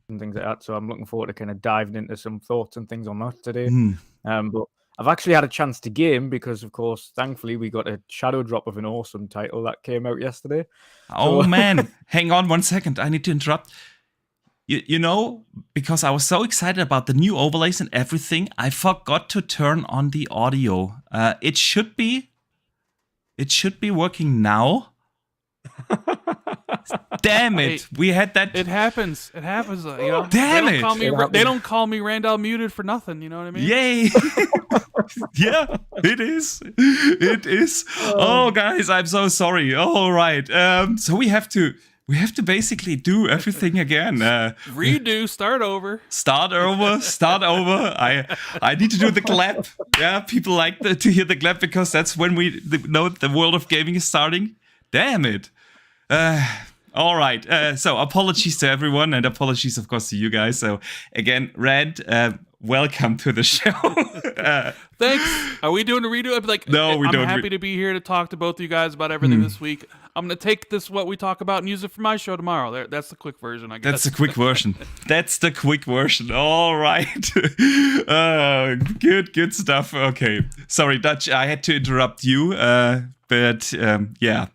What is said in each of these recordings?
and things like that. So I'm looking forward to kind of diving into some thoughts and things on that today. But I've actually had a chance to game because, of course, thankfully we got a shadow drop of an awesome title that came out yesterday. Oh man, hang on 1 second. I need to interrupt. You know, because I was so excited about the new overlays and everything, I forgot to turn on the audio. It should be working now. Damn it! Hey, we had that. It happens. It happens. You know. Damn they it! They don't call me Randall muted for nothing. You know what I mean? Yay! Yeah, it is. It is. Oh, guys, I'm so sorry. All right. So we have to basically do everything again. Redo. Start over. Start over. I need to do the clap. Yeah, people like to hear the clap because that's when we know the world of gaming is starting. Damn it. All right. So apologies to everyone and apologies, of course, to you guys. So again, Rand, welcome to the show. Thanks. Are we doing a redo? I'd be like, no, we don't. I'm happy to be here to talk to both of you guys about everything this week. I'm going to take what we talk about and use it for my show tomorrow. That's the quick version, I guess. That's the quick version. All right. Good stuff. Okay. Sorry, Dutch, I had to interrupt you. But yeah.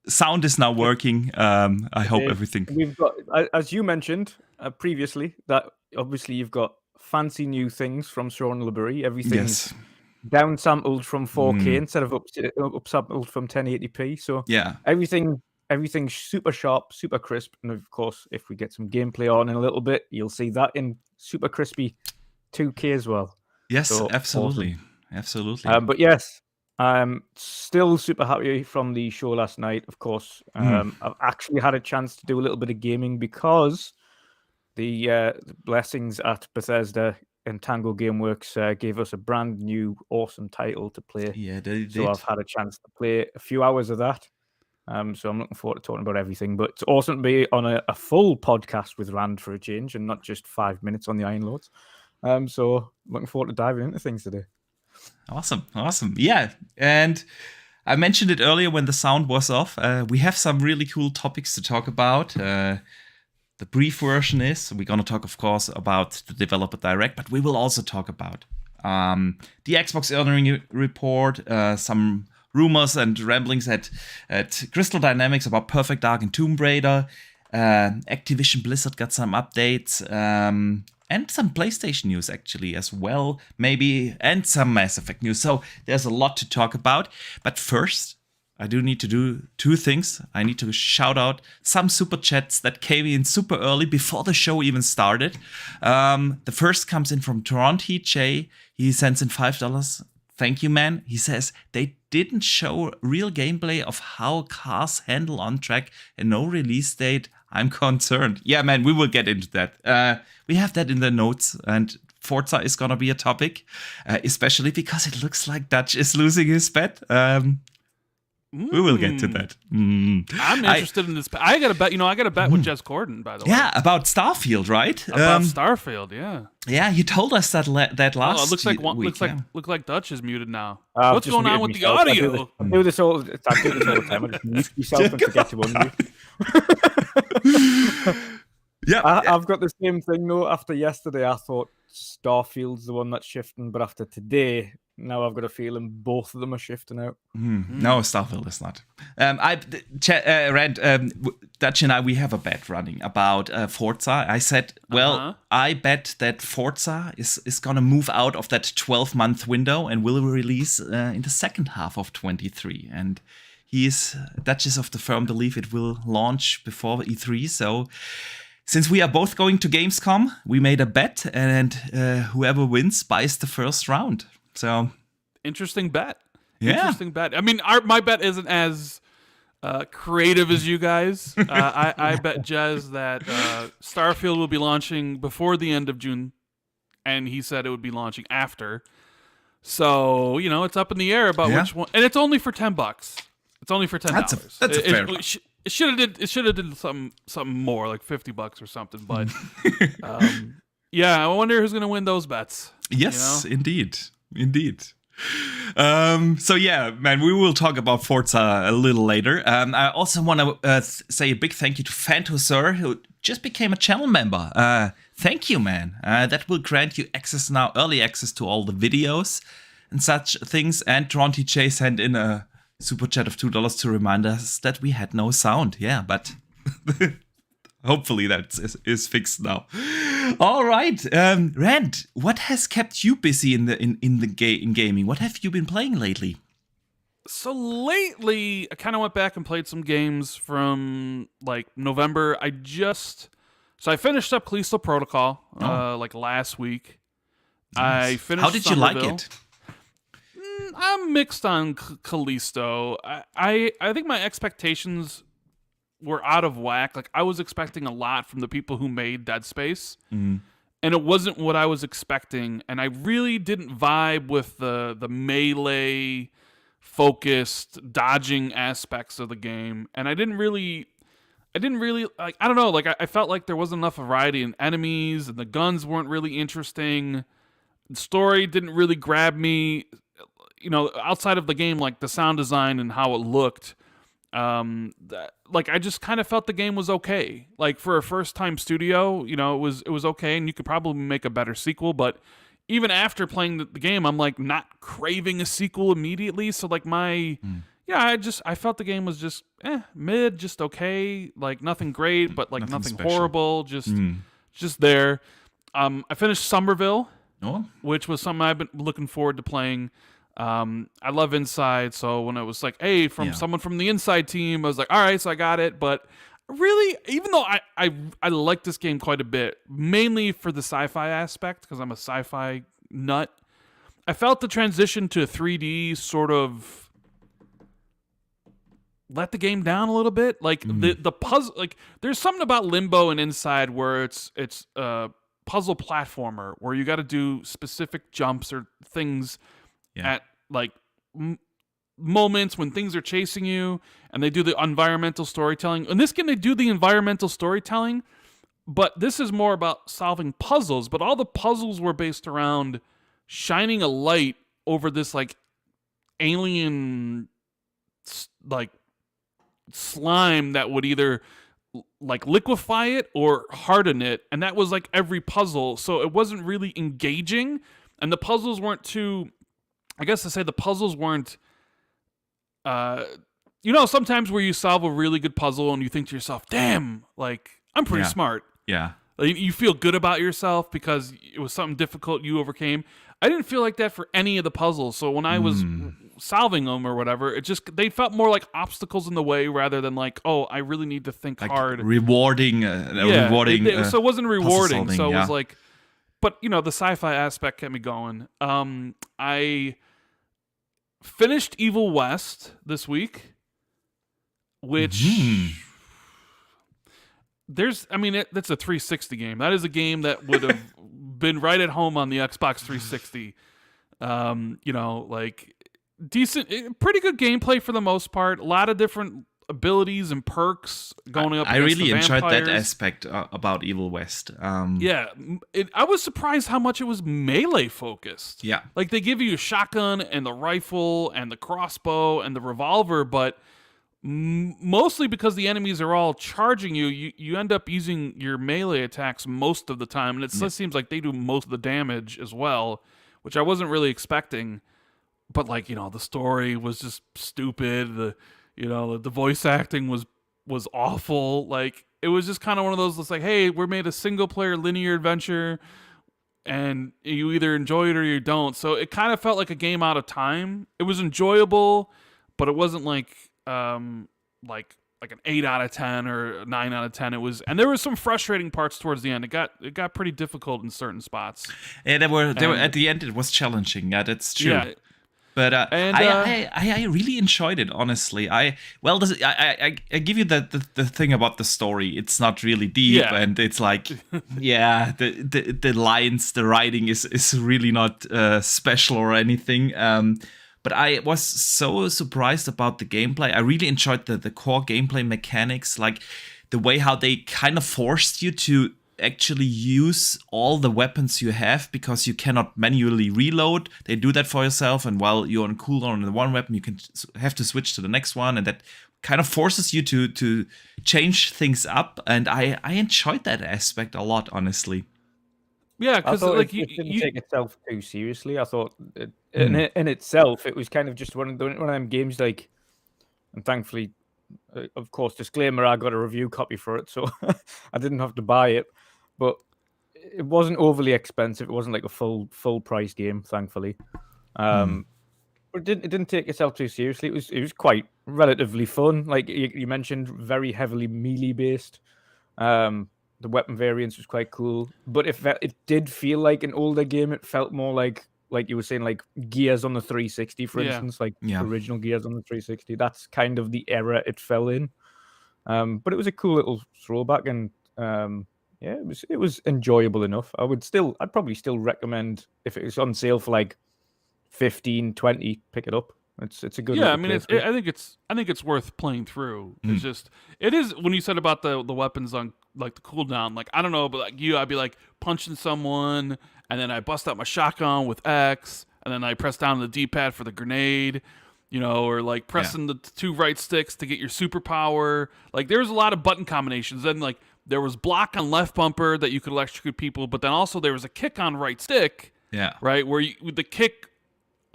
Sound is now working. I hope everything. We've got, as you mentioned previously, that obviously you've got fancy new things from Sean Libery. Everything's downsampled from 4K instead of upsampled from 1080p. So yeah, everything's super sharp, super crisp, and of course, if we get some gameplay on in a little bit, you'll see that in super crispy 2K as well. Yes, so, absolutely, awesome. Absolutely. But yes. I'm still super happy from the show last night, of course. I've actually had a chance to do a little bit of gaming because the blessings at Bethesda and Tango Gameworks gave us a brand new, awesome title to play. Yeah, they did. So I've had a chance to play a few hours of that. So I'm looking forward to talking about everything. But it's awesome to be on a full podcast with Rand for a change and not just 5 minutes on the Iron Lords. So looking forward to diving into things today. Awesome. Yeah, and I mentioned it earlier when the sound was off. We have some really cool topics to talk about. The brief version is we're going to talk, of course, about the Developer Direct, but we will also talk about the Xbox earnings report, some rumors and ramblings at Crystal Dynamics about Perfect Dark and Tomb Raider. Activision Blizzard got some updates. And some PlayStation news, actually, as well, maybe, and some Mass Effect news. So there's a lot to talk about. But first, I do need to do two things. I need to shout out some super chats that came in super early before the show even started. The first comes in from Toronto J. He sends in $5. Thank you, man. He says they didn't show real gameplay of how cars handle on track and no release date. I'm concerned. Yeah, man, we will get into that. We have that in the notes, and Forza is going to be a topic, especially because it looks like Dutch is losing his bet. We will get to that. I'm interested in this. I got a bet. I got a bet with Jez Corden, by the way. Yeah, about Starfield, right? About Starfield, yeah. Yeah, you told us that last. It looks like week, look like Dutch is muted now. I've What's going on with the audio? I do this all the time. I just mute myself and forget to unmute. Yeah, I've got the same thing though. After yesterday, I thought Starfield's the one that's shifting, but after today, now I've got a feeling both of them are shifting out. No, Starfield is not. Rand, Dutch and I, we have a bet running about Forza. I said, I bet that Forza is going to move out of that 12-month window and will release in the second half of 23. And Dutch is of the firm belief it will launch before E3. So since we are both going to Gamescom, we made a bet, and whoever wins buys the first round. So interesting bet. Yeah. Interesting bet. I mean, my bet isn't as creative as you guys. I bet Jez that Starfield will be launching before the end of June, and he said it would be launching after. So it's up in the air about which one, and it's only for $10. It's only for $10. That's a fair. It should have did something more, like $50 or something. But yeah, I wonder who's going to win those bets. Yes, indeed. So yeah, man, we will talk about Forza a little later. I also want to say a big thank you to Fanto Sir, who just became a channel member. Thank you, man. That will grant you access now, early access to all the videos and such things. And Tronty J sent in a super chat of $2 to remind us that we had no sound. Yeah, but hopefully that is fixed now. All right, Rand, what has kept you busy in gaming? What have you been playing lately? So lately, I kind of went back and played some games from like November. I finished up Callisto Protocol like last week. Nice. I finished. How did you like Somerville. it? I'm mixed on Callisto. I think my expectations were out of whack. Like I was expecting a lot from the people who made Dead Space, and it wasn't what I was expecting. And I really didn't vibe with the melee focused dodging aspects of the game, and I didn't really like. I don't know. Like I felt like there wasn't enough variety in enemies, and the guns weren't really interesting. The story didn't really grab me. You know, outside of the game, like the sound design and how it looked. Like I just kind of felt the game was okay. Like for a first-time studio, you know, it was okay, and you could probably make a better sequel. But even after playing the game, I'm like not craving a sequel immediately. So like I felt the game was just mid, just okay, like nothing great, but like nothing special. horrible, just there. I finished Somerville, Oh, which was something I've been looking forward to playing. I love Inside, so when it was like, hey, someone from the Inside team, I was like, all right, so I got it. But really, even though I like this game quite a bit, mainly for the sci-fi aspect, because I'm a sci-fi nut, I felt the transition to 3D sort of let the game down a little bit. Like the puzzle, like there's something about Limbo and Inside where it's a puzzle platformer where you got to do specific jumps or things at like moments when things are chasing you, and they do the environmental storytelling. In this game, they do the environmental storytelling, but this is more about solving puzzles. But all the puzzles were based around shining a light over this like alien like slime that would either like liquefy it or harden it, and that was like every puzzle. So it wasn't really engaging, and the puzzles weren't too. I guess to say the puzzles weren't, you know, sometimes where you solve a really good puzzle and you think to yourself, damn, like, I'm pretty smart. yeah. Like, you feel good about yourself because it was something difficult you overcame. I didn't feel like that for any of the puzzles. So when I was solving them or whatever, they felt more like obstacles in the way rather than like, oh, I really need to think Like hard. rewarding. So it wasn't rewarding. solving, So it yeah. was like, but you know, the sci-fi aspect kept me going. I finished Evil West this week, which that's a 360 game. That is a game that would have been right at home on the Xbox 360. You know, like decent, pretty good gameplay for the most part. A lot of different abilities and perks going up. I against really the enjoyed that vampires. aspect about Evil West. Yeah, I was surprised how much it was melee focused. Yeah. Like they give you a shotgun and the rifle and the crossbow and the revolver, but mostly because the enemies are all charging you, you end up using your melee attacks most of the time, and it just seems like they do most of the damage as well, which I wasn't really expecting. But like, you know, the story was just stupid. The voice acting was awful. Like it was just kind of one of those that's like, hey, we're made a single player linear adventure and you either enjoy it or you don't. So it kind of felt like a game out of time. It was enjoyable, but it wasn't like an 8 out of 10 or a 9 out of 10. It was, and there were some frustrating parts towards the end. It got pretty difficult in certain spots. Yeah, they were at the end. It was challenging. Yeah, that's true. Yeah. But I really enjoyed it, honestly. I give you the thing about the story. It's not really deep, and it's like, the lines, the writing is really not special or anything. But I was so surprised about the gameplay. I really enjoyed the core gameplay mechanics, like the way how they kind of forced you to actually use all the weapons you have because you cannot manually reload. They do that for yourself, and while you're on cooldown on the one weapon, you can have to switch to the next one, and that kind of forces you to change things up. And I enjoyed that aspect a lot, honestly. Yeah, I because thought like it didn't take itself too seriously. I thought Hmm. in itself it was kind of just one of them games. Like, and thankfully, of course, disclaimer: I got a review copy for it, so I didn't have to buy it. But it wasn't overly expensive. It wasn't like a full price game, thankfully. But it didn't take itself too seriously. It was quite relatively fun. Like you mentioned, very heavily melee based. The weapon variance was quite cool, but it did feel like an older game. It felt more like you were saying, like Gears on the 360, for Yeah. instance, like Yeah. original Gears on the 360. That's kind of the era it fell in. But it was a cool little throwback, and yeah, it was enjoyable enough. I'd probably still recommend if it was on sale for like 15, 20, pick it up. It's a good. Yeah, I little mean, play through. I think it's worth playing through. It's just it is when you said about the weapons on like the cooldown. Like I don't know, but like you, I'd be like punching someone, and then I bust out my shotgun with X, and then I press down the D-pad for the grenade, or like pressing the two right sticks to get your superpower. Like there's a lot of button combinations. Then like there was block on left bumper that you could electrocute people, but then also there was a kick on right stick. Yeah. Right, where the kick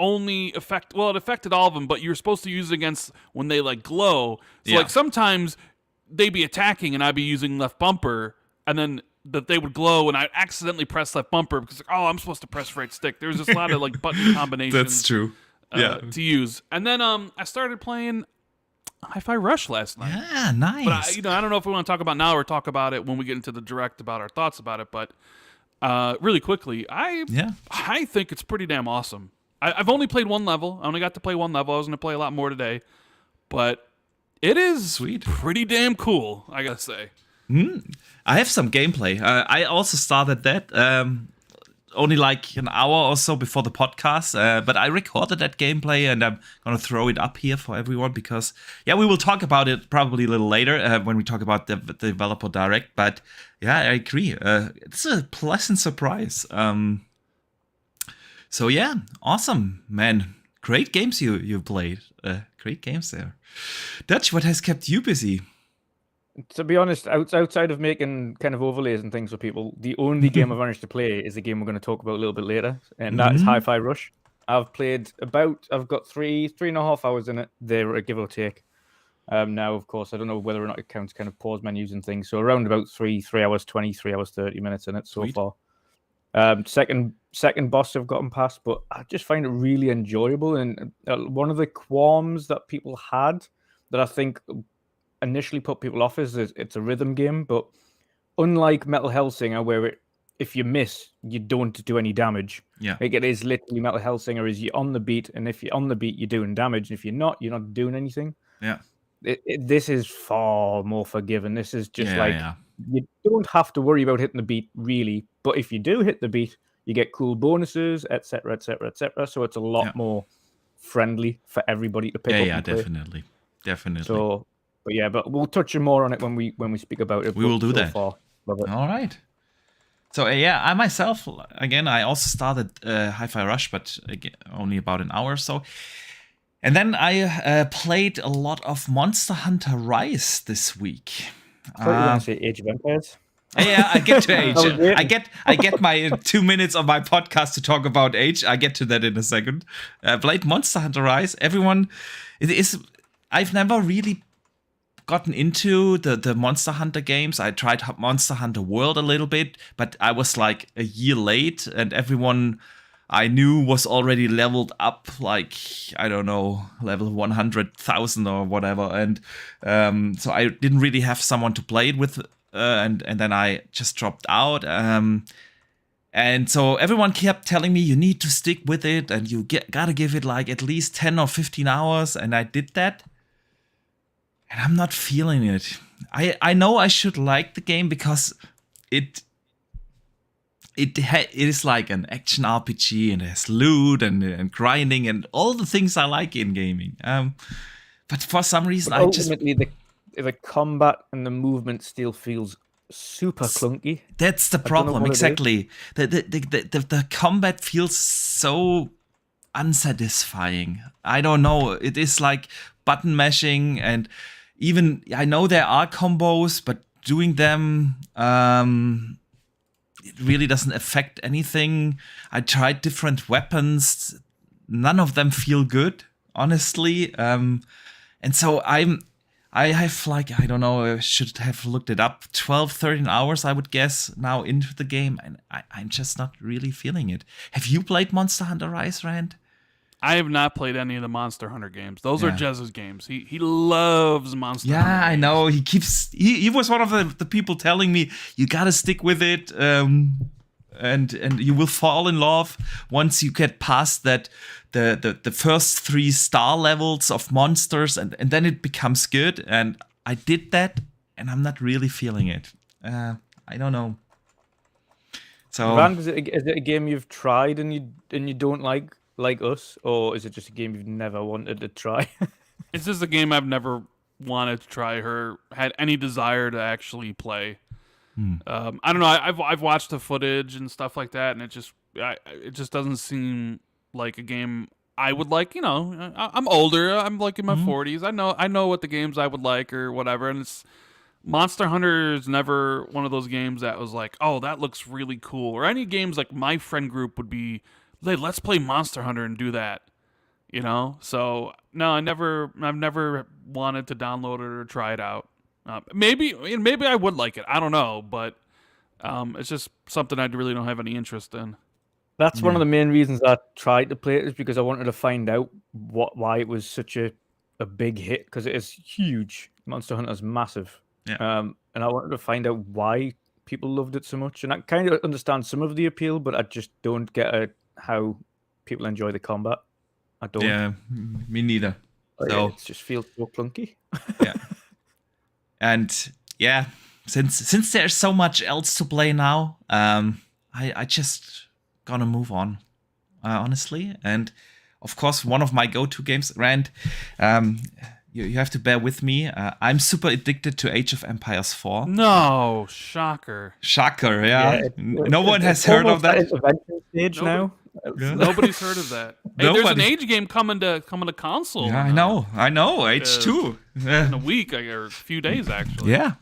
it affected all of them, but you were supposed to use it against when they like glow. So like sometimes they'd be attacking and I'd be using left bumper, and then that they would glow and I'd accidentally press left bumper because I'm supposed to press right stick. There's just a lot of like button combinations. That's true. To use. And then I started playing Hi-Fi Rush last night. Yeah, nice. But I don't know if we want to talk about now or talk about it when we get into the direct about our thoughts about it. But really quickly, I think it's pretty damn awesome. I've only played one level. I only got to play one level. I was going to play a lot more today, but it is pretty damn cool, I gotta say. I have some gameplay. I also started that only like an hour or so before the podcast, but I recorded that gameplay and I'm going to throw it up here for everyone because, we will talk about it probably a little later when we talk about the developer direct. But yeah, I agree. It's a pleasant surprise. So yeah, awesome, man. Great games you played. Great games there. Dutch, what has kept you busy? To be honest, outside of making kind of overlays and things for people, the only game I've managed to play is the game we're going to talk about a little bit later, and that is Hi-Fi Rush. I've got 3.5 hours in it there, give or take. Now, of course, I don't know whether or not it counts kind of pause menus and things. So around about 3 hours 20, 3 hours 30 minutes in it so far. Second boss I've gotten past, but I just find it really enjoyable. And one of the qualms that people had that I think initially put people off is it's a rhythm game, but unlike Metal Hellsinger, where if you miss, you don't do any damage. Yeah, like it is literally Metal Hellsinger is you're on the beat, and if you're on the beat, you're doing damage, and if you're not doing anything. Yeah, this is far more forgiving. This is just you don't have to worry about hitting the beat really, but if you do hit the beat, you get cool bonuses, etc., etc., etc. So it's a lot more friendly for everybody to pick up. Yeah, and play. definitely. So, but we'll touch more on it when we speak about it. We will do that. Far. Love it. All right. So I myself, again, I also started Hi-Fi Rush, but again, only about an hour or so. And then I played a lot of Monster Hunter Rise this week. I thought you were going to say Age of Empires. Yeah, I get to Age. I get my 2 minutes of my podcast to talk about Age. I get to that in a second. Played Monster Hunter Rise. I've never really gotten into the Monster Hunter games. I tried Monster Hunter World a little bit, but I was like a year late, and everyone I knew was already leveled up, like, I don't know, level 100,000 or whatever. And so I didn't really have someone to play it with, and then I just dropped out. And so everyone kept telling me, you need to stick with it, and you gotta give it like at least 10 or 15 hours. And I did that. And I'm not feeling it. I know I should like the game because it is like an action RPG, and it has loot and grinding and all the things I like in gaming. But for some reason, ultimately the combat and the movement still feels super clunky. That's the don't know problem, what it is. exactly. The combat feels so unsatisfying. I don't know. It is like button mashing, and even I know there are combos, but doing them it really doesn't affect anything. I tried different weapons. None of them feel good, honestly. And so I have like, I don't know, I should have looked it up, 12, 13 hours, I would guess, now into the game. And I'm just not really feeling it. Have you played Monster Hunter Rise, Rand? I have not played any of the Monster Hunter games. Those are Yeah. Jez's games. He loves Monster Hunter. Yeah, I games. know. He was one of the people telling me, you gotta stick with it. And you will fall in love once you get past that the first 3 star levels of monsters, and then it becomes good. And I did that, and I'm not really feeling it. I don't know. So Rand, is it a game you've tried and you don't like us, or is it just a game you've never wanted to try? It's just a game I've never wanted to try or had any desire to actually play. I don't know. I've watched the footage and stuff like that, and it just doesn't seem like a game I would like. You know, I'm older. I'm like in my 40s. I know what the games I would like or whatever. And it's Monster Hunter is never one of those games that was like, oh, that looks really cool. Or any games like my friend group would be, hey, let's play Monster Hunter and do that. You know, so no, I've never wanted to download it or try it out. Maybe I would like it. I don't know, but it's just something I really don't have any interest in. That's one of the main reasons I tried to play it, is because I wanted to find out why it was such a big hit, because it is huge. Monster Hunter is massive. Yeah. And I wanted to find out why people loved it so much. And I kind of understand some of the appeal, but I just don't get how people enjoy the combat. I don't. yeah, me neither. So It just feels so clunky. yeah. And yeah, since there's so much else to play now, I just gonna move on, honestly. And of course, one of my go-to games, Rand, you have to bear with me. I'm super addicted to Age of Empires 4. No, shocker. Shocker, yeah. No one has It's heard of almost at that. its adventure stage now. Yeah. Nobody's heard of that. Hey, there's an Nobody. age game coming to console. Yeah, I know. H2. In a week or a few days, actually. Yeah.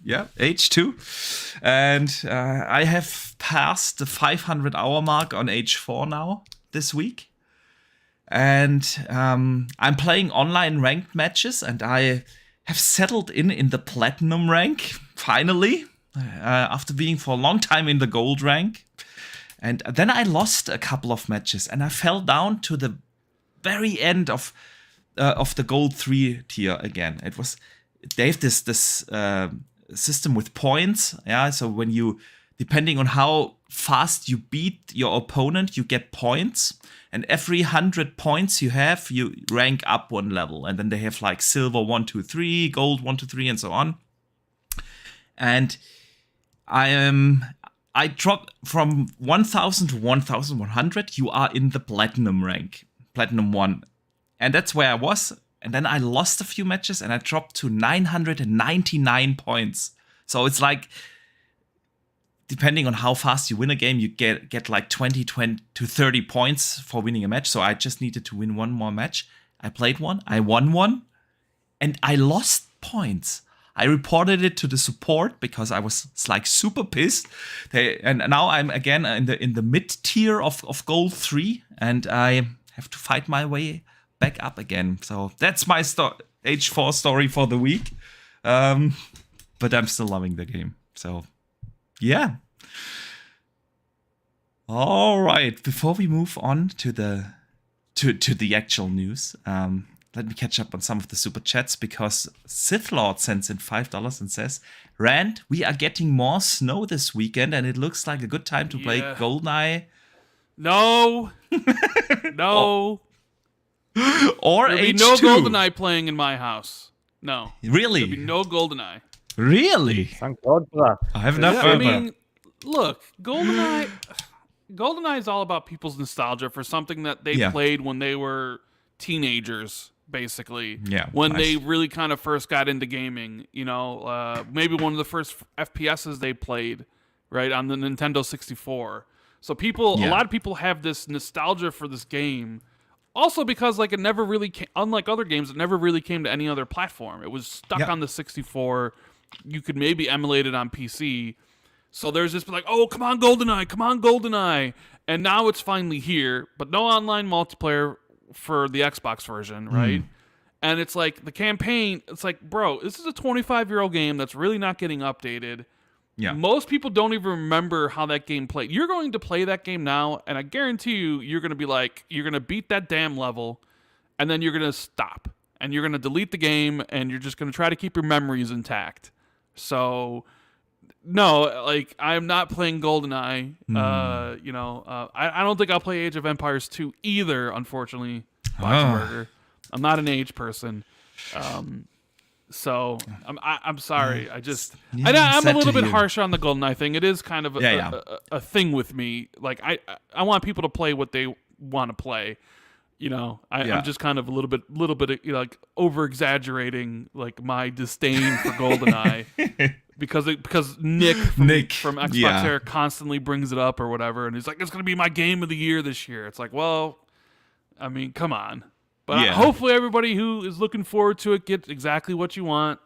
H2. And I have passed the 500-hour mark on H4 now this week. And I'm playing online ranked matches, and I have settled in the platinum rank, finally, after being for a long time in the gold rank. And then I lost a couple of matches, and I fell down to the very end of the gold 3 tier again. They have this system with points, yeah. So when you, depending on how fast you beat your opponent, you get points, and every 100 points you have, you rank up 1 level, and then they have like silver 1, 2, 3, gold 1, 2, 3, and so on. And I dropped from 1000 to 1100. You are in the platinum rank, platinum 1. And that's where I was. And then I lost a few matches, and I dropped to 999 points. So it's like, depending on how fast you win a game, you get like 20 to 30 points for winning a match. So I just needed to win one more match. I played one, I won one, and I lost points. I reported it to the support because I was like super pissed. And now I'm again in the mid tier of gold 3, and I have to fight my way back up again. So that's my H4 story for the week. But I'm still loving the game. So yeah. All right. Before we move on to the actual news, let me catch up on some of the super chats, because Sith Lord sends in $5 and says, Rand, we are getting more snow this weekend, and it looks like a good time to play GoldenEye. No. No. Or There'll be H2. no GoldenEye playing in my house. No. Really? There'll be no GoldenEye. Really? Thank God for that. I have enough. I mean, look, GoldenEye is all about people's nostalgia for something that they played when they were teenagers. basically. Yeah, When nice. they really kind of first got into gaming, maybe one of the first FPSs they played, right, on the Nintendo 64. So a lot of people have this nostalgia for this game. Also because like it never really came, unlike other games, it never really came to any other platform. It was stuck on the 64. You could maybe emulate it on PC. So there's this like, oh, come on, GoldenEye. And now it's finally here, but no online multiplayer for the Xbox version, right? And it's like the campaign, it's like, bro, this is a 25-year-old game that's really not getting updated. Yeah. Most people don't even remember how that game played. You're going to play that game now, and I guarantee you're going to be like, you're going to beat that damn level, and then you're going to stop. And you're going to delete the game, and you're just going to try to keep your memories intact. So, no, like, I'm not playing GoldenEye. I don't think I'll play Age of Empires 2 either, unfortunately, Boxburger. I'm not an age person. So I'm sorry. I'm a little bit harsh on the GoldenEye thing. It is kind of a thing with me. Like I want people to play what they want to play. I'm just kind of a little bit like over exaggerating like my disdain for GoldenEye because Nick from Xbox Air constantly brings it up or whatever, and he's like, it's gonna be my game of the year this year. It's like, well, I mean, come on. But hopefully everybody who is looking forward to it gets exactly what you want.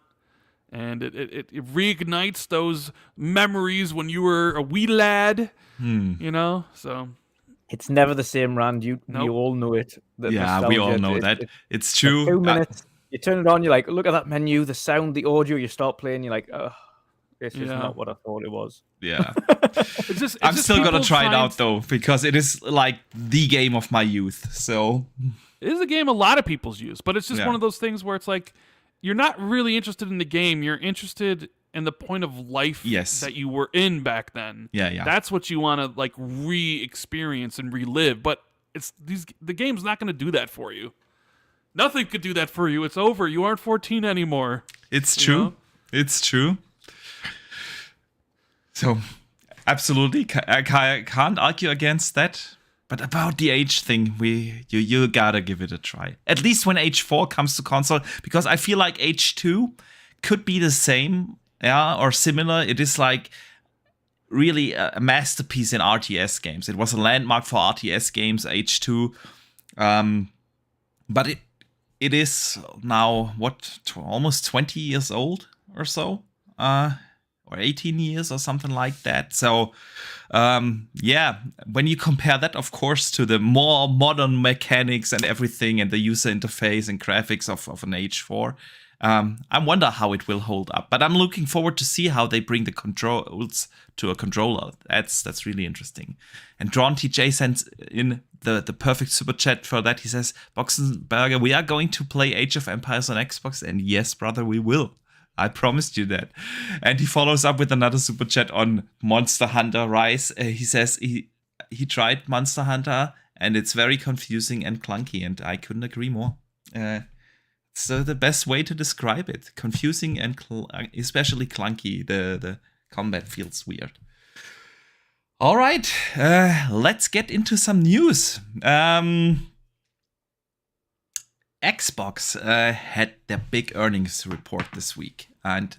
And it reignites those memories when you were a wee lad, so. It's never the same, Rand. You all know it. We all know that. It's true. 2 minutes, you turn it on, you're like, look at that menu, the sound, the audio, you start playing, you're like, oh, this is not what I thought it was. Yeah. I'm still going to try it out, though, because it is like the game of my youth, so... It is a game a lot of people's use, but it's just one of those things where it's like you're not really interested in the game. You're interested in the point of life that you were in back then. Yeah. That's what you want to like re-experience and relive. But the game's not going to do that for you. Nothing could do that for you. It's over. You aren't 14 anymore. It's true. It's true. So, absolutely, I can't argue against that. But about the age thing, you gotta give it a try. At least when age 4 comes to console, because I feel like age 2 could be the same, or similar. It is like really a masterpiece in RTS games. It was a landmark for RTS games, age 2. But it is now almost 20 years old or so, or 18 years or something like that. So. When you compare that, of course, to the more modern mechanics and everything and the user interface and graphics of an age 4, I wonder how it will hold up. But I'm looking forward to see how they bring the controls to a controller. That's really interesting. And Drawn TJ sends in the perfect super chat for that. He says, Boxenberger, we are going to play Age of Empires on Xbox. And yes, brother, we will. I promised you that. And he follows up with another super chat on Monster Hunter Rise. He says he tried Monster Hunter and it's very confusing and clunky, and I couldn't agree more. It's the best way to describe it. Confusing and especially clunky. The combat feels weird. All right, let's get into some news. Xbox had their big earnings report this week. And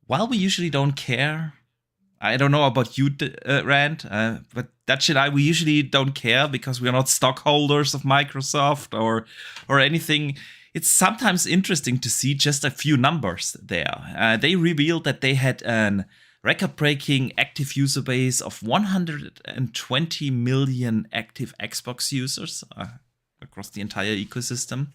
while we usually don't care, I don't know about you, Rand, but Dutch and I, we usually don't care because we're not stockholders of Microsoft or anything. It's sometimes interesting to see just a few numbers there. They revealed that they had an record-breaking active user base of 120 million active Xbox users across the entire ecosystem.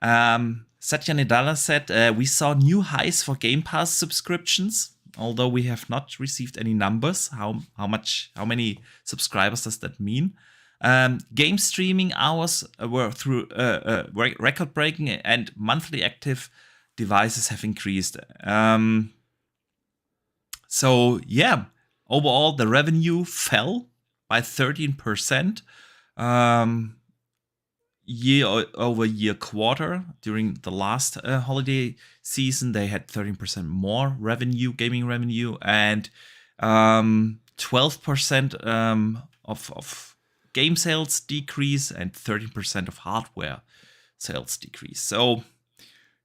Satya Nadella said, we saw new highs for Game Pass subscriptions, although we have not received any numbers. How many subscribers does that mean? Game streaming hours were through record-breaking, and monthly active devices have increased. Overall, the revenue fell by 13%. Year-over-year quarter. During the last holiday season, they had 13% more gaming revenue, and 12% of game sales decrease and 13% of hardware sales decrease. So,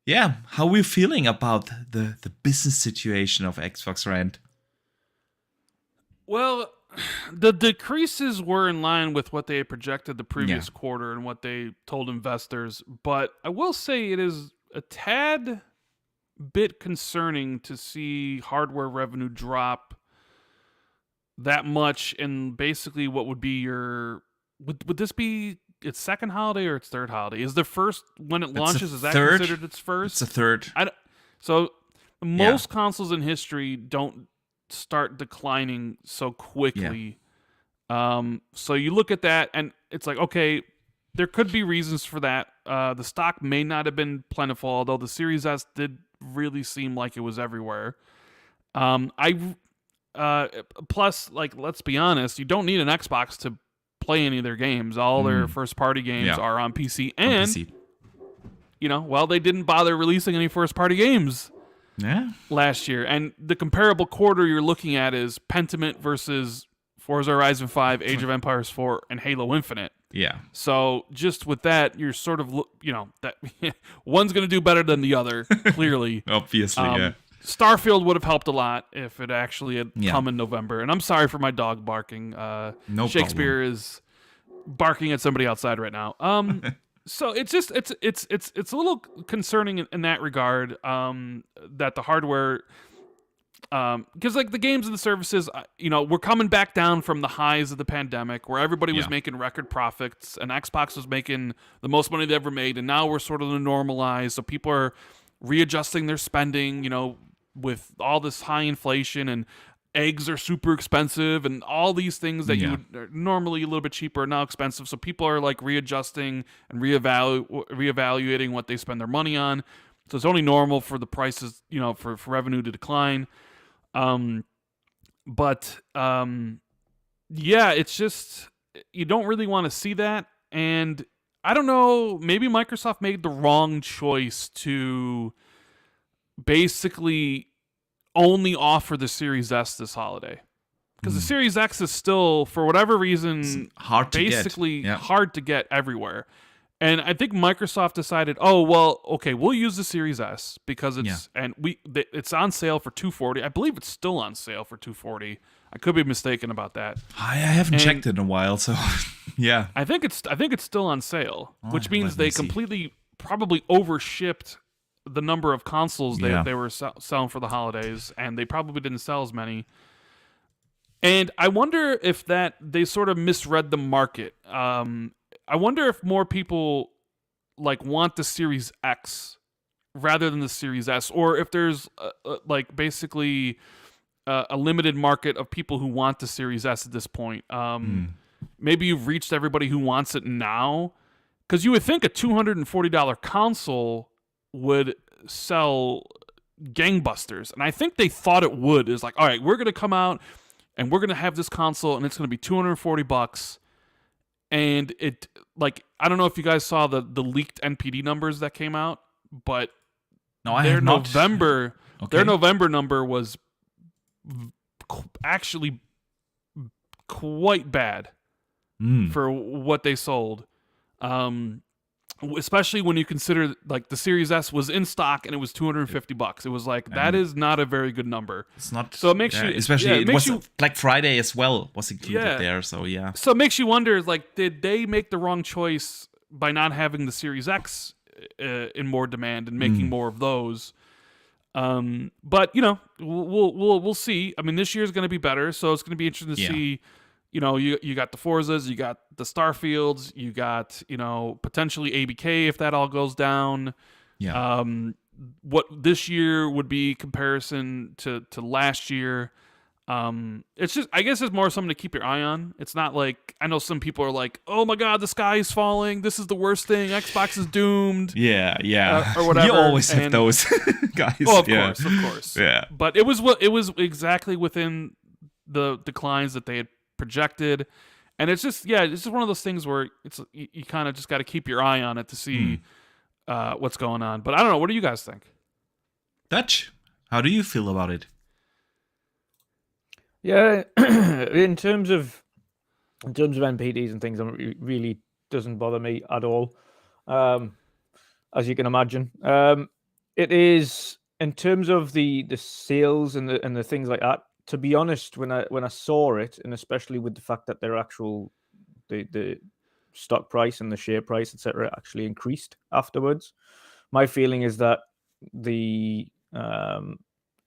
yeah, how are we feeling about the business situation of Xbox Rent? Well, the decreases were in line with what they had projected the previous quarter and what they told investors, but I will say it is a tad bit concerning to see hardware revenue drop that much in basically what would be your would this be its second holiday or its third holiday? Is the first when it launches? Is that considered its first? It's a third. So most consoles in history don't start declining so quickly. So you look at that and it's like, okay, there could be reasons for that. The stock may not have been plentiful, although the Series S did really seem like it was everywhere. Plus, like, let's be honest, you don't need an Xbox to play any of their games. All their first-party games are on PC, and they didn't bother releasing any first-party games last year. And the comparable quarter you're looking at is Pentiment versus Forza Horizon 5, Age of Empires 4, and Halo Infinite. Yeah. So just with that, you're sort of, that one's going to do better than the other, clearly. Obviously, yeah. Starfield would have helped a lot if it actually had come in November. And I'm sorry for my dog barking. No Shakespeare problem. is barking at somebody outside right now. So it's just it's a little concerning in that regard. That the hardware, because like the games and the services, we're coming back down from the highs of the pandemic, where everybody was making record profits, and Xbox was making the most money they ever made, and now we're sort of normalized. So people are readjusting their spending, with all this high inflation, and eggs are super expensive, and all these things that you would are normally a little bit cheaper are now expensive. So people are like readjusting and reevaluating what they spend their money on. So it's only normal for the prices, for revenue to decline. It's just, you don't really want to see that. And I don't know, maybe Microsoft made the wrong choice to basically only offer the Series S this holiday. Because the Series X is still, for whatever reason, hard to get everywhere. And I think Microsoft decided, we'll use the Series S because it's on sale for $240. I believe it's still on sale for $240. I could be mistaken about that. I haven't checked it in a while, so yeah. I think it's still on sale, which means they completely probably overshipped the number of consoles they were selling for the holidays, and they probably didn't sell as many. And I wonder if that they sort of misread the market. I wonder if more people want the Series X rather than the Series S, or if there's basically a limited market of people who want the Series S at this point. Maybe you've reached everybody who wants it now, because you would think a $240 console would sell gangbusters, and I think they thought it would. It's like, all right, we're going to come out and we're going to have this console, and it's going to be $240. And it, I don't know if you guys saw the leaked NPD numbers that came out, but their November number was actually quite bad for what they sold. Especially when you consider the Series S was in stock and it was $250. It was that is not a very good number. It's not. So it makes you, especially it was Black Friday as well was included there. So yeah. So it makes you wonder, did they make the wrong choice by not having the Series X in more demand and making more of those? But we'll see. I mean, this year is going to be better, so it's going to be interesting to see. You got the Forzas, you got the Starfields, you got, potentially ABK if that all goes down. Yeah. What this year would be comparison to last year. It's just, I guess it's more something to keep your eye on. It's not like, I know some people are like, oh my God, the sky is falling. This is the worst thing. Xbox is doomed. Yeah. Or whatever. You always have those guys. Oh, of course. Yeah. But it was exactly within the declines that they had projected, and it's just one of those things where it's you kind of just got to keep your eye on it to see what's going on. But I don't know. What do you guys think? Dutch, how do you feel about it? Yeah, in terms of NPDs and things, it really doesn't bother me at all. as you can imagine. It is, in terms of the sales and the things like that. To be honest, when I saw it, and especially with the fact that their actual the stock price and the share price, etc., actually increased afterwards, my feeling is that the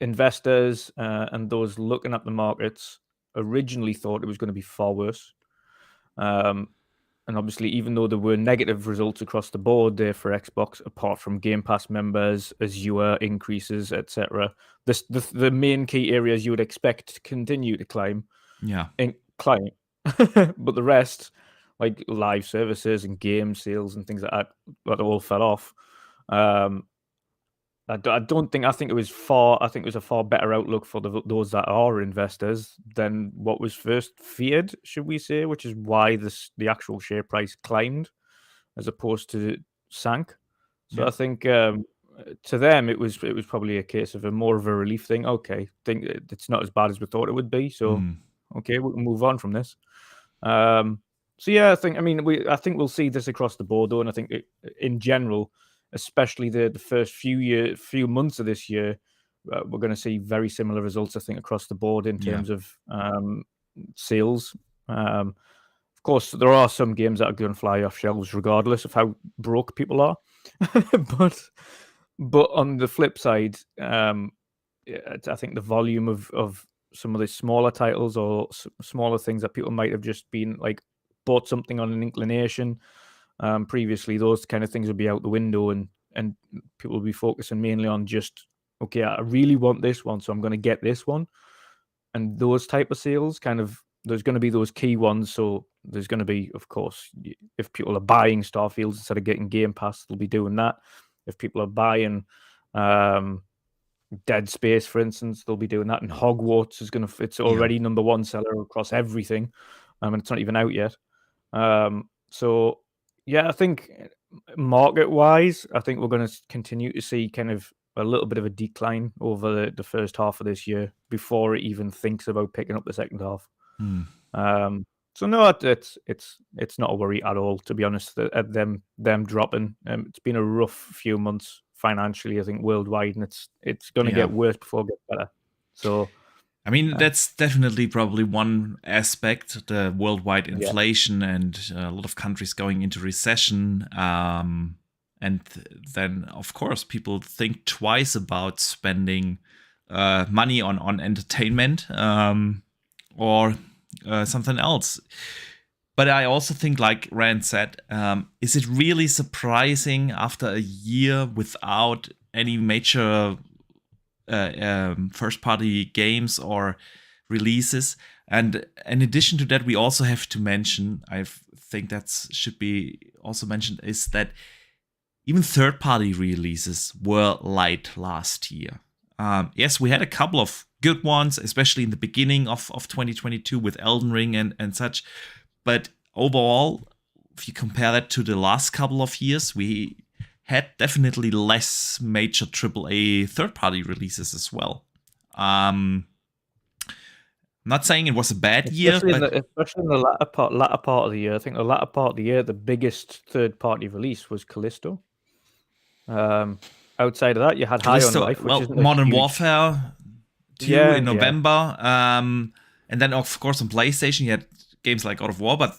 investors and those looking at the markets originally thought it was going to be far worse. And obviously, even though there were negative results across the board there for Xbox, apart from Game Pass members, Azure increases, etc., the main key areas you would expect to continue to climb, climb, but the rest, like live services and game sales and things like that all fell off. I think it was a far better outlook for those that are investors than what was first feared, should we say, which is why the actual share price climbed as opposed to sank. So I think to them it was probably a case of more of a relief thing. Okay, think it's not as bad as we thought it would be. So okay, we can move on from this. So yeah, I think we'll see this across the board though, and I think in general, especially the first few months of this year, we're going to see very similar results, I think, across the board in terms of sales. Of course, there are some games that are going to fly off shelves regardless of how broke people are. but on the flip side, I think the volume of some of the smaller titles or smaller things that people might have just been like bought something on an inclination previously, those kind of things would be out the window, and people will be focusing mainly on just, okay, I really want this one, so I'm going to get this one. And those type of sales, there's going to be those key ones. So there's going to be, of course, if people are buying Starfield instead of getting Game Pass, they'll be doing that. If people are buying Dead Space, for instance, they'll be doing that. And Hogwarts it's already number one seller across everything, and it's not even out yet. So yeah, I think market-wise, I think we're going to continue to see kind of a little bit of a decline over the first half of this year before it even thinks about picking up the second half. So no, it's not a worry at all, to be honest. At them dropping, it's been a rough few months financially, I think, worldwide, and it's going to get worse before it gets better. So. I mean, that's definitely probably one aspect, the worldwide inflation and a lot of countries going into recession. And then, of course, people think twice about spending money on entertainment or something else. But I also think, like Rand said, is it really surprising after a year without any major first-party games or releases? And in addition to that, we also have to mention, I think that should be also mentioned, is that even third-party releases were light last year. Yes, we had a couple of good ones, especially in the beginning of 2022 with Elden Ring and such. But overall, if you compare that to the last couple of years, we had definitely less major AAA third-party releases as well. I'm not saying it was a bad year, but especially in the latter part of the year. I think the latter part of the year, the biggest third-party release was Callisto. Outside of that, you had High on Life, which is Modern Warfare 2 in November, and then of course on PlayStation you had games like God of War, but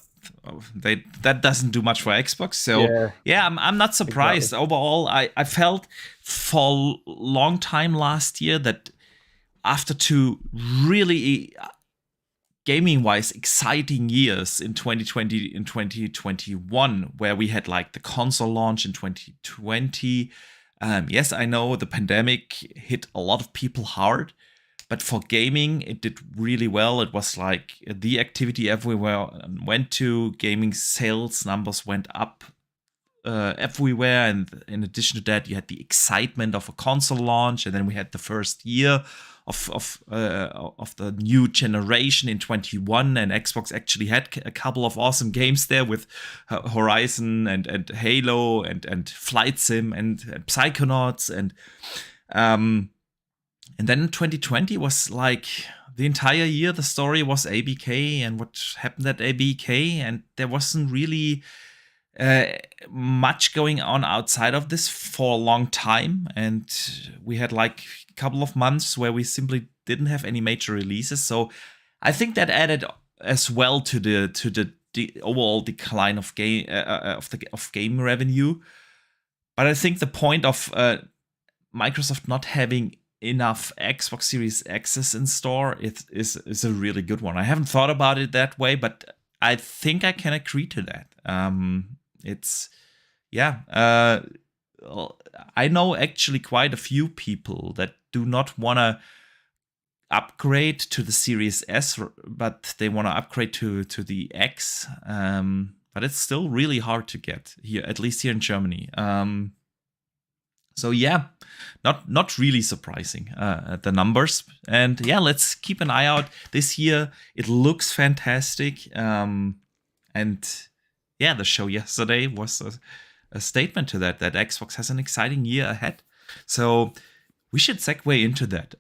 that doesn't do much for Xbox. So I'm not surprised. Exactly. Overall, I felt for a long time last year that after two really gaming-wise exciting years in 2020 and 2021, where we had like the console launch in 2020. Yes, I know the pandemic hit a lot of people hard, but for gaming, it did really well. It was like the activity everywhere went to. Gaming sales numbers went up everywhere. And in addition to that, you had the excitement of a console launch. And then we had the first year of the new generation in 21. And Xbox actually had a couple of awesome games there with Horizon and Halo and Flight Sim and Psychonauts. And then 2020 was like the entire year, the story was ABK and what happened at ABK. And there wasn't really much going on outside of this for a long time, and we had like a couple of months where we simply didn't have any major releases. So I think that added as well to the overall decline of game revenue. But I think the point of Microsoft not having enough Xbox Series X's in store is a really good one. I haven't thought about it that way, but I think I can agree to that. I know actually quite a few people that do not want to upgrade to the Series S, but they want to upgrade to the X. But it's still really hard to get here, at least here in Germany. So yeah, not really surprising, the numbers. And yeah, let's keep an eye out this year. It looks fantastic. And yeah, the show yesterday was a statement to that Xbox has an exciting year ahead. So we should segue into that.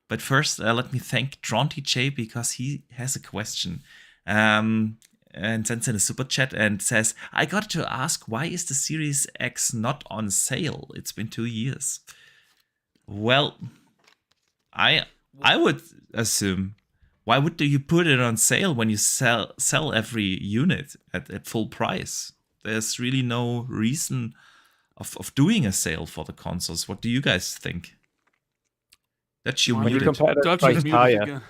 But first, let me thank DrawnTJ because he has a question. And sends in a super chat and says, I got to ask, why is the Series X not on sale? It's been 2 years. Well, I would assume, why would you put it on sale when you sell every unit at full price? There's really no reason of doing a sale for the consoles. What do you guys think? That's When you competitors priced higher.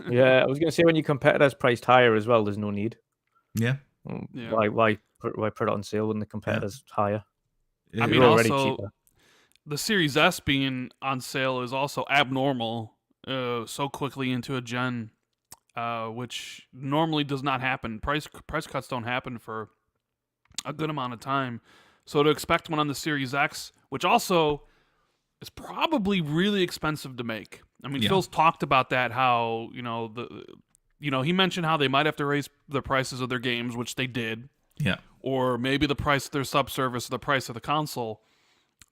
Yeah, I was going to say when your competitors priced higher as well, there's no need. Yeah. Why put it on sale when the competitors higher? I mean, also cheaper. The Series S being on sale is also abnormal so quickly into a gen, which normally does not happen. Price cuts don't happen for a good amount of time. So to expect one on the Series X, which also is probably really expensive to make. I mean, Phil's talked about that, how, he mentioned how they might have to raise the prices of their games, which they did. Yeah. Or maybe the price of their subservice or the price of the console.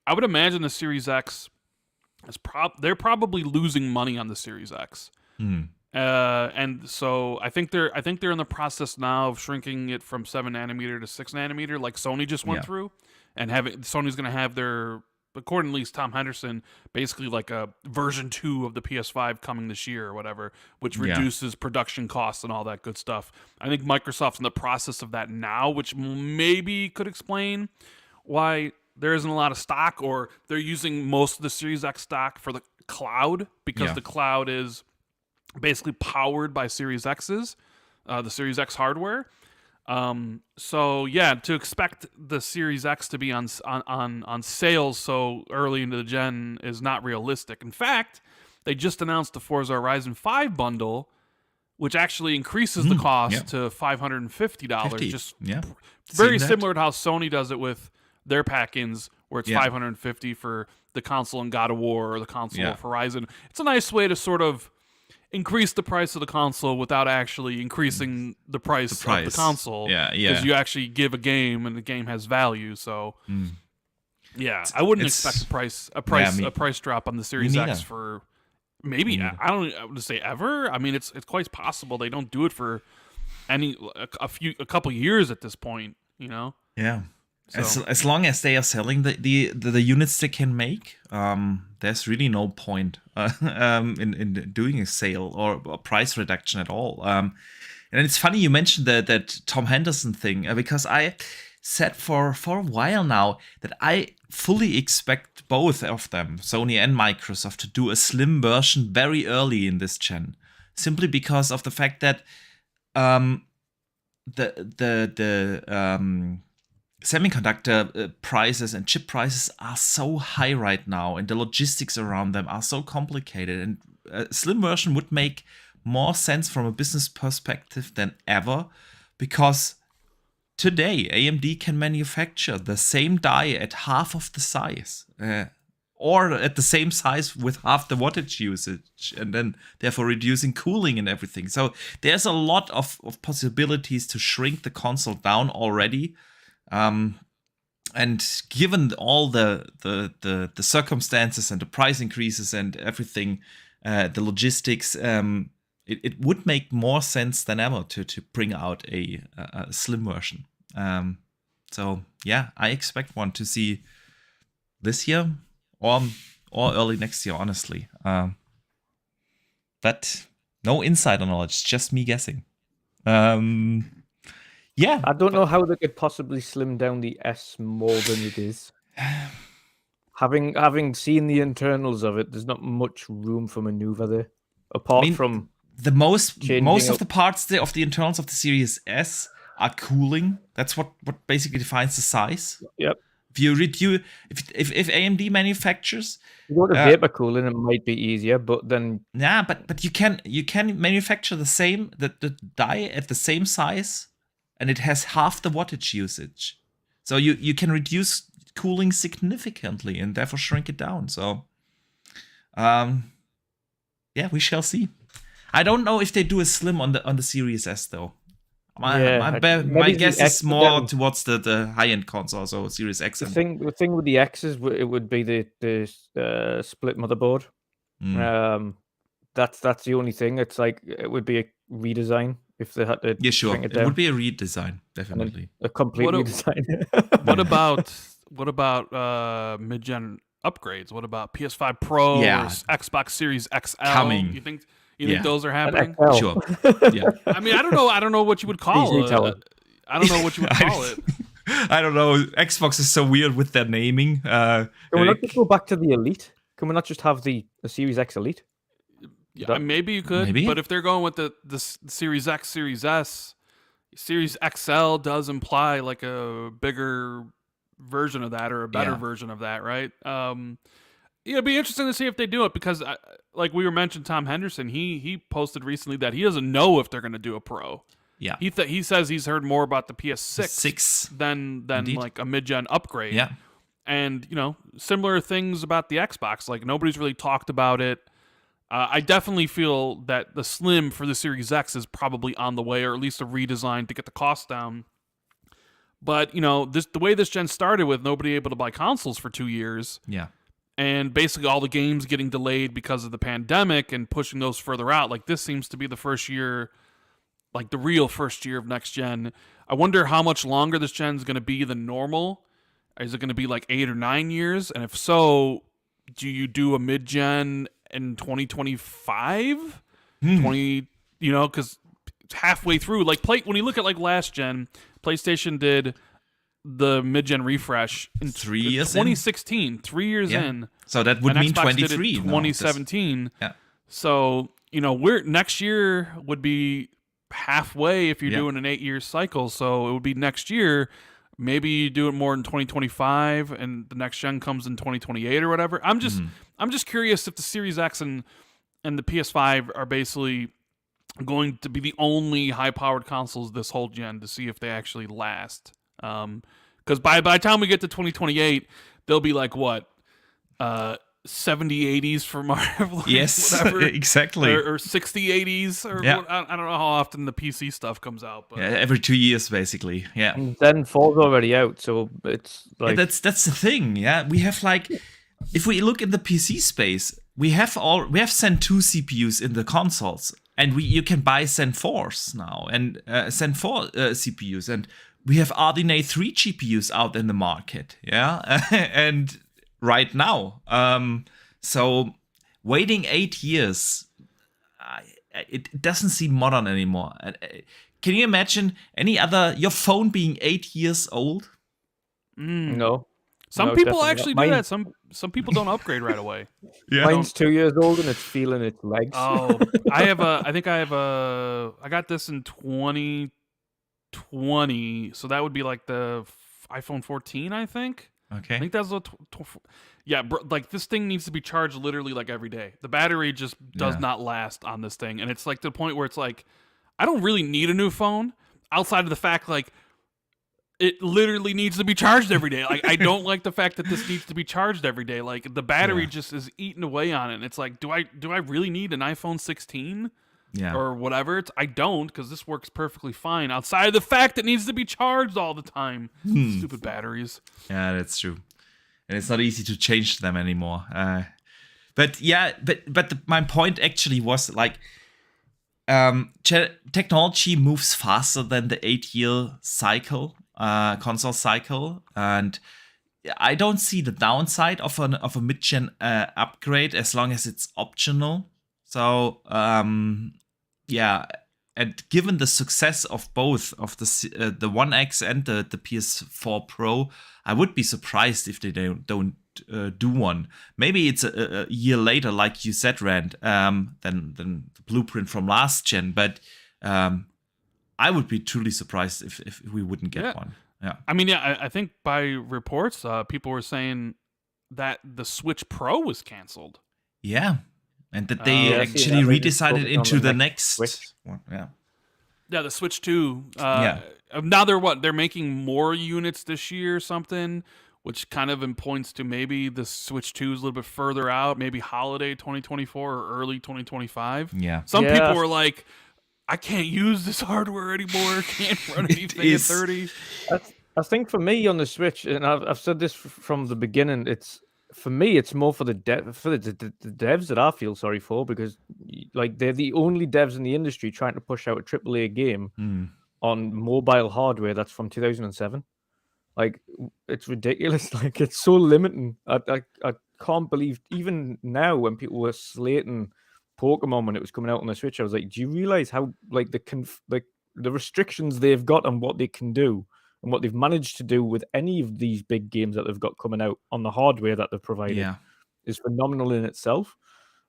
I would imagine the Series X they're probably losing money on the Series X. And so I think they're in the process now of shrinking it from 7 nanometer to 6 nanometer, like Sony just went through, and Sony's going to have their, according to at least Tom Henderson, basically like a version 2 of the PS5 coming this year or whatever, which reduces production costs and all that good stuff. I think Microsoft's in the process of that now, which maybe could explain why there isn't a lot of stock, or they're using most of the Series X stock for the cloud, because the cloud is basically powered by Series X's, the Series X hardware. So yeah, to expect the Series X to be on sales so early into the gen is not realistic. In fact, they just announced the Forza Horizon 5 bundle, which actually increases the cost to $550. Just very similar to how Sony does it with their pack-ins, where it's $550 for the console and God of War or the console of Horizon. It's a nice way to sort of increase the price of the console without actually increasing the price of the console. Because you actually give a game and the game has value. So I wouldn't expect a price drop on the Series X for maybe I would say ever. I mean, it's quite possible they don't do it for a couple years at this point, So. As long as they are selling the units they can make, there's really no point in doing a sale or a price reduction at all. And it's funny you mentioned that Tom Henderson thing, because I said for a while now that I fully expect both of them, Sony and Microsoft, to do a slim version very early in this gen, simply because of the fact that semiconductor prices and chip prices are so high right now, and the logistics around them are so complicated, and a slim version would make more sense from a business perspective than ever, because today AMD can manufacture the same die at half of the size, or at the same size with half the wattage usage, and then therefore reducing cooling and everything. So there's a lot of possibilities to shrink the console down already. And given all the circumstances and the price increases and everything, the logistics, it would make more sense than ever to bring out a slim version. So yeah, I expect one to see this year or early next year, honestly. But no insider knowledge, just me guessing. Yeah, I don't know how they could possibly slim down the S more than it is. Having seen the internals of it, there's not much room for maneuver there, apart from the most changing of the parts of the internals of the Series S are cooling. That's what basically defines the size. Yep. If you reduce, if AMD manufactures, you go to vapor cooling, it might be easier, but then but you can manufacture the same the die at the same size, and it has half the wattage usage. So you can reduce cooling significantly and therefore shrink it down. So, yeah, we shall see. I don't know if they do a slim on the Series S though. My guess is more towards the high end console, so Series X. The thing with the X is it would be the split motherboard. That's the only thing. It's like it would be a redesign if they had to. Yeah, sure. Bring it down. Would be a redesign, definitely. A complete redesign. What about mid-gen upgrades? What about PS5 Pro or Xbox Series XL? Coming. You think those are happening? Sure. Yeah. I mean, I don't know what you would call it. I don't know what you would call it. I don't know. Xbox is so weird with their naming. Can we not just go back to the Elite? Can we not just have the Series X Elite? Yeah, maybe you could. But if they're going with the Series X, Series S, Series XL does imply like a bigger version of that or a better version of that, right? It'd be interesting to see if they do it because, like we were mentioning, Tom Henderson, he posted recently that he doesn't know if they're going to do a Pro. Yeah, he says he's heard more about the PS6 than like a mid-gen upgrade. Yeah, and similar things about the Xbox. Like nobody's really talked about it. I definitely feel that the Slim for the Series X is probably on the way, or at least a redesign to get the cost down. But the way this gen started with nobody able to buy consoles for 2 years. Yeah. And basically all the games getting delayed because of the pandemic and pushing those further out. Like this seems to be the first year, like the real first year of next gen. I wonder how much longer this gen is going to be than normal. Is it going to be like 8 or 9 years? And if so, do you do a mid-gen in 2025? 20, because it's halfway through. Like when you look at like last gen, PlayStation did the mid-gen refresh in 3 years 2016, 3 years in. So that would mean 23. 2017. Yeah. So, next year would be halfway if you're doing an 8-year cycle. So it would be next year. Maybe you do it more in 2025 and the next gen comes in 2028 or whatever. I'm just curious if the Series X and the PS5 are basically going to be the only high-powered consoles this whole gen to see if they actually last. Because by the time we get to 2028, they'll be like what, 70 80s for Marvel? Yes, whatever. exactly. Or 60 80s, or I don't know how often the PC stuff comes out. But every 2 years, basically. Yeah. And then 4's already out, so it's like that's the thing. Yeah, we have like, if we look in the PC space, we have Zen 2 CPUs in the consoles, and you can buy Zen 4s now and Zen 4 CPUs, and we have RDNA 3 GPUs out in the market, and right now. So waiting 8 years, it doesn't seem modern anymore. Can you imagine your phone being 8 years old? No. Some people actually do that. Some people don't upgrade right away. Mine's 2 years old and it's feeling its legs. Oh, I got this in 2020, so that would be like the iPhone 14, I think. Okay. I think that's what. Like this thing needs to be charged literally like every day. The battery just does not last on this thing, and it's like to the point where it's like, I don't really need a new phone outside of the fact like it literally needs to be charged every day. Like I don't like the fact that this needs to be charged every day. Like the battery just is eating away on it. And it's like, do I really need an iPhone 16? Yeah. Or whatever. I don't, because this works perfectly fine outside of the fact it needs to be charged all the time. Stupid batteries. Yeah, that's true. And it's not easy to change them anymore. But my point actually was like, technology moves faster than the 8-year cycle. console cycle, and I don't see the downside of a mid-gen upgrade as long as it's optional. So yeah, and given the success of both of the One X and the PS4 Pro, I would be surprised if they don't do one. Maybe it's a year later, like you said, Rand, than the blueprint from last gen. But I would be truly surprised if we wouldn't get one. Yeah. I mean, yeah, I think by reports, people were saying that the Switch Pro was canceled. Yeah. And that they actually redecided into the next one. Yeah. Yeah, the Switch 2. Yeah. Now they're making more units this year or something, which kind of points to maybe the Switch 2 is a little bit further out, maybe holiday 2024 or early 2025. Yeah. Some people were like, I can't use this hardware anymore. Can't run anything at 30. I think for me on the Switch, and I've said this from the beginning, it's more for the devs that I feel sorry for, because like they're the only devs in the industry trying to push out a AAA game on mobile hardware that's from 2007. Like, it's ridiculous. Like, it's so limiting. I can't believe, even now when people were slating Pokemon when it was coming out on the Switch, I was like, do you realize how like the restrictions they've got on what they can do and what they've managed to do with any of these big games that they've got coming out on the hardware that they've provided is phenomenal in itself.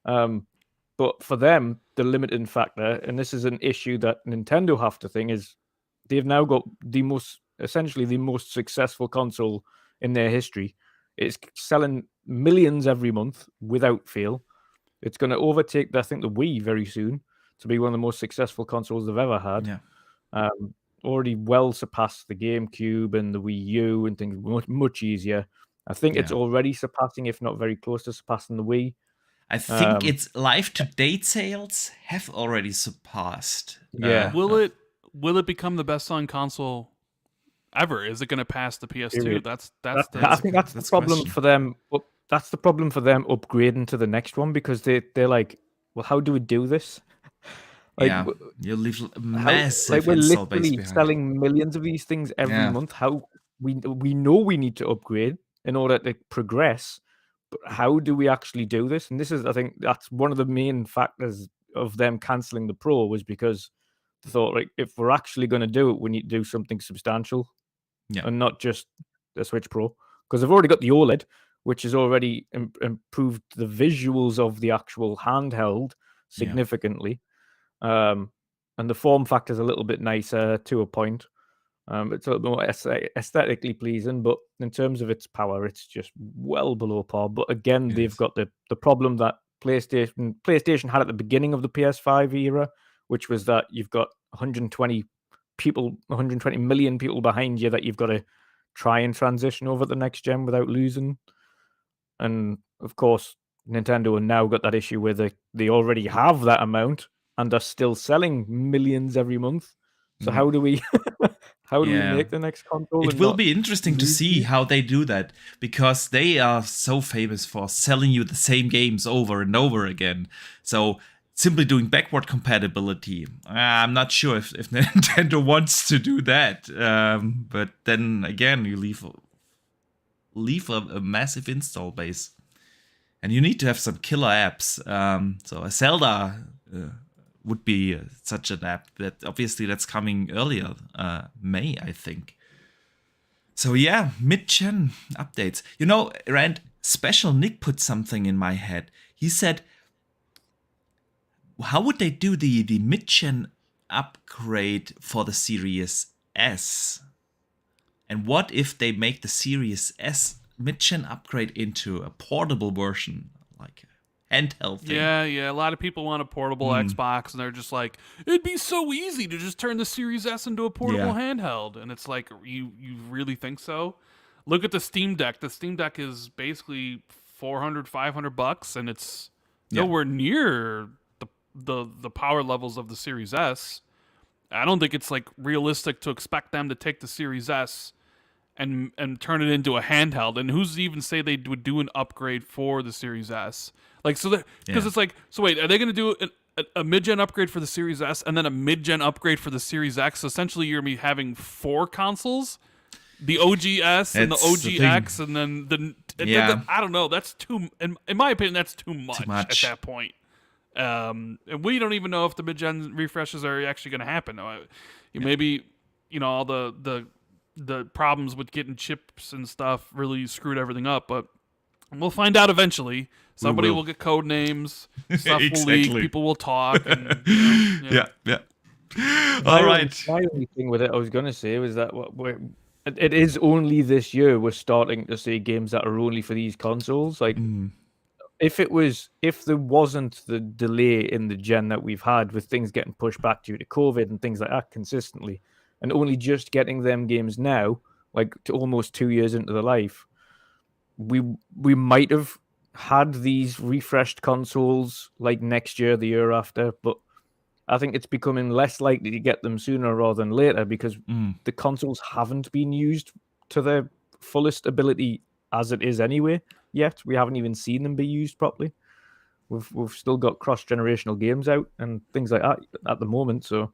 But for them, the limiting factor, and this is an issue that Nintendo have to think, is they've now got essentially the most successful console in their history. It's selling millions every month without fail. It's going to overtake, I think, the Wii very soon to be one of the most successful consoles they've ever had. Yeah. Already well surpassed the GameCube and the Wii U and things, much easier. I think it's already surpassing, if not very close to surpassing the Wii. I think its live-to-date sales have already surpassed. Yeah. Will it become the best-selling console ever? Is it going to pass the PS2? I think that's the problem for them. That's the problem for them upgrading to the next one, because they're like, well, how do we do this? Like, you leave a massive like, we're install base literally behind. selling millions of these things every month. How we know we need to upgrade in order to progress, but how do we actually do this? And this is, I think, that's one of the main factors of them canceling the Pro, was because they thought, like, if we're actually going to do it, we need to do something substantial, and not just the Switch Pro, because they've already got the OLED, which has already improved the visuals of the actual handheld significantly. And the form factor is a little bit nicer to a point. It's a little more aesthetically pleasing, but in terms of its power, it's just well below par. But again, they've got the problem that PlayStation had at the beginning of the PS5 era, which was that you've got 120 million people behind you that you've got to try and transition over the next gen without losing. And of course, Nintendo have now got that issue where they already have that amount and are still selling millions every month. So how do we we make the next console? It will be interesting to see how they do that, because they are so famous for selling you the same games over and over again. So simply doing backward compatibility, I'm not sure if Nintendo wants to do that. But then again, you leave a massive install base, and you need to have some killer apps. So a Zelda would be such an app that obviously that's coming earlier, May, I think. So yeah, mid-gen updates. You know, Rand, Special Nick put something in my head. He said, how would they do the mid-gen upgrade for the Series S? And what if they make the Series S mid-gen upgrade into a portable version, like a handheld thing? Yeah. A lot of people want a portable Xbox, and they're just like, it'd be so easy to just turn the Series S into a portable handheld. And it's like, you really think so? Look at the Steam Deck. The Steam Deck is basically $400-$500, and it's nowhere near the power levels of the Series S. I don't think it's like realistic to expect them to take the Series S and turn it into a handheld. And who's to even say they would do an upgrade for the Series S? Like, so because it's like, so wait, are they going to do a mid-gen upgrade for the Series S and then a mid-gen upgrade for the Series X? So essentially, you're going to be having 4 consoles the OGS and the That's the OGX, and then I don't know. That's too. In my opinion, that's too much at that point. And we don't even know if the mid-gen refreshes are actually going to happen. Maybe all the problems with getting chips and stuff really screwed everything up, but we'll find out eventually. Somebody will get code names, stuff will leak, people will talk. And, yeah. All right. My only thing with it, I was going to say, was that it is only this year we're starting to see games that are only for these consoles. Like, if there wasn't the delay in the gen that we've had with things getting pushed back due to COVID and things like that consistently, and only just getting them games now, like to almost 2 years into the life, we might have had these refreshed consoles like next year, the year after, but I think it's becoming less likely to get them sooner rather than later because the consoles haven't been used to their fullest ability as it is anyway yet. We haven't even seen them be used properly. We've still got cross-generational games out and things like that at the moment, so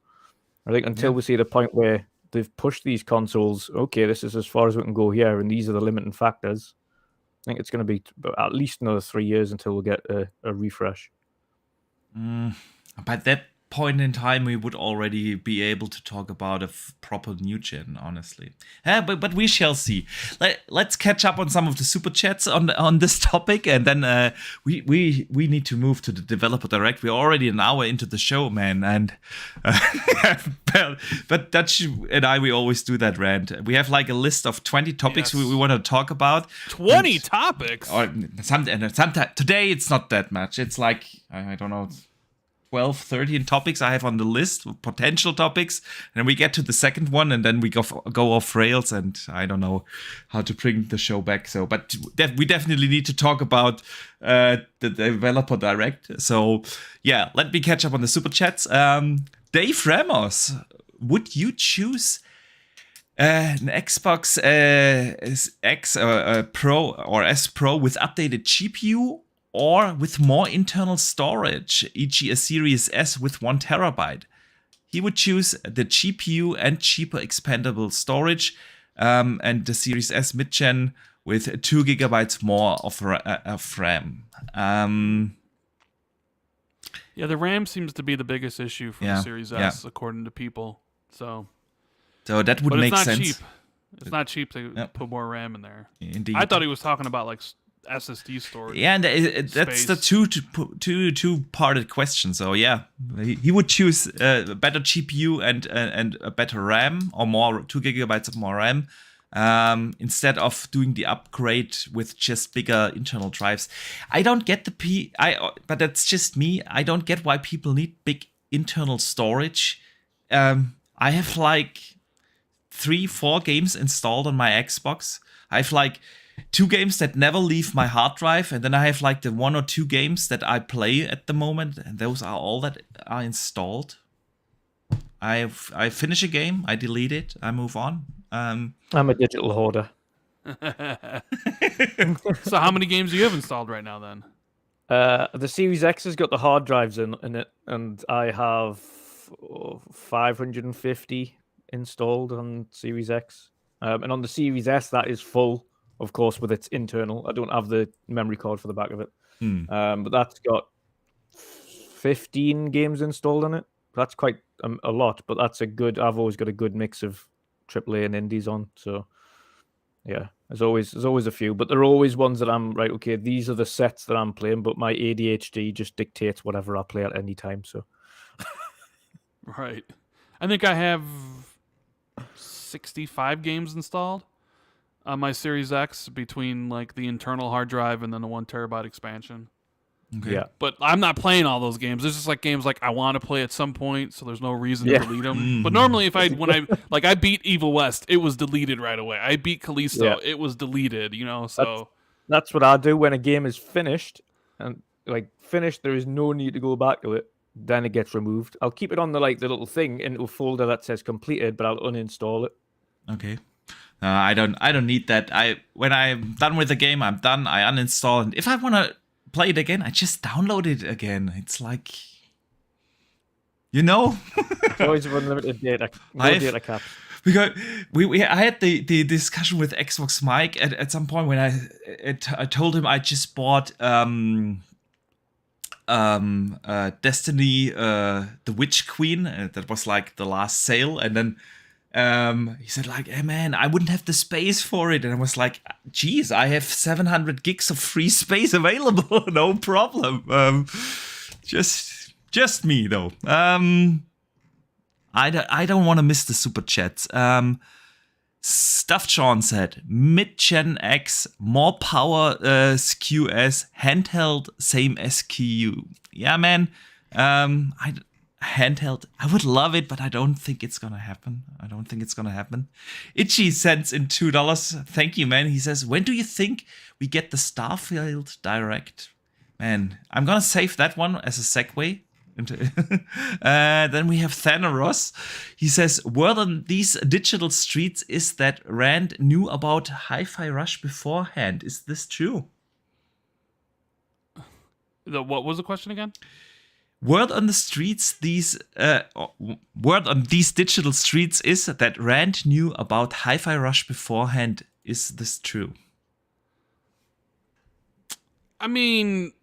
I think until we see the point where they've pushed these consoles, okay, this is as far as we can go here, and these are the limiting factors, I think it's going to be at least another 3 years until we get a refresh. By that point in time, we would already be able to talk about a proper new gen, honestly. But we shall see. Let's catch up on some of the super chats on this topic, and then we need to move to the developer direct. We're already an hour into the show, man, and but Dutch and I, we always do that rant. We have like a list of 20 topics we want to talk about. 20 topics. Or sometimes today it's not that much. It's like I don't know. 12, 13 topics I have on the list, potential topics, and we get to the second one, and then we go off rails, and I don't know how to bring the show back. So, but we definitely need to talk about the developer direct. So, yeah, let me catch up on the super chats. Dave Ramos, would you choose an Xbox X Pro or S Pro with updated GPU? Or with more internal storage, e.g. a Series S with 1 terabyte. He would choose the GPU and cheaper expandable storage, and the Series S mid-gen with 2 gigabytes more of RAM. The RAM seems to be the biggest issue for the Series S, according to people. So that would make sense. Cheap. It's not cheap to put more RAM in there. Indeed. I thought he was talking about like SSD storage. Yeah, and that's the two-parted question. So yeah, he would choose a better GPU and a better RAM, or more 2 gigabytes of more RAM, instead of doing the upgrade with just bigger internal drives. I don't get but that's just me. I don't get why people need big internal storage. I have like 3-4 games installed on my Xbox. I have like 2 games that never leave my hard drive, and then I have like the 1 or 2 games that I play at the moment, and those are all that are installed. I finish a game, I delete it, I move on. I'm a digital hoarder. So how many games do you have installed right now then? The Series X has got the hard drives in it, and I have 550 installed on Series X. And on the Series S, that is full, of course, with its internal. I don't have the memory card for the back of it. But that's got 15 games installed on it. That's quite a lot, but that's I've always got a good mix of AAA and indies on. So, yeah, there's always a few, but there are always ones that I'm right. Okay, these are the sets that I'm playing, but my ADHD just dictates whatever I play at any time. So, right, I think I have 65 games installed on my Series X between like the internal hard drive and then the 1 terabyte expansion. Okay. Yeah, but I'm not playing all those games. There's just like games like I want to play at some point, so there's no reason to delete them. But normally, when I beat Evil West, it was deleted right away. I beat Callisto, it was deleted. So that's what I do when a game is finished, and there is no need to go back to it. Then it gets removed. I'll keep it on the little thing into a folder that says completed, but I'll uninstall it. Okay. I don't need that. When I'm done with the game, I'm done. I uninstall, and if I want to play it again, I just download it again. It's like, it's always unlimited data. No data caps. because I had the discussion with Xbox Mike at some point when I told him I just bought Destiny the Witch Queen, that was like the last sale, and then he said like, hey man, I wouldn't have the space for it, and I was like, geez, I have 700 gigs of free space available. No problem. Just me though. I don't want to miss the super chats. Stuffed Sean said, mid-gen X, more power SKUs, handheld, same SKU. Yeah, man. Handheld, I would love it, but I don't think it's gonna happen. Itchy sends in $2. Thank you, man. He says, when do you think we get the Starfield Direct? Man, I'm gonna save that one as a segue. Then we have Thanaros. He says, word on these digital streets is that Rand knew about Hi-Fi Rush beforehand. Is this true? What was the question again? Word on these digital streets is that Rand knew about Hi-Fi Rush beforehand. Is this true? I mean,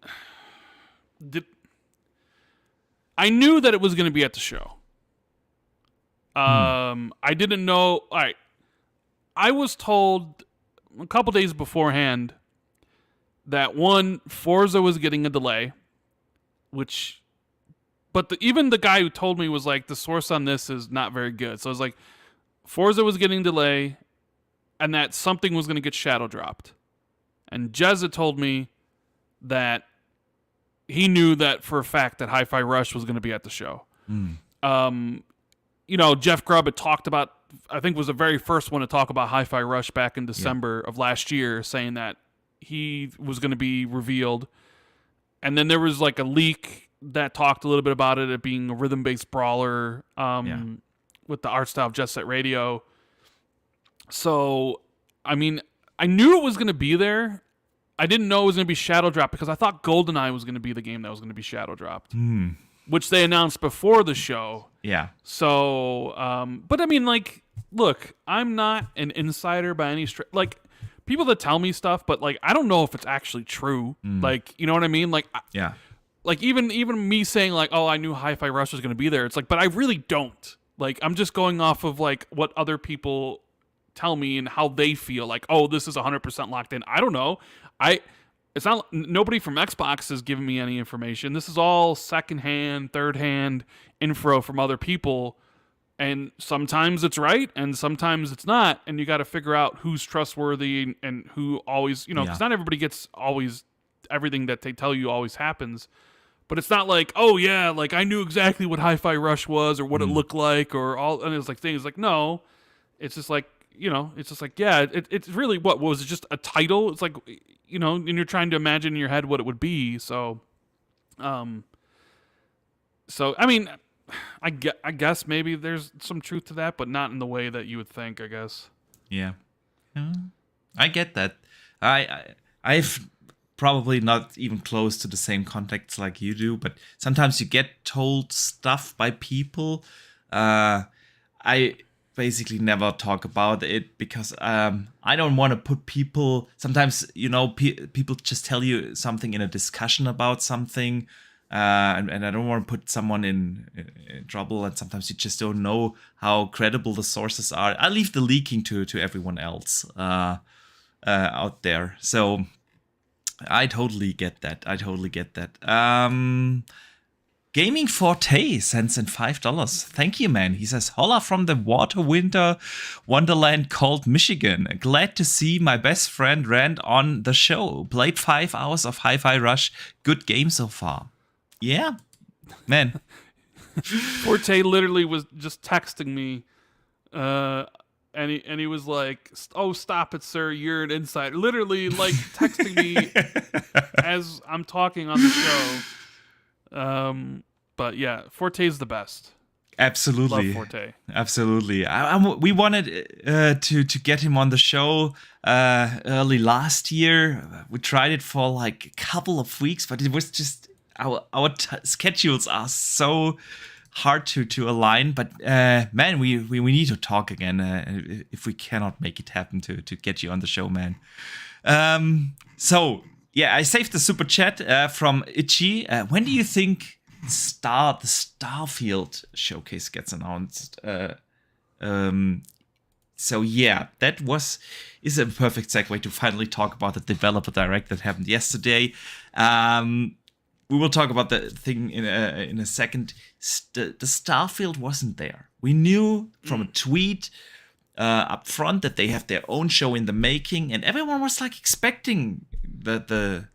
I knew that it was going to be at the show. I didn't know. I was told a couple days beforehand that Forza was getting a delay, but even the guy who told me was like, the source on this is not very good. So I was like, Forza was getting delay, and that something was going to get shadow dropped. And Jez had told me that he knew that for a fact that Hi-Fi Rush was going to be at the show. Jeff Grubb had talked about, I think was the very first one to talk about Hi-Fi Rush back in December of last year, saying that he was going to be revealed. And then there was like a leak that talked a little bit about it being a rhythm-based brawler with the art style of Jet Set Radio. So, I mean, I knew it was going to be there. I didn't know it was going to be shadow dropped because I thought GoldenEye was going to be the game that was going to be shadow dropped, which they announced before the show. Yeah. So, but I mean, like, look, I'm not an insider by any stretch. Like, people that tell me stuff, but like, I don't know if it's actually true. Like, you know what I mean? Like, yeah. Like even me saying like, oh, I knew Hi-Fi Rush was going to be there. It's like, but I really don't. Like, I'm just going off of like what other people tell me and how they feel. Like, oh, this is 100% locked in. I don't know. It's not, nobody from Xbox has given me any information. This is all secondhand, third-hand info from other people, and sometimes it's right and sometimes it's not, and you got to figure out who's trustworthy and who always, because not everybody gets always everything that they tell you always happens. But it's not like, oh yeah, like I knew exactly what Hi-Fi Rush was or what it looked like or all, and it's like things like, no, it's just like, it's just like, yeah, it's really, what was it, just a title? It's like, and you're trying to imagine in your head what it would be. So I mean, I guess maybe there's some truth to that, but not in the way that you would think, I guess. Yeah. I get that. I've probably not even close to the same contacts like you do, but sometimes you get told stuff by people. I basically never talk about it because I don't want to put people, sometimes, people just tell you something in a discussion about something, and I don't want to put someone in trouble, and sometimes you just don't know how credible the sources are. I leave the leaking to everyone else out there. So I totally get that. Gaming Forte sends in $5. Thank you, man. He says, holla from the winter wonderland called Michigan. Glad to see my best friend Rand on the show. Played 5 hours of Hi-Fi Rush. Good game so far. Yeah, man. Forte literally was just texting me, and he was like, "Oh, stop it, sir! You're an insider." Literally, like texting me as I'm talking on the show. But yeah, Forte's the best. Absolutely, love Forte. Absolutely. We wanted to get him on the show early last year. We tried it for like a couple of weeks, but it was just our schedules are so hard to align. But man, we need to talk again if we cannot make it happen to get you on the show, man. So yeah, I saved the super chat from Itchy. When do you think the Starfield showcase gets announced? So yeah, that is a perfect segue to finally talk about the developer direct that happened yesterday. We will talk about the thing in a second. The Starfield wasn't there. We knew from a tweet up front that they have their own show in the making, and everyone was like expecting the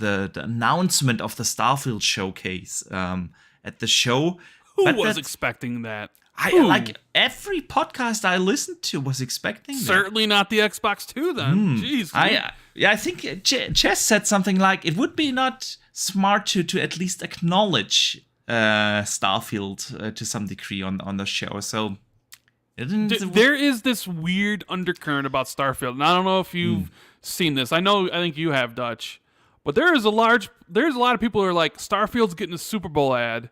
announcement of the Starfield showcase at the show. Who was expecting that? Like every podcast I listened to was expecting that. Certainly not the Xbox 2 then. Jeez. I think Jess said something like it would be not smart to at least acknowledge Starfield to some degree on the show. So there is this weird undercurrent about Starfield, and I don't know if you've seen this. I think you have, Dutch, but there's a lot of people who are like, Starfield's getting a Super Bowl ad.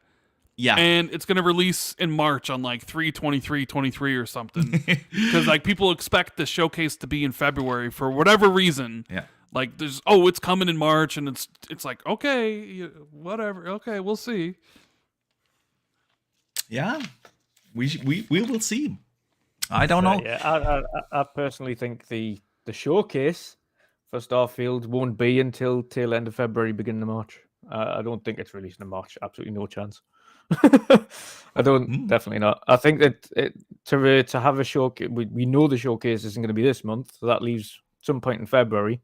Yeah. And it's going to release in March on like 3/23/23 or something. Because like people expect the showcase to be in February for whatever reason. Yeah. Like it's coming in March, and it's like, okay, whatever. Okay, we'll see. Yeah. We will see. I don't know. Yeah, I personally think the showcase for Starfield won't be until tail end of February, beginning of March. I don't think it's released in March. Absolutely no chance. I don't, definitely not. I think that to have a showcase, we know the showcase isn't going to be this month, so that leaves some point in February.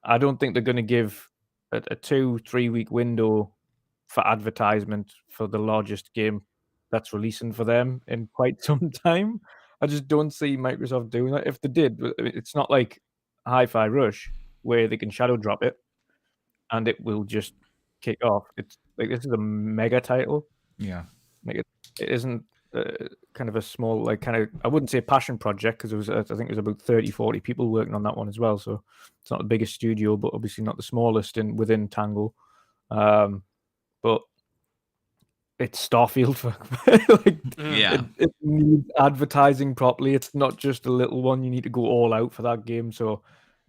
I don't think they're going to give a 2-3 week window for advertisement for the largest game that's releasing for them in quite some time. I just don't see Microsoft doing that. If they did, it's not like Hi-Fi Rush where they can shadow drop it and it will just kick off. It's like, this is a mega title. Yeah. Like it isn't kind of a small, like, kind of, I wouldn't say passion project, because I think it was about 30-40 people working on that one as well, so it's not the biggest studio, but obviously not the smallest within Tango. But it's Starfield. It needs advertising properly. It's not just a little one. You need to go all out for that game, so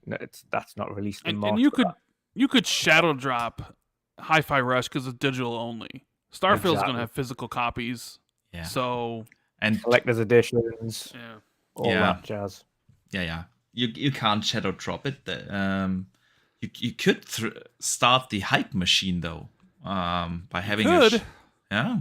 that's not released in March. And you could shadow drop Hi-Fi Rush because it's digital only. Starfield's going to have physical copies. Yeah. So, and collector's editions. Yeah. All that jazz. Yeah. You can't shadow drop it. You could start the hype machine though, by having yeah.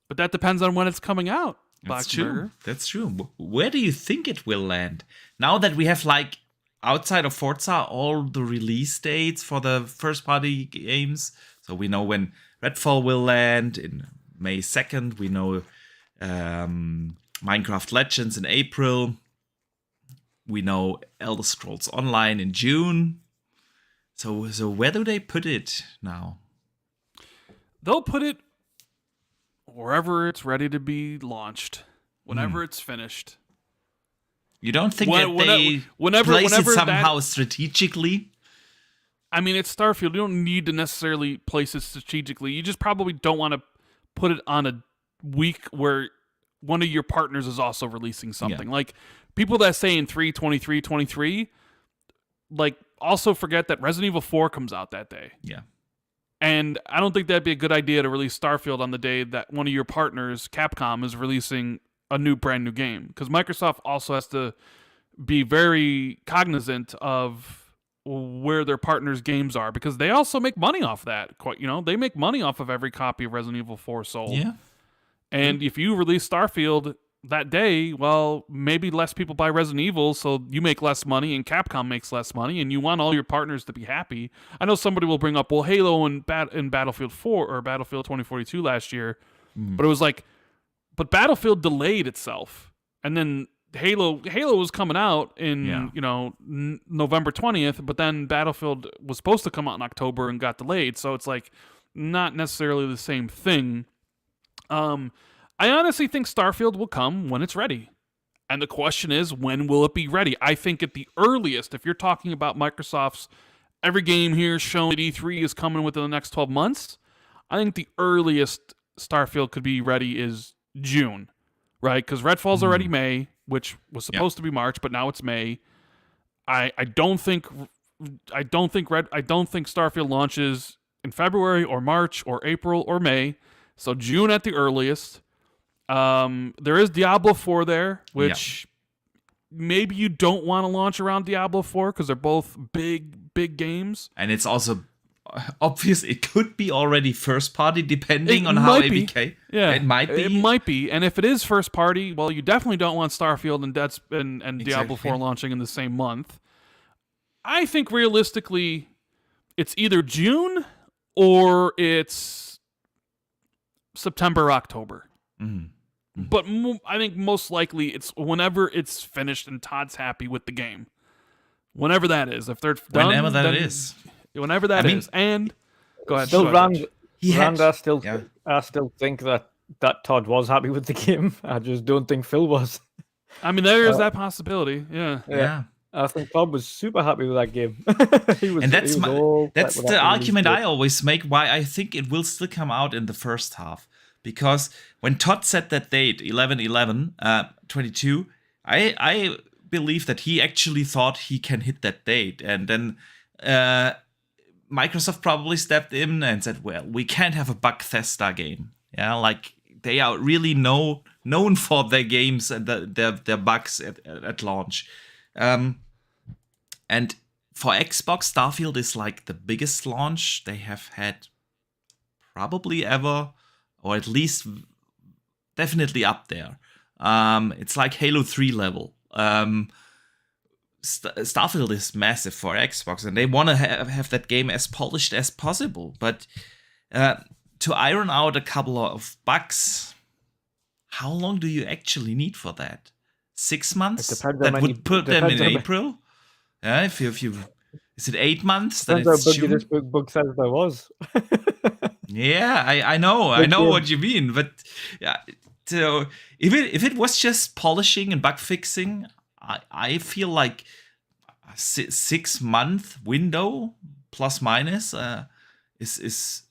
But that depends on when it's coming out. That's true. That's true. Where do you think it will land? Now that we have, like, outside of Forza, all the release dates for the first party games. So we know when Redfall will land in May 2nd. We know Minecraft Legends in April. We know Elder Scrolls Online in June. So where do they put it now? They'll put it wherever it's ready to be launched, whenever it's finished. You don't think that they place it somehow strategically? I mean, it's Starfield. You don't need to necessarily place it strategically. You just probably don't want to put it on a week where one of your partners is also releasing something. Yeah. Like, people that say in 3/23/23, like, also forget that Resident Evil 4 comes out that day. Yeah. And I don't think that'd be a good idea to release Starfield on the day that one of your partners, Capcom, is releasing a brand new game. Because Microsoft also has to be very cognizant of where their partners' games are, because they also make money off that. They make money off of every copy of Resident Evil 4 sold. Yeah. And if you release Starfield that day, well, maybe less people buy Resident Evil, so you make less money and Capcom makes less money, and you want all your partners to be happy. I know somebody will bring up, well, Halo and Battlefield 4 or Battlefield 2042 last year, but it was like, but Battlefield delayed itself, and then Halo was coming out in November 20th, but then Battlefield was supposed to come out in October and got delayed, so it's like not necessarily the same thing. I honestly think Starfield will come when it's ready. And the question is, when will it be ready? I think at the earliest, if you're talking about Microsoft's every game here shown at E3 is coming within the next 12 months, I think the earliest Starfield could be ready is June, right? Because Redfall's already May, which was supposed to be March, but now it's May. I don't think Starfield launches in February or March or April or May, so June at the earliest. There is Diablo 4 there, which maybe you don't want to launch around Diablo 4 because they're both big games. And it's also obvious it could be already first party depending on how ABK. Yeah, it might be. It might be, and if it is first party, well, you definitely don't want Starfield and Diablo 4 launching in the same month. I think realistically, it's either June or it's September, October. But I think most likely it's whenever it's finished and Todd's happy with the game. Whenever that is. If they're done, whenever that is. Whenever that is. And go ahead. Still, Rand, I still think that Todd was happy with the game. I just don't think Phil was. I mean, there is that possibility. Yeah. I think Todd was super happy with that game. That's the argument I always make why I think it will still come out in the first half. Because when Todd set that date, 11/11/22, I believe that he actually thought he can hit that date. And then Microsoft probably stepped in and said, well, we can't have a Bethesda game. Yeah, like they are really known for their games and their bugs at launch. And for Xbox, Starfield is like the biggest launch they have had probably ever, or at least definitely up there. It's like Halo 3 level. Starfield is massive for Xbox, and they want to have that game as polished as possible. But to iron out a couple of bugs, how long do you actually need for that? 6 months? That would put them in April? Yeah, if you is it 8 months? Depends how big this book says there was. Yeah, I know what you mean, but yeah. So if it was just polishing and bug fixing, I feel like a 6 month window plus minus is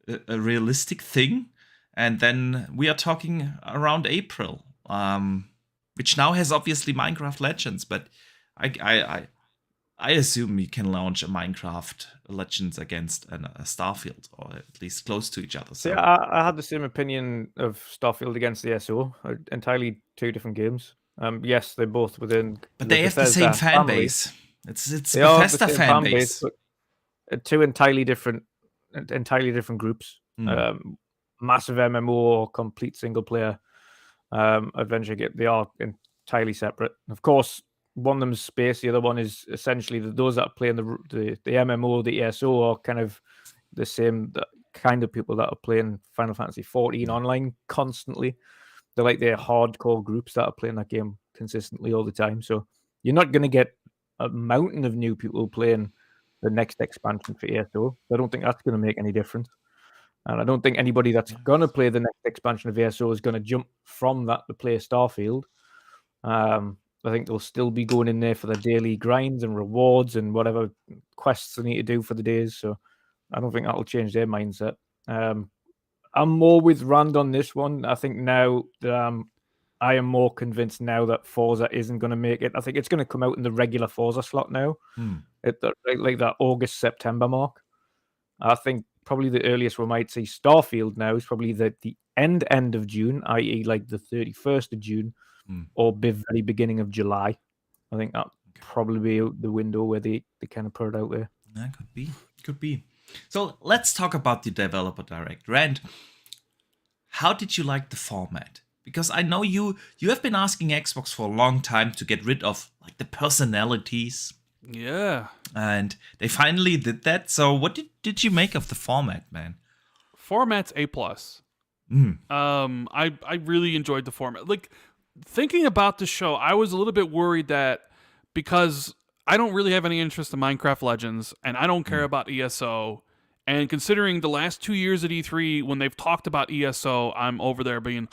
a realistic thing, and then we are talking around April, which now has obviously Minecraft Legends, but I assume you can launch a Minecraft Legends against a Starfield, or at least close to each other. So yeah, I had the same opinion of Starfield against the SO. Entirely two different games. Yes, they're both within, but they have the same fan base. It's Bethesda fan base. But two entirely different groups. Massive MMO, complete single player adventure game. They are entirely separate. Of course, one of them's space, the other one is essentially those that are playing the MMO, the ESO, are kind of the same kind of people that are playing Final Fantasy 14 online constantly. They're like their hardcore groups that are playing that game consistently all the time. So you're not going to get a mountain of new people playing the next expansion for ESO. I don't think that's going to make any difference. And I don't think anybody that's going to play the next expansion of ESO is going to jump from that to play Starfield. I think they'll still be going in there for the daily grinds and rewards and whatever quests they need to do for the days. So I don't think that'll change their mindset. I'm more with Rand on this one. I think now that I am more convinced now that Forza isn't going to make it. I think it's going to come out in the regular Forza slot now, at like that August, September mark. I think probably the earliest we might see Starfield now is probably the end of June, i.e. like the 31st of June, or very beginning of July. I think that probably be the window where they kind of put it out there. That could be. So let's talk about the Developer Direct. Rand, how did you like the format? Because I know you have been asking Xbox for a long time to get rid of like the personalities. Yeah. And they finally did that. So what did you make of the format, man? Format's A+. I really enjoyed the format. Like, thinking about the show, I was a little bit worried that because I don't really have any interest in Minecraft Legends and I don't care about ESO, and considering the last 2 years at E3 when they've talked about ESO, I'm over there being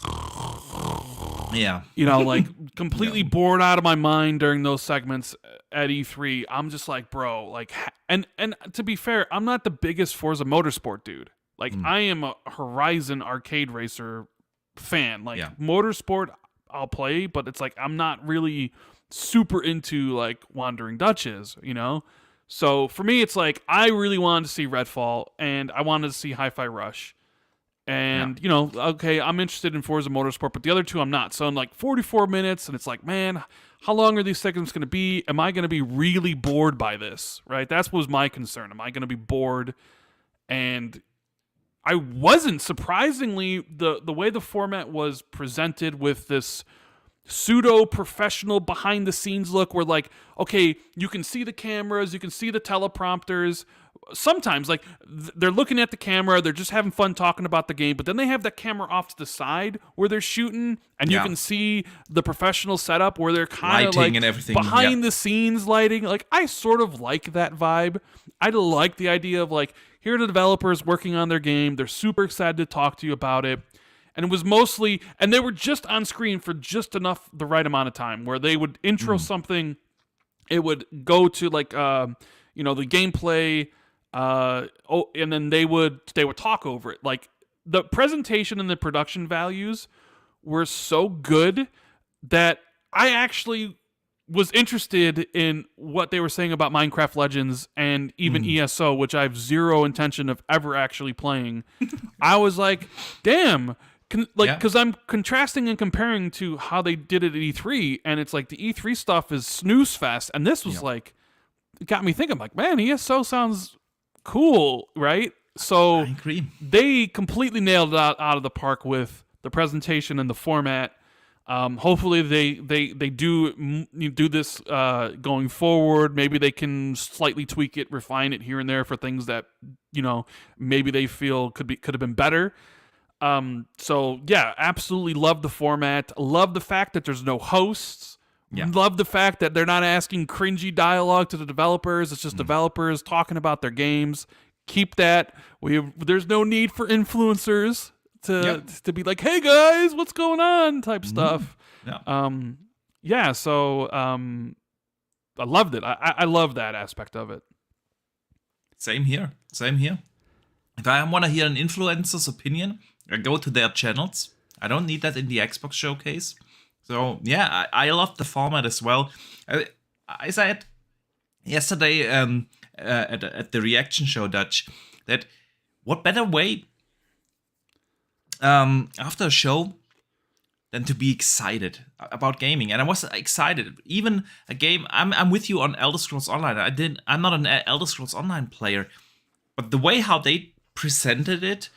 like completely bored out of my mind during those segments at E3. I'm just like, bro, like, and to be fair, I'm not the biggest Forza Motorsport dude. Like I am a Horizon arcade racer fan. Like Yeah. Motorsport, I'll play, but it's like I'm not really super into like Wandering Duchess, you know. So for me, it's like I really wanted to see Redfall and I wanted to see Hi-Fi Rush. And you know, okay, I'm interested in Forza Motorsport, but the other two I'm not. So I'm like 44 minutes, and it's like, man, how long are these segments going to be? Am I going to be really bored by this? Right? That was my concern. Am I going to be bored? And I wasn't. Surprisingly, the way the format was presented with this pseudo professional behind the scenes look, where like, okay, you can see the cameras, you can see the teleprompters. Sometimes like they're looking at the camera, they're just having fun talking about the game, but then they have that camera off to the side where they're shooting, and you can see the professional setup where they're kind of like and everything behind the scenes lighting. Like I sort of like that vibe. I like the idea of like, here are the developers working on their game, they're super excited to talk to you about it. And it was mostly, and they were just on screen for just enough, the right amount of time, where they would intro something, it would go to like, you know, the gameplay, and then they would talk over it. Like the presentation and the production values were so good that I actually was interested in what they were saying about Minecraft Legends and even ESO, which I have zero intention of ever actually playing. I was like, damn. Because I'm contrasting and comparing to how they did it at E3, and it's like the E3 stuff is snooze fest, and this was like, it got me thinking, like, man, ESO sounds cool, right? So I agree. they completely nailed it out of the park with the presentation and the format. Hopefully they do this going forward. Maybe they can slightly tweak it, refine it here and there for things that, you know, maybe they feel could have been better. So yeah, absolutely love the format. Love the fact that there's no hosts. Yeah. Love the fact that they're not asking cringy dialogue to the developers. It's just developers talking about their games. Keep that. There's no need for influencers to be like, hey guys, what's going on type stuff. Yeah. So I loved it. I love that aspect of it. Same here. If I want to hear an influencer's opinion, I go to their channels. I don't need that in the Xbox showcase. So yeah, I love the format as well. I said yesterday at the reaction show, Dutch, that what better way after a show than to be excited about gaming. And I was excited. Even a game, I'm with you on Elder Scrolls Online. I'm not an Elder Scrolls Online player, but the way how they presented it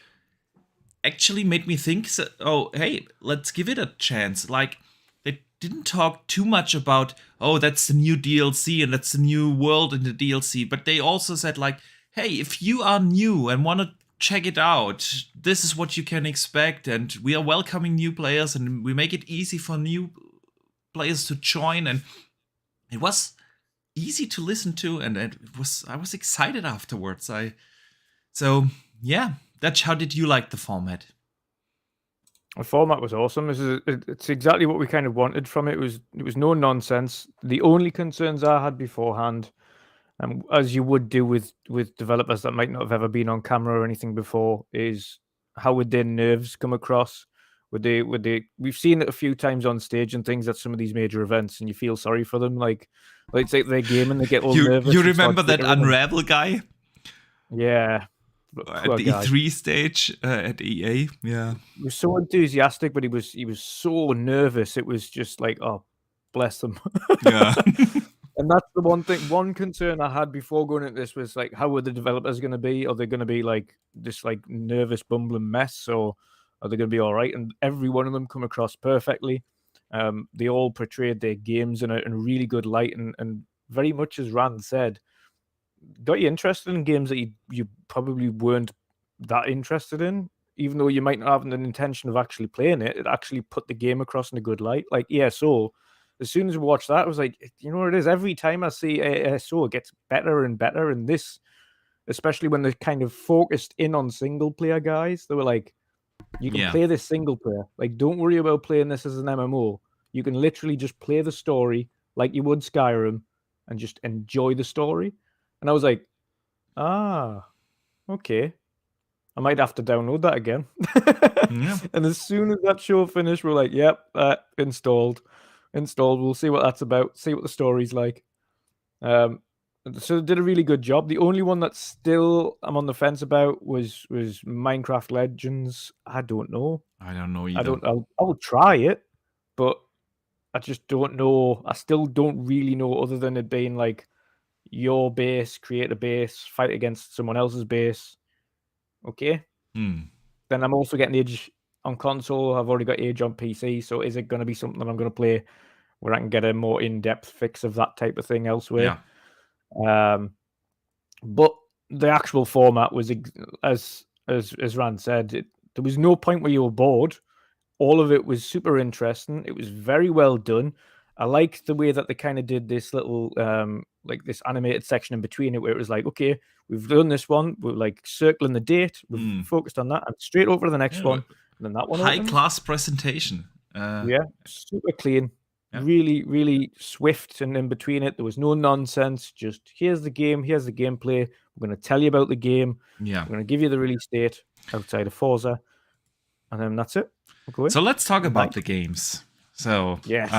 actually made me think, oh, hey, let's give it a chance. Like, they didn't talk too much about, oh, that's the new DLC and that's the new world in the DLC, but they also said, like, hey, if you are new and want to check it out, this is what you can expect, and we are welcoming new players, and we make it easy for new players to join, and it was easy to listen to, and I was excited afterwards. So yeah. Dutch, how did you like the format? The format was awesome. It's exactly what we kind of wanted from it. It was no nonsense. The only concerns I had beforehand, as you would do with developers that might not have ever been on camera or anything before, is how would their nerves come across? Would they? We've seen it a few times on stage and things at some of these major events, and you feel sorry for them. Like it's like they're gaming, they get all nervous. You remember that Unravel guy? Yeah. At the E3 stage at EA, yeah. He was so enthusiastic, but he was so nervous. It was just like, oh, bless them. Yeah. And that's the one concern I had before going into this was like, how are the developers going to be? Are they going to be like this like nervous, bumbling mess, or are they going to be all right? And every one of them come across perfectly. They all portrayed their games in a really good light, and very much as Rand said, got you interested in games that you probably weren't that interested in, even though you might not have an intention of actually playing it. It actually put the game across in a good light. Like ESO, as soon as we watched that, I was like, you know what it is? Every time I see ESO, it gets better and better. And this, especially when they're kind of focused in on single player guys, they were like, you can play this single player. Like, don't worry about playing this as an MMO. You can literally just play the story like you would Skyrim and just enjoy the story. And I was like, okay. I might have to download that again. Yeah. And as soon as that show finished, we're like, yep, installed. We'll see what that's about, see what the story's like. So they did a really good job. The only one that still I'm on the fence about was Minecraft Legends. I don't know. I don't know either. I'll try it, but I just don't know. I still don't really know, other than it being like your base, create a base, fight against someone else's base. Okay. Then I'm also getting Age on console. I've already got Age on PC. So is it going to be something that I'm going to play where I can get a more in-depth fix of that type of thing elsewhere? Yeah. But the actual format was, as Rand said, there was no point where you were bored. All of it was super interesting. It was very well done. I liked the way that they kind of did this little, like this animated section in between it, where it was like, okay, we've done this one. We're like circling the date. We've focused on that, and straight over to the next one. And then that one. High class presentation. Yeah, super clean. Yeah. Really, really swift, and in between it, there was no nonsense. Just here's the game, here's the gameplay. We're going to tell you about the game. Yeah. We're going to give you the release date outside of Forza, and then that's it. So let's talk about the games. So, yes.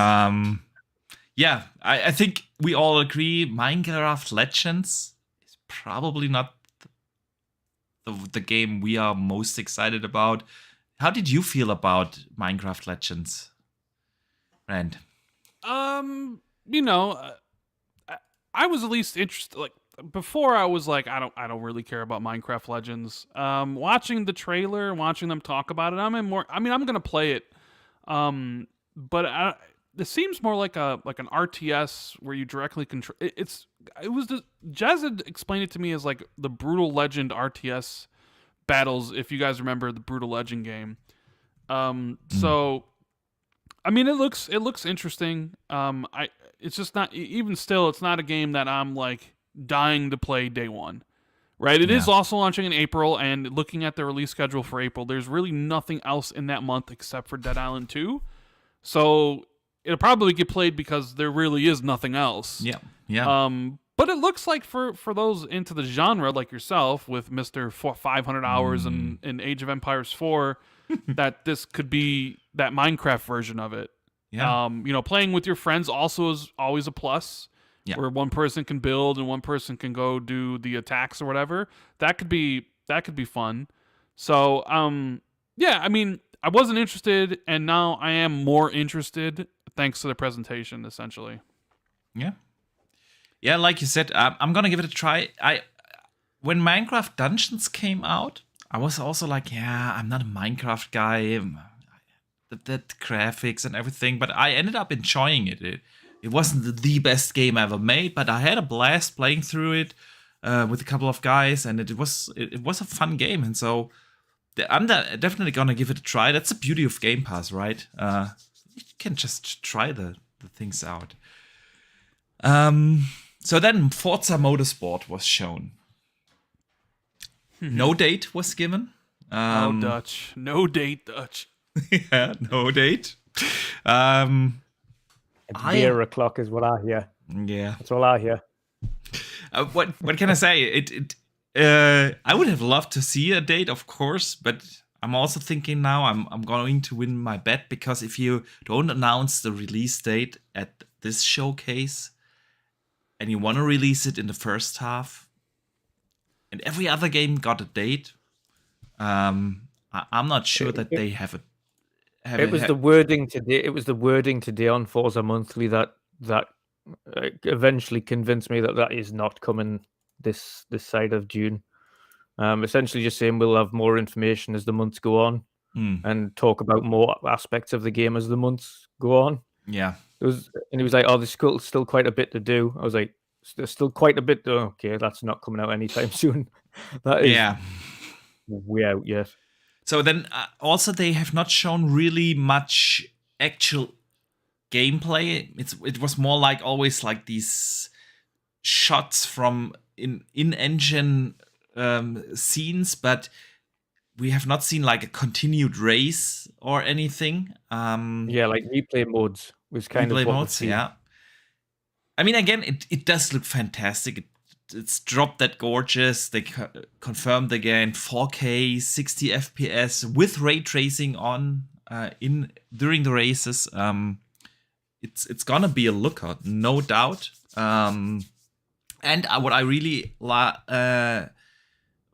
Yeah, I think we all agree Minecraft Legends is probably not the game we are most excited about. How did you feel about Minecraft Legends, Rand? You know, I was at least interested. Like before, I was like, I don't really care about Minecraft Legends. Watching the trailer, watching them talk about it, I'm gonna play it. But it seems more like an RTS where you directly control. Jez had explained it to me as like the Brutal Legend RTS battles. If you guys remember the Brutal Legend game, so. I mean, it looks interesting. It's just not, even still, it's not a game that I'm like dying to play day one, right? It is also launching in April, and looking at the release schedule for April, there's really nothing else in that month except for Dead Island 2. So it'll probably get played because there really is nothing else. Yeah. But it looks like for those into the genre like yourself with Mr. 500 hours in Age of Empires 4, that this could be that Minecraft version of it. Yeah. Playing with your friends also is always a plus. Yeah. Where one person can build and one person can go do the attacks or whatever. That could be fun. So, yeah, I mean, I wasn't interested, and now I am more interested thanks to the presentation, essentially. Yeah. Yeah, like you said, I'm gonna give it a try. When Minecraft Dungeons came out, I was also like, yeah, I'm not a Minecraft guy. That graphics and everything, but I ended up enjoying it. It wasn't the best game ever made, but I had a blast playing through it with a couple of guys, and it was a fun game. And so I'm definitely gonna give it a try. That's the beauty of Game Pass, right? You can just try the things out. So then Forza Motorsport was shown. No date was given. No date, Dutch. Yeah, no date. It's beer o'clock is what I hear. Yeah, that's all I hear. What can I say? I would have loved to see a date, of course, but I'm also thinking now I'm going to win my bet, because if you don't announce the release date at this showcase and you want to release it in the first half, and every other game got a date, I'm not sure that they have a. It was the wording today. It was the wording today on Forza Monthly that eventually convinced me that is not coming this side of June. Essentially, just saying we'll have more information as the months go on, and talk about more aspects of the game as the months go on. Yeah, he was like, "Oh, there's still quite a bit to do." I was like, "There's still quite a bit to." Okay, that's not coming out anytime soon. That is, way out yet. So then, also they have not shown really much actual gameplay. It was more like always like these shots from in-engine scenes, but we have not seen like a continued race or anything. Yeah, like replay modes was kind of what modes. Yeah. I mean, again, it does look fantastic. It it's dropped that gorgeous. They confirmed again 4K 60 FPS with ray tracing on in during the races. It's gonna be a lookout, no doubt. And what I really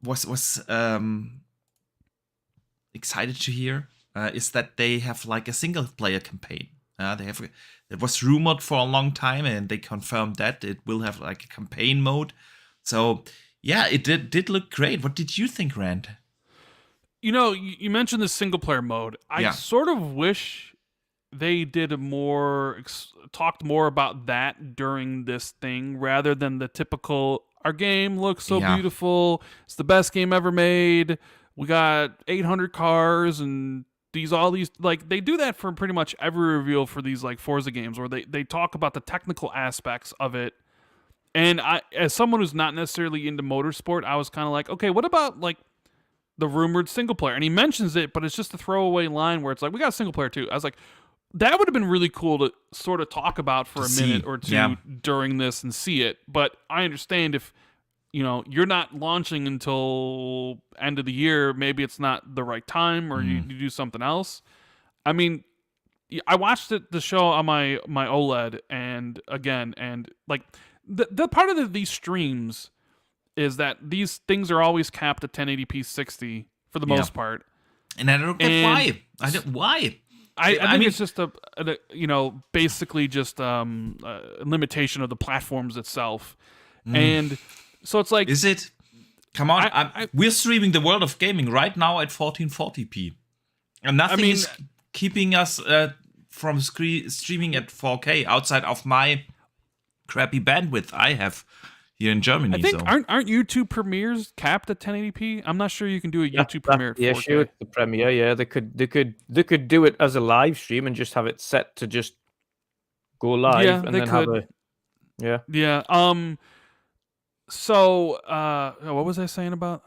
was excited to hear is that they have like a single player campaign. It was rumored for a long time, and they confirmed that it will have like a campaign mode. So yeah, it did look great. What did you think, Rand? You mentioned the single player mode. I sort of wish they did talked more about that during this thing rather than the typical, our game looks so beautiful, it's the best game ever made, we got 800 cars and all these, like, they do that for pretty much every reveal for these like Forza games, where they talk about the technical aspects of it. And I, as someone who's not necessarily into motorsport, I was kind of like, okay, what about like the rumored single player? And he mentions it, but it's just a throwaway line where it's like, we got a single player too. I was like, that would have been really cool to sort of talk about for a minute or two during this and see it. But I understand if, you're not launching until end of the year, maybe it's not the right time, or you do something else. I mean, I watched the show on my OLED, and like the part of these streams is that these things are always capped at 1080p 60 for the most part. And I don't get why. Why? I think it's just basically just a limitation of the platforms itself. And so it's like, is it? Come on, we're streaming the world of gaming right now at 1440p, and nothing is keeping us from streaming at 4K outside of my crappy bandwidth I have here in Germany. I think aren't YouTube premieres capped at 1080p? I'm not sure you can do a YouTube premiere at 4K. Yeah, sure, the premiere. Yeah, they could do it as a live stream and just have it set to just go live, and then have a So, what was I saying about?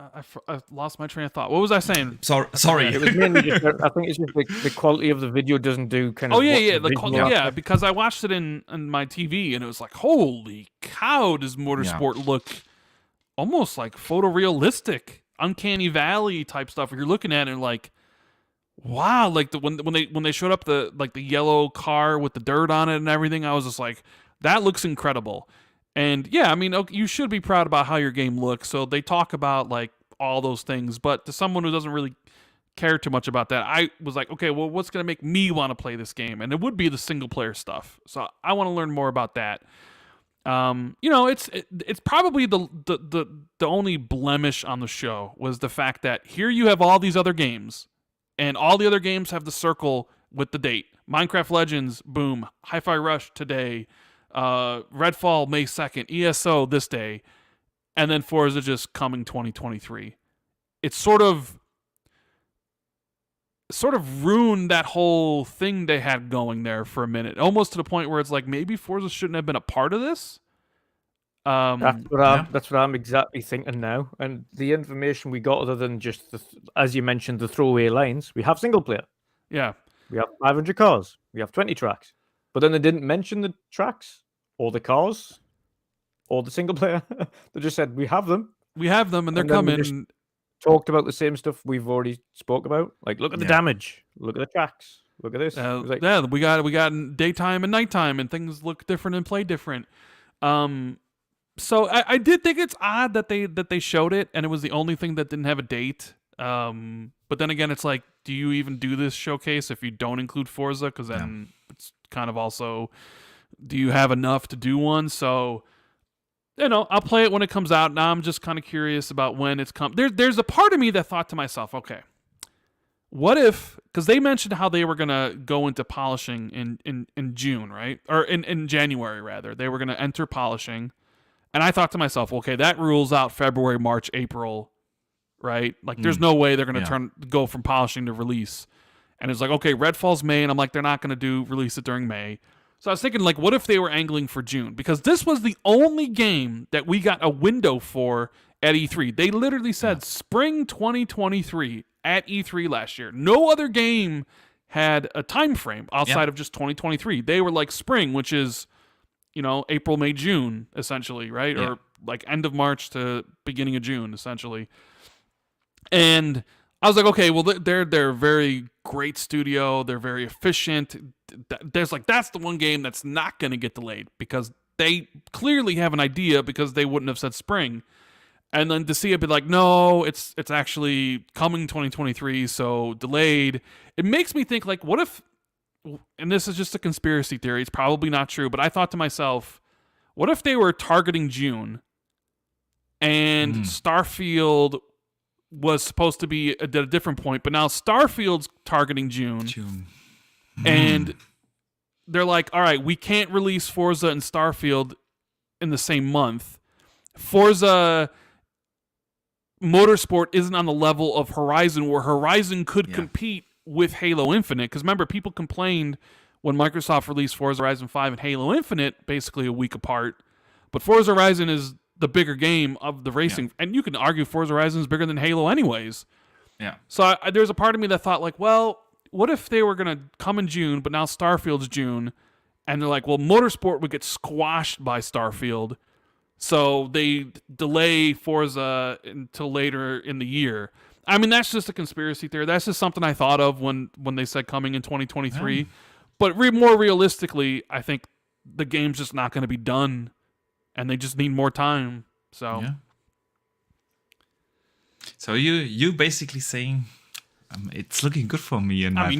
I lost my train of thought. What was I saying? Sorry. It was mainly just, I think it's just the quality of the video doesn't do kind of. Because I watched it in my TV, and it was like, holy cow, does motorsport look almost like photorealistic, uncanny valley type stuff? You're looking at it and like, wow, like when they showed up the yellow car with the dirt on it and everything, I was just like, that looks incredible. And yeah, I mean, you should be proud about how your game looks. So they talk about like all those things, but to someone who doesn't really care too much about that, I was like, okay, well, what's going to make me want to play this game? And it would be the single player stuff. So I want to learn more about that. It's probably the only blemish on the show was the fact that here you have all these other games, and all the other games have the circle with the date. Minecraft Legends, boom. Hi-Fi Rush today. Redfall May 2nd, ESO this day, and then Forza just coming 2023. It's sort of ruined that whole thing they had going there for a minute, almost to the point where it's like, maybe Forza shouldn't have been a part of this. That's what I'm exactly thinking now. And the information we got, other than just as you mentioned, the throwaway lines, we have single player. Yeah, we have 500 cars. We have 20 tracks. But then they didn't mention the tracks or the cars or the single player. They just said, we have them. We have them, and they're coming. Talked about the same stuff we've already spoke about. Like, look at the damage. Look at the tracks. Look at this. We got daytime and nighttime, and things look different and play different. So I did think it's odd that they showed it, and it was the only thing that didn't have a date. But then again, it's like, do you even do this showcase if you don't include Forza? Because then it's kind of also, do you have enough to do one? So, I'll play it when it comes out. Now I'm just kind of curious about when it's come. There's a part of me that thought to myself, okay, what if, because they mentioned how they were going to go into polishing in June, right? Or in January, rather. They were going to enter polishing. And I thought to myself, okay, that rules out February, March, April, right? Like, there's no way they're going to go from polishing to release. And it's like, okay, Redfall's May, and I'm like, they're not going to release it during May. So I was thinking, like, what if they were angling for June? Because this was the only game that we got a window for at E3. They literally said spring 2023 at E3 last year. No other game had a time frame outside of just 2023. They were like spring, which is, April, May, June, essentially, right? Or like end of March to beginning of June, essentially. And I was like, okay, well, they're very great studio. They're very efficient. There's like, that's the one game that's not going to get delayed because they clearly have an idea, because they wouldn't have said spring. And then to see it be like, no, it's actually coming 2023, so delayed. It makes me think, like, what if, and this is just a conspiracy theory, it's probably not true, but I thought to myself, what if they were targeting June and Starfield was supposed to be at a different point, but now Starfield's targeting June. And they're like, all right, we can't release Forza and Starfield in the same month. Forza Motorsport isn't on the level of Horizon, where Horizon could compete with Halo Infinite. Because remember, people complained when Microsoft released Forza Horizon 5 and Halo Infinite basically a week apart. But Forza Horizon is the bigger game of the racing. And you can argue Forza Horizon is bigger than Halo anyways. Yeah. So there's a part of me that thought, like, well, what if they were going to come in June, but now Starfield's June, and they're like, well, Motorsport would get squashed by Starfield, so they delay Forza until later in the year. I mean, that's just a conspiracy theory. That's just something I thought of when they said coming in 2023. Yeah. But more realistically, I think the game's just not going to be done, and they just need more time. So, So you basically saying it's looking good for me. And I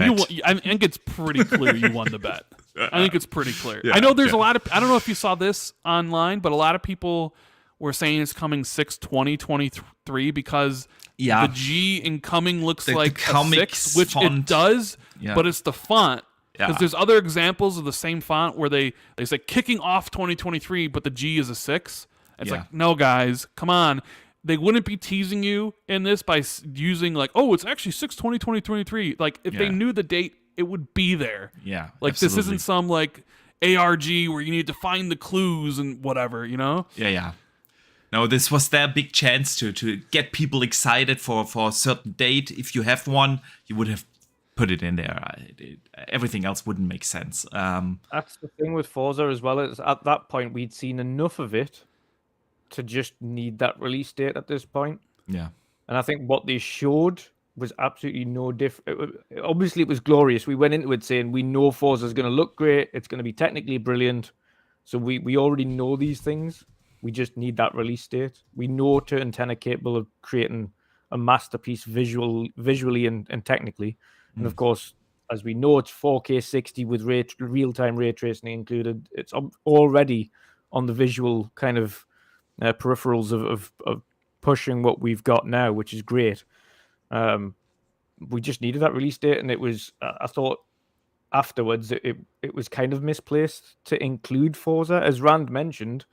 think it's pretty clear you won the bet. I think it's pretty clear. I know there's a lot of, I don't know if you saw this online, but a lot of people were saying it's coming 6/20/23 because the G in coming looks like a 6, which font. It does, but it's the font. Because there's other examples of the same font where they say kicking off 2023, but the G is a 6. It's like, no, guys, come on. They wouldn't be teasing you in this by using like, oh, it's actually 6/20/2023. Like, if they knew the date, it would be there. Yeah, like absolutely. This isn't some like ARG where you need to find the clues and whatever, you know? Yeah. No, this was their big chance to get people excited for a certain date. If you have one, you would have put it in there. Everything else wouldn't make sense. That's the thing with Forza as well. Is at that point we'd seen enough of it to just need that release date at this point. Yeah. And I think what they showed was absolutely no different. Obviously, it was glorious. We went into it saying we know Forza is going to look great. It's going to be technically brilliant. So we already know these things. We just need that release date. We know Turn 10 are capable of creating a masterpiece visually and technically. And of course, as we know, it's 4K 60 with real-time ray tracing included. It's already on the visual kind of peripherals of pushing what we've got now, which is great. We just needed that release date, and it was. I thought afterwards it was kind of misplaced to include Forza, as Rand mentioned.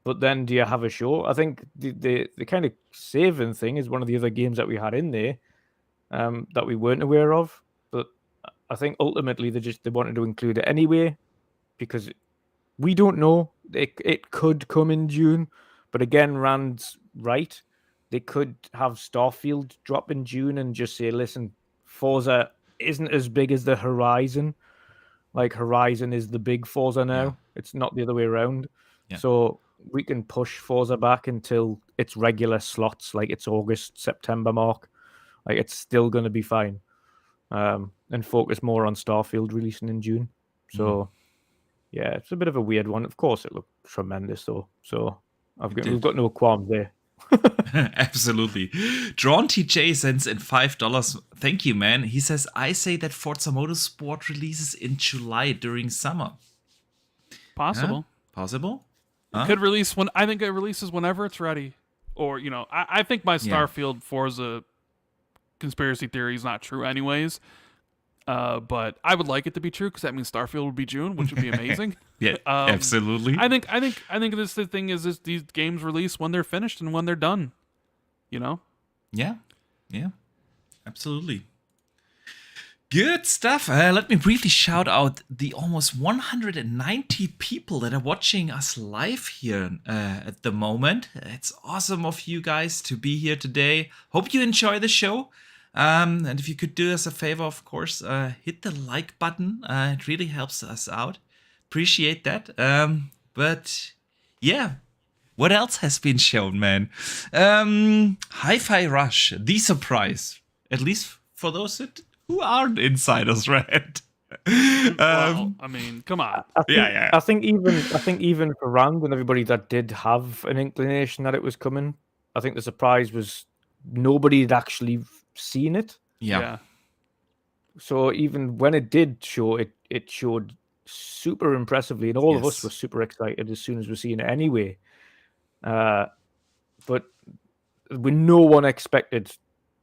But then, do you have a show? I think the kind of saving thing is one of the other games that we had in there that we weren't aware of. But I think ultimately they wanted to include it anyway, because we don't know. It could come in June, but again, Rand's right. They could have Starfield drop in June and just say, listen, Forza isn't as big as the Horizon. Like, Horizon is the big Forza now. Yeah. It's not the other way around. Yeah. So we can push Forza back until its regular slots, like its August, September mark. Like, it's still going to be fine. And focus more on Starfield releasing in June. So, yeah, it's a bit of a weird one. Of course, it looked tremendous, though. So we've got no qualms there. Absolutely. Drawn TJ sends in $5. Thank you, man. He says, I say that Forza Motorsport releases in July during summer. Possible. Possible? It could release when I think it releases whenever it's ready. Or, you know, I think my Starfield Forza conspiracy theory is not true anyways. But I would like it to be true because that means Starfield would be June, which would be amazing. Yeah, absolutely. I think the thing is these games release when they're finished and when they're done. You know? Yeah, absolutely. Good stuff. Let me briefly shout out the almost 190 people that are watching us live here at the moment. It's awesome of you guys to be here today. Hope you enjoy the show. And if you could do us a favor, of course, hit the like button. It really helps us out. Appreciate that. But yeah, What else has been shown, man? Hi-Fi Rush, the surprise, at least for those who aren't insiders, right? Well, I mean, come on. I think even for Rand and everybody that did have an inclination that it was coming, I think the surprise was nobody had actually seen it. Yeah. So even when it did show, it showed super impressively, and all of us were super excited as soon as we seen it anyway. But when no one expected,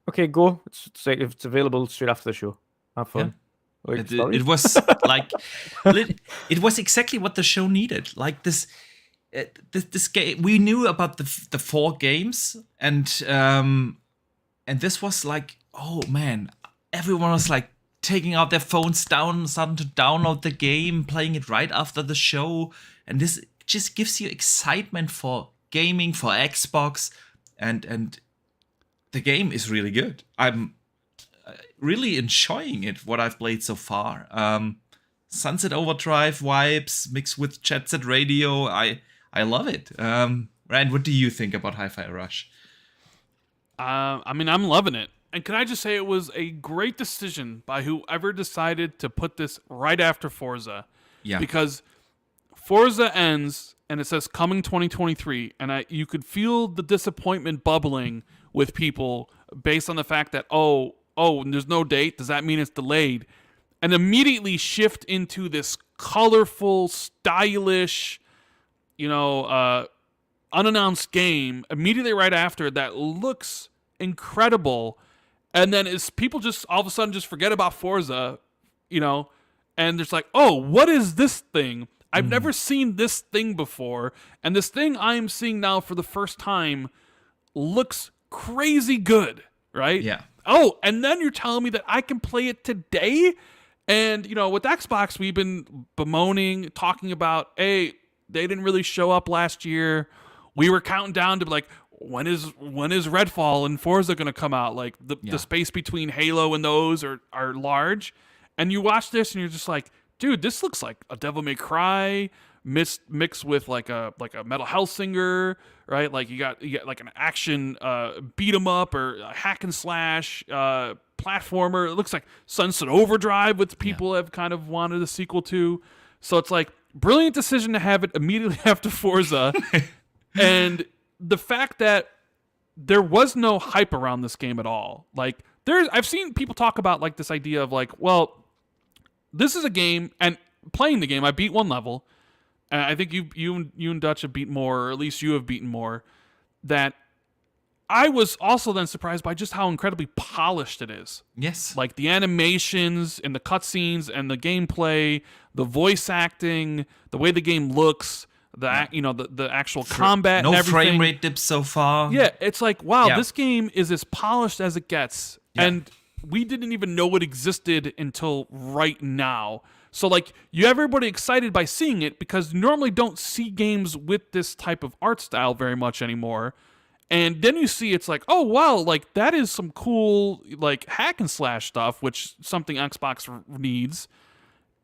okay, go. If it's available straight after the show. Have fun. Yeah. Like, it was like it was exactly what the show needed. Like this game, we knew about the 4 games, and this was like, oh man, everyone was like taking out their phones starting to download the game, playing it right after the show, and this just gives you excitement for gaming, for Xbox, and the game is really good. I'm really enjoying it, what I've played so far. Sunset Overdrive vibes mixed with Jet Set Radio. I love it. Rand, what do you think about Hi-Fi Rush? I mean, I'm loving it. And can I just say it was a great decision by whoever decided to put this right after Forza. Yeah. Because Forza ends and it says coming 2023, and you could feel the disappointment bubbling with people based on the fact that, oh, there's no date. Does that mean it's delayed? And immediately shift into this colorful, stylish, unannounced game immediately right after that looks incredible. And then people just all of a sudden just forget about Forza, and there's like, oh, what is this thing? I've never seen this thing before. And this thing I'm seeing now for the first time looks crazy good, right? Yeah. Oh, and then you're telling me that I can play it today? And, with Xbox, we've been bemoaning, talking about, hey, they didn't really show up last year. We were counting down to like, when is Redfall and Forza going to come out? Like, the space between Halo and those are large. And you watch this and you're just like, dude, this looks like a Devil May Cry mixed with like a Metal Hellsinger, right? Like you got like an action beat 'em up or a hack and slash platformer. It looks like Sunset Overdrive, which people have kind of wanted a sequel to. So it's like brilliant decision to have it immediately after Forza. And the fact that there was no hype around this game at all. Like I've seen people talk about like this idea of like, well, this is a game, and playing the game, I beat one level. And I think you and Dutch have beat more, or at least you have beaten more. That I was also then surprised by just how incredibly polished it is. Yes. Like the animations and the cutscenes and the gameplay, the voice acting, the way the game looks, the actual combat, no and everything. frame rate dips so far. Yeah, it's like, wow, this game is as polished as it gets. Yeah. And we didn't even know it existed until right now. So, like, everybody excited by seeing it because you normally don't see games with this type of art style very much anymore. And then you see it's like, oh, wow, like, that is some cool, like, hack and slash stuff, which something Xbox needs.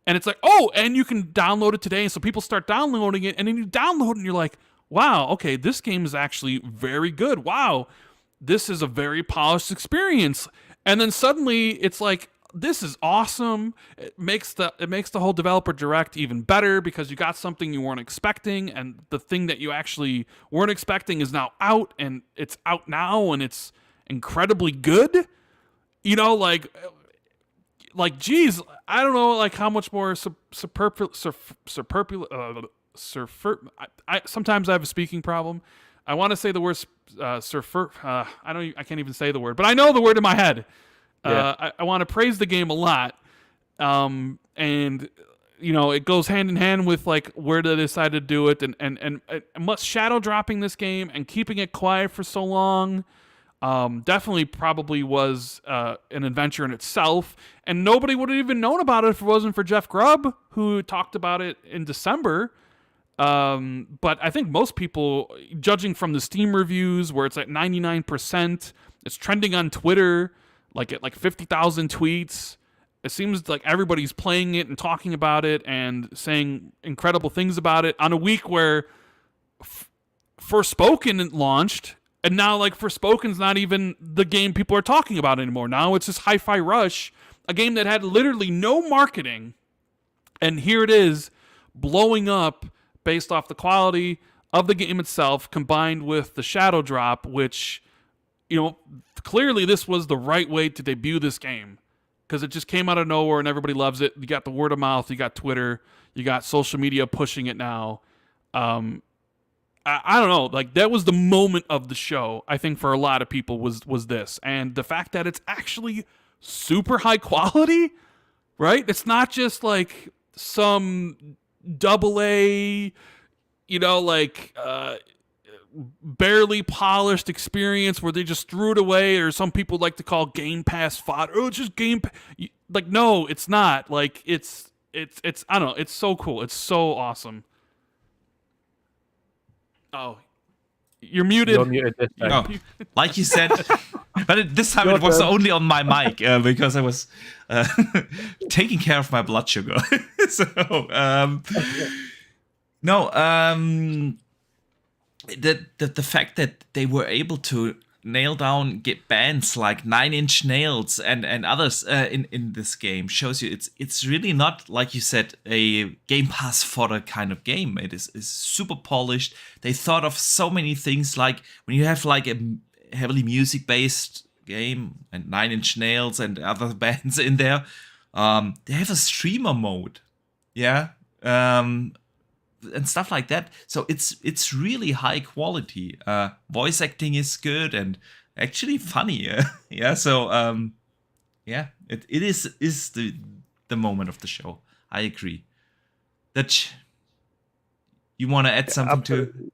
And it's like, oh, and you can download it today. And so people start downloading it, and then you download it, and you're like, wow, okay, this game is actually very good. Wow, this is a very polished experience. And then suddenly it's like, this is awesome. It makes the whole developer direct even better because you got something you weren't expecting, and the thing that you actually weren't expecting is now out, and it's out now, and it's incredibly good. Geez, I don't know, like how much more superfluous. Sometimes I have a speaking problem. I want to say the word I can't even say the word, but I know the word in my head. Yeah. I want to praise the game a lot, and it goes hand in hand with like where they decided to do it, and shadow dropping this game and keeping it quiet for so long. Definitely probably was an adventure in itself, and nobody would have even known about it if it wasn't for Jeff Grubb, who talked about it in December. But I think most people, judging from the Steam reviews, where it's at 99%, it's trending on Twitter, like 50,000 tweets. It seems like everybody's playing it and talking about it and saying incredible things about it on a week where Forspoken launched, and now like Forspoken's not even the game people are talking about anymore. Now it's this Hi-Fi Rush, a game that had literally no marketing, and here it is blowing up based off the quality of the game itself combined with the Shadow Drop, which, you know, clearly this was the right way to debut this game because it just came out of nowhere and everybody loves it. You got the word of mouth, you got Twitter, you got social media pushing it now. I don't know, like that was the moment of the show. I think for a lot of people was this, and the fact that it's actually super high quality, right? It's not just like some AA, you know, like barely polished experience where they just threw it away, or some people like to call Game Pass fodder. Oh, it's just like no, it's not. Like it's I don't know. It's so cool. It's so awesome. Oh, you're muted. You're muted this time. Oh, like you said, but this time it was only on my mic because I was taking care of my blood sugar. So, no, the fact that they were able to nail down get bands like 9 Inch Nails and others in this game shows you it's really not, like you said, a Game Pass fodder kind of game. It is super polished. They thought of so many things, like when you have like a heavily music based game and 9 Inch Nails and other bands in there, they have a streamer mode, and stuff like that. So it's really high quality. Voice acting is good and actually funny. So it is the moment of the show. I agree. That you want to add something to?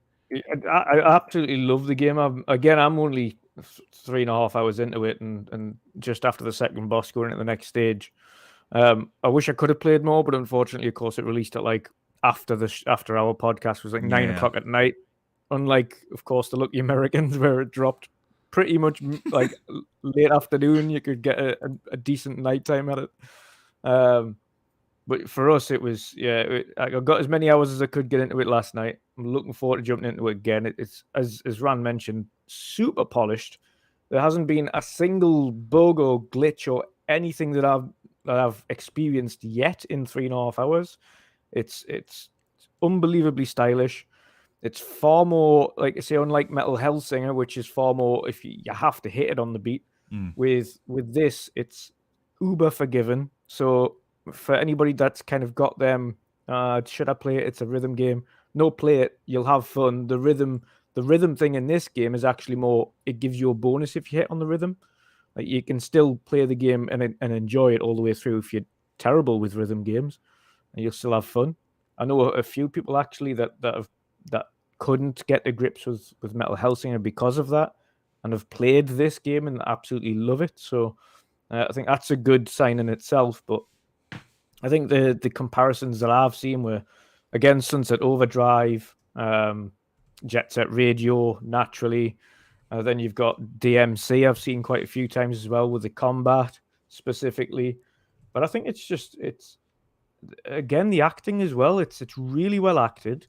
I absolutely love the game. I'm only 3.5 hours into it, and just after the second boss, going into the next stage. I wish I could have played more, but unfortunately, of course, it released at like after our podcast was like 9 o'clock at night. Unlike, of course, the Lucky Americans, where it dropped pretty much like late afternoon. You could get a decent nighttime at it. But for us, it was I got as many hours as I could get into it last night. I'm looking forward to jumping into it again. It's as Ran mentioned, super polished. There hasn't been a single bug or glitch or anything that I've experienced yet in 3.5 hours. It's unbelievably stylish. It's far more, like I say, unlike Metal Hellsinger, which is far more if you have to hit it on the beat. With this, it's uber forgiving. So for anybody that's kind of got them, should I play it? It's a rhythm game. No, play it. You'll have fun. The rhythm thing in this game is actually more. It gives you a bonus if you hit on the rhythm. Like you can still play the game and enjoy it all the way through if you're terrible with rhythm games. And you'll still have fun. I know a few people actually that couldn't get to grips with Metal Hellsinger because of that, and have played this game and absolutely love it. So I think that's a good sign in itself. But I think the comparisons that I've seen were, again, Sunset Overdrive, Jet Set Radio, naturally. Then you've got DMC I've seen quite a few times as well with the combat specifically. But I think it's again, the acting as well. It's really well acted.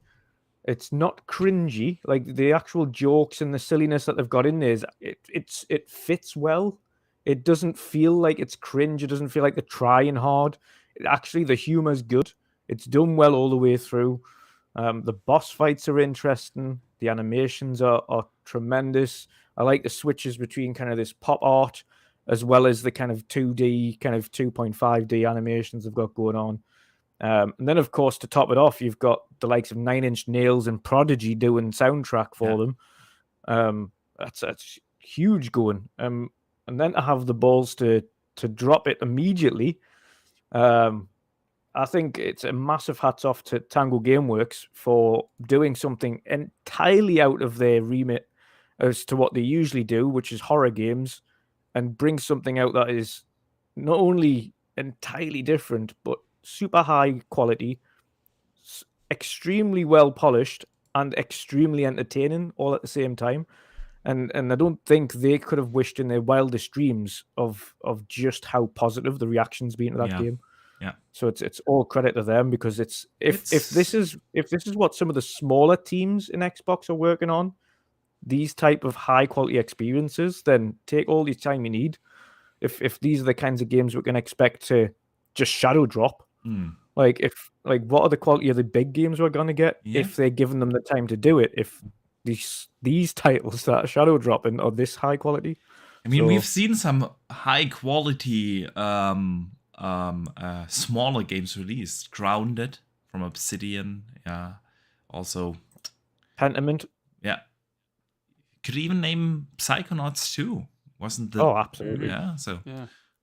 It's not cringy. Like the actual jokes and the silliness that they've got in there, it fits well. It doesn't feel like it's cringe. It doesn't feel like they're trying hard. Actually, the humor's good. It's done well all the way through. The boss fights are interesting. The animations are tremendous. I like the switches between kind of this pop art as well as the kind of 2D, kind of 2.5D animations they've got going on. And then, of course, to top it off, you've got the likes of 9 Inch Nails and Prodigy doing soundtrack for them. That's huge going. And then to have the balls to drop it immediately, I think it's a massive hats off to Tango Gameworks for doing something entirely out of their remit as to what they usually do, which is horror games, and bring something out that is not only entirely different, but super high quality, extremely well polished, and extremely entertaining all at the same time. And I don't think they could have wished in their wildest dreams of just how positive the reaction's been to that game. Yeah. So it's all credit to them, because if this is what some of the smaller teams in Xbox are working on, these type of high quality experiences, then take all the time you need. If these are the kinds of games we can expect to just shadow drop, what are the quality of the big games we're gonna get if they're giving them the time to do it? If these titles that are shadow dropping are this high quality. I mean, we've seen some high quality smaller games released. Grounded from Obsidian, also Pentiment. Yeah. Could even name Psychonauts 2. Wasn't the absolutely. Yeah, so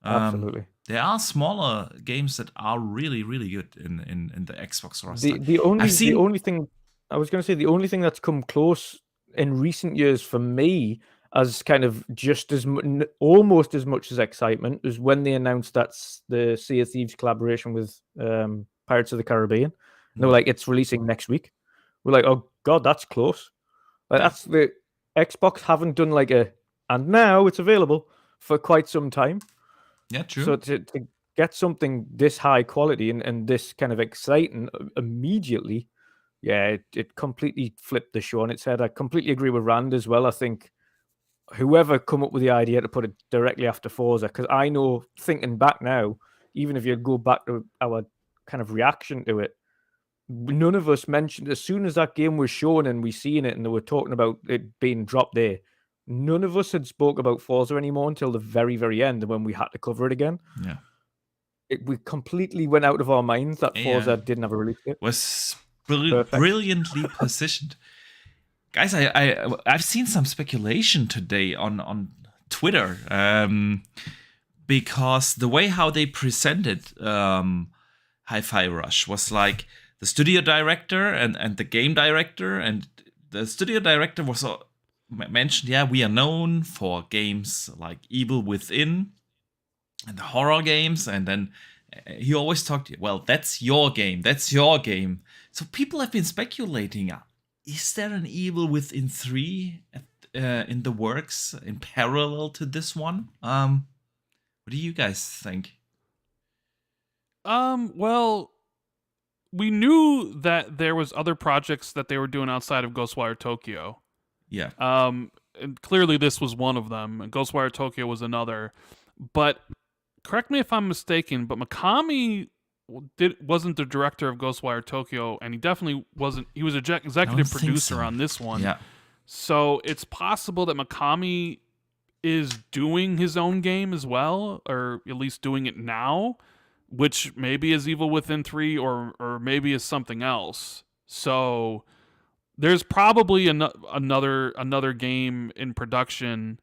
absolutely. There are smaller games that are really, really good in the Xbox roster. The only thing I was going to say, the only thing that's come close in recent years for me as kind of just as almost as much as excitement is when they announced that's the Sea of Thieves collaboration with Pirates of the Caribbean. And they were like, it's releasing next week. We're like, oh god, that's close. Like that's the Xbox haven't done like and now it's available for quite some time. Yeah, true. So to get something this high quality and this kind of exciting immediately, it completely flipped the show on its head. I completely agree with Rand as well. I think whoever come up with the idea to put it directly after Forza, because I know, thinking back now, even if you go back to our kind of reaction to it, none of us mentioned, as soon as that game was shown and we seen it and they were talking about it being dropped there, none of us had spoke about Forza anymore until the very, very end when we had to cover it again. Yeah. We completely went out of our minds that Forza didn't have a release date. Was brilliantly positioned. Guys, I've seen some speculation today on Twitter, because the way how they presented Hi-Fi Rush was like the studio director and the game director, and the studio director was mentioned, we are known for games like Evil Within and the horror games, and then he always talked, well, that's your game. So people have been speculating, is there an Evil Within 3 in the works in parallel to this one? What do you guys think? Well, we knew that there was other projects that they were doing outside of Ghostwire Tokyo. Yeah. And clearly this was one of them, and Ghostwire Tokyo was another. But correct me if I'm mistaken, but Mikami wasn't the director of Ghostwire Tokyo, and he definitely wasn't. He was an executive producer on this one. Yeah. So it's possible that Mikami is doing his own game as well, or at least doing it now, which maybe is Evil Within 3 or maybe is something else. So there's probably another game in production.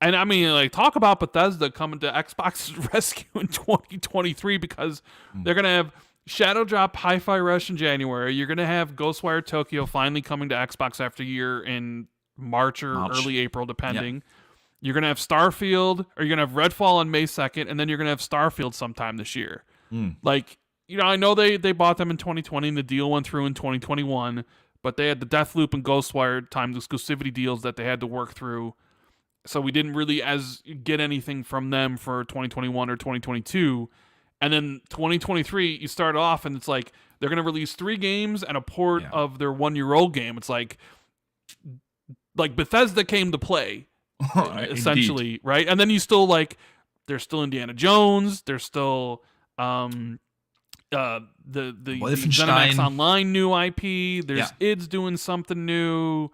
And I mean, like, talk about Bethesda coming to Xbox's rescue in 2023, because they're going to have Shadow Drop Hi-Fi Rush in January. You're going to have Ghostwire Tokyo finally coming to Xbox after a year in March or early April, depending. Yep. You're going to have Starfield, or you're going to have Redfall on May 2nd, and then you're going to have Starfield sometime this year. Like, I know they bought them in 2020, and the deal went through in 2021, but they had the Deathloop and Ghostwire timed exclusivity deals that they had to work through. So we didn't really get anything from them for 2021 or 2022. And then 2023, you start off and it's like they're going to release 3 games and a port of their 1-year-old game. It's like Bethesda came to play, essentially, right? And then you still there's still Indiana Jones. There's still the ZeniMax Online new IP. There's ID's doing something new.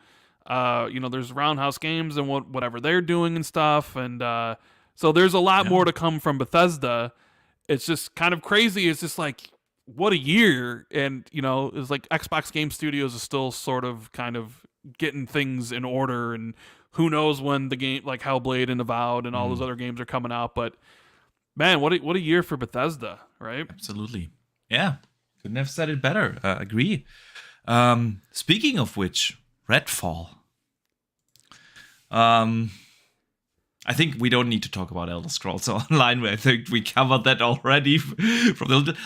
There's Roundhouse Games and whatever they're doing and stuff, and so there's a lot more to come from Bethesda. It's just kind of crazy. It's just like, what a year, and it's like Xbox Game Studios is still sort of kind of getting things in order, and who knows when the game like Hellblade and Avowed and all those other games are coming out. But man, what a year for Bethesda, right? Absolutely, yeah. Couldn't have said it better. Agree. Speaking of which, Redfall. I think we don't need to talk about Elder Scrolls Online. I think we covered that already.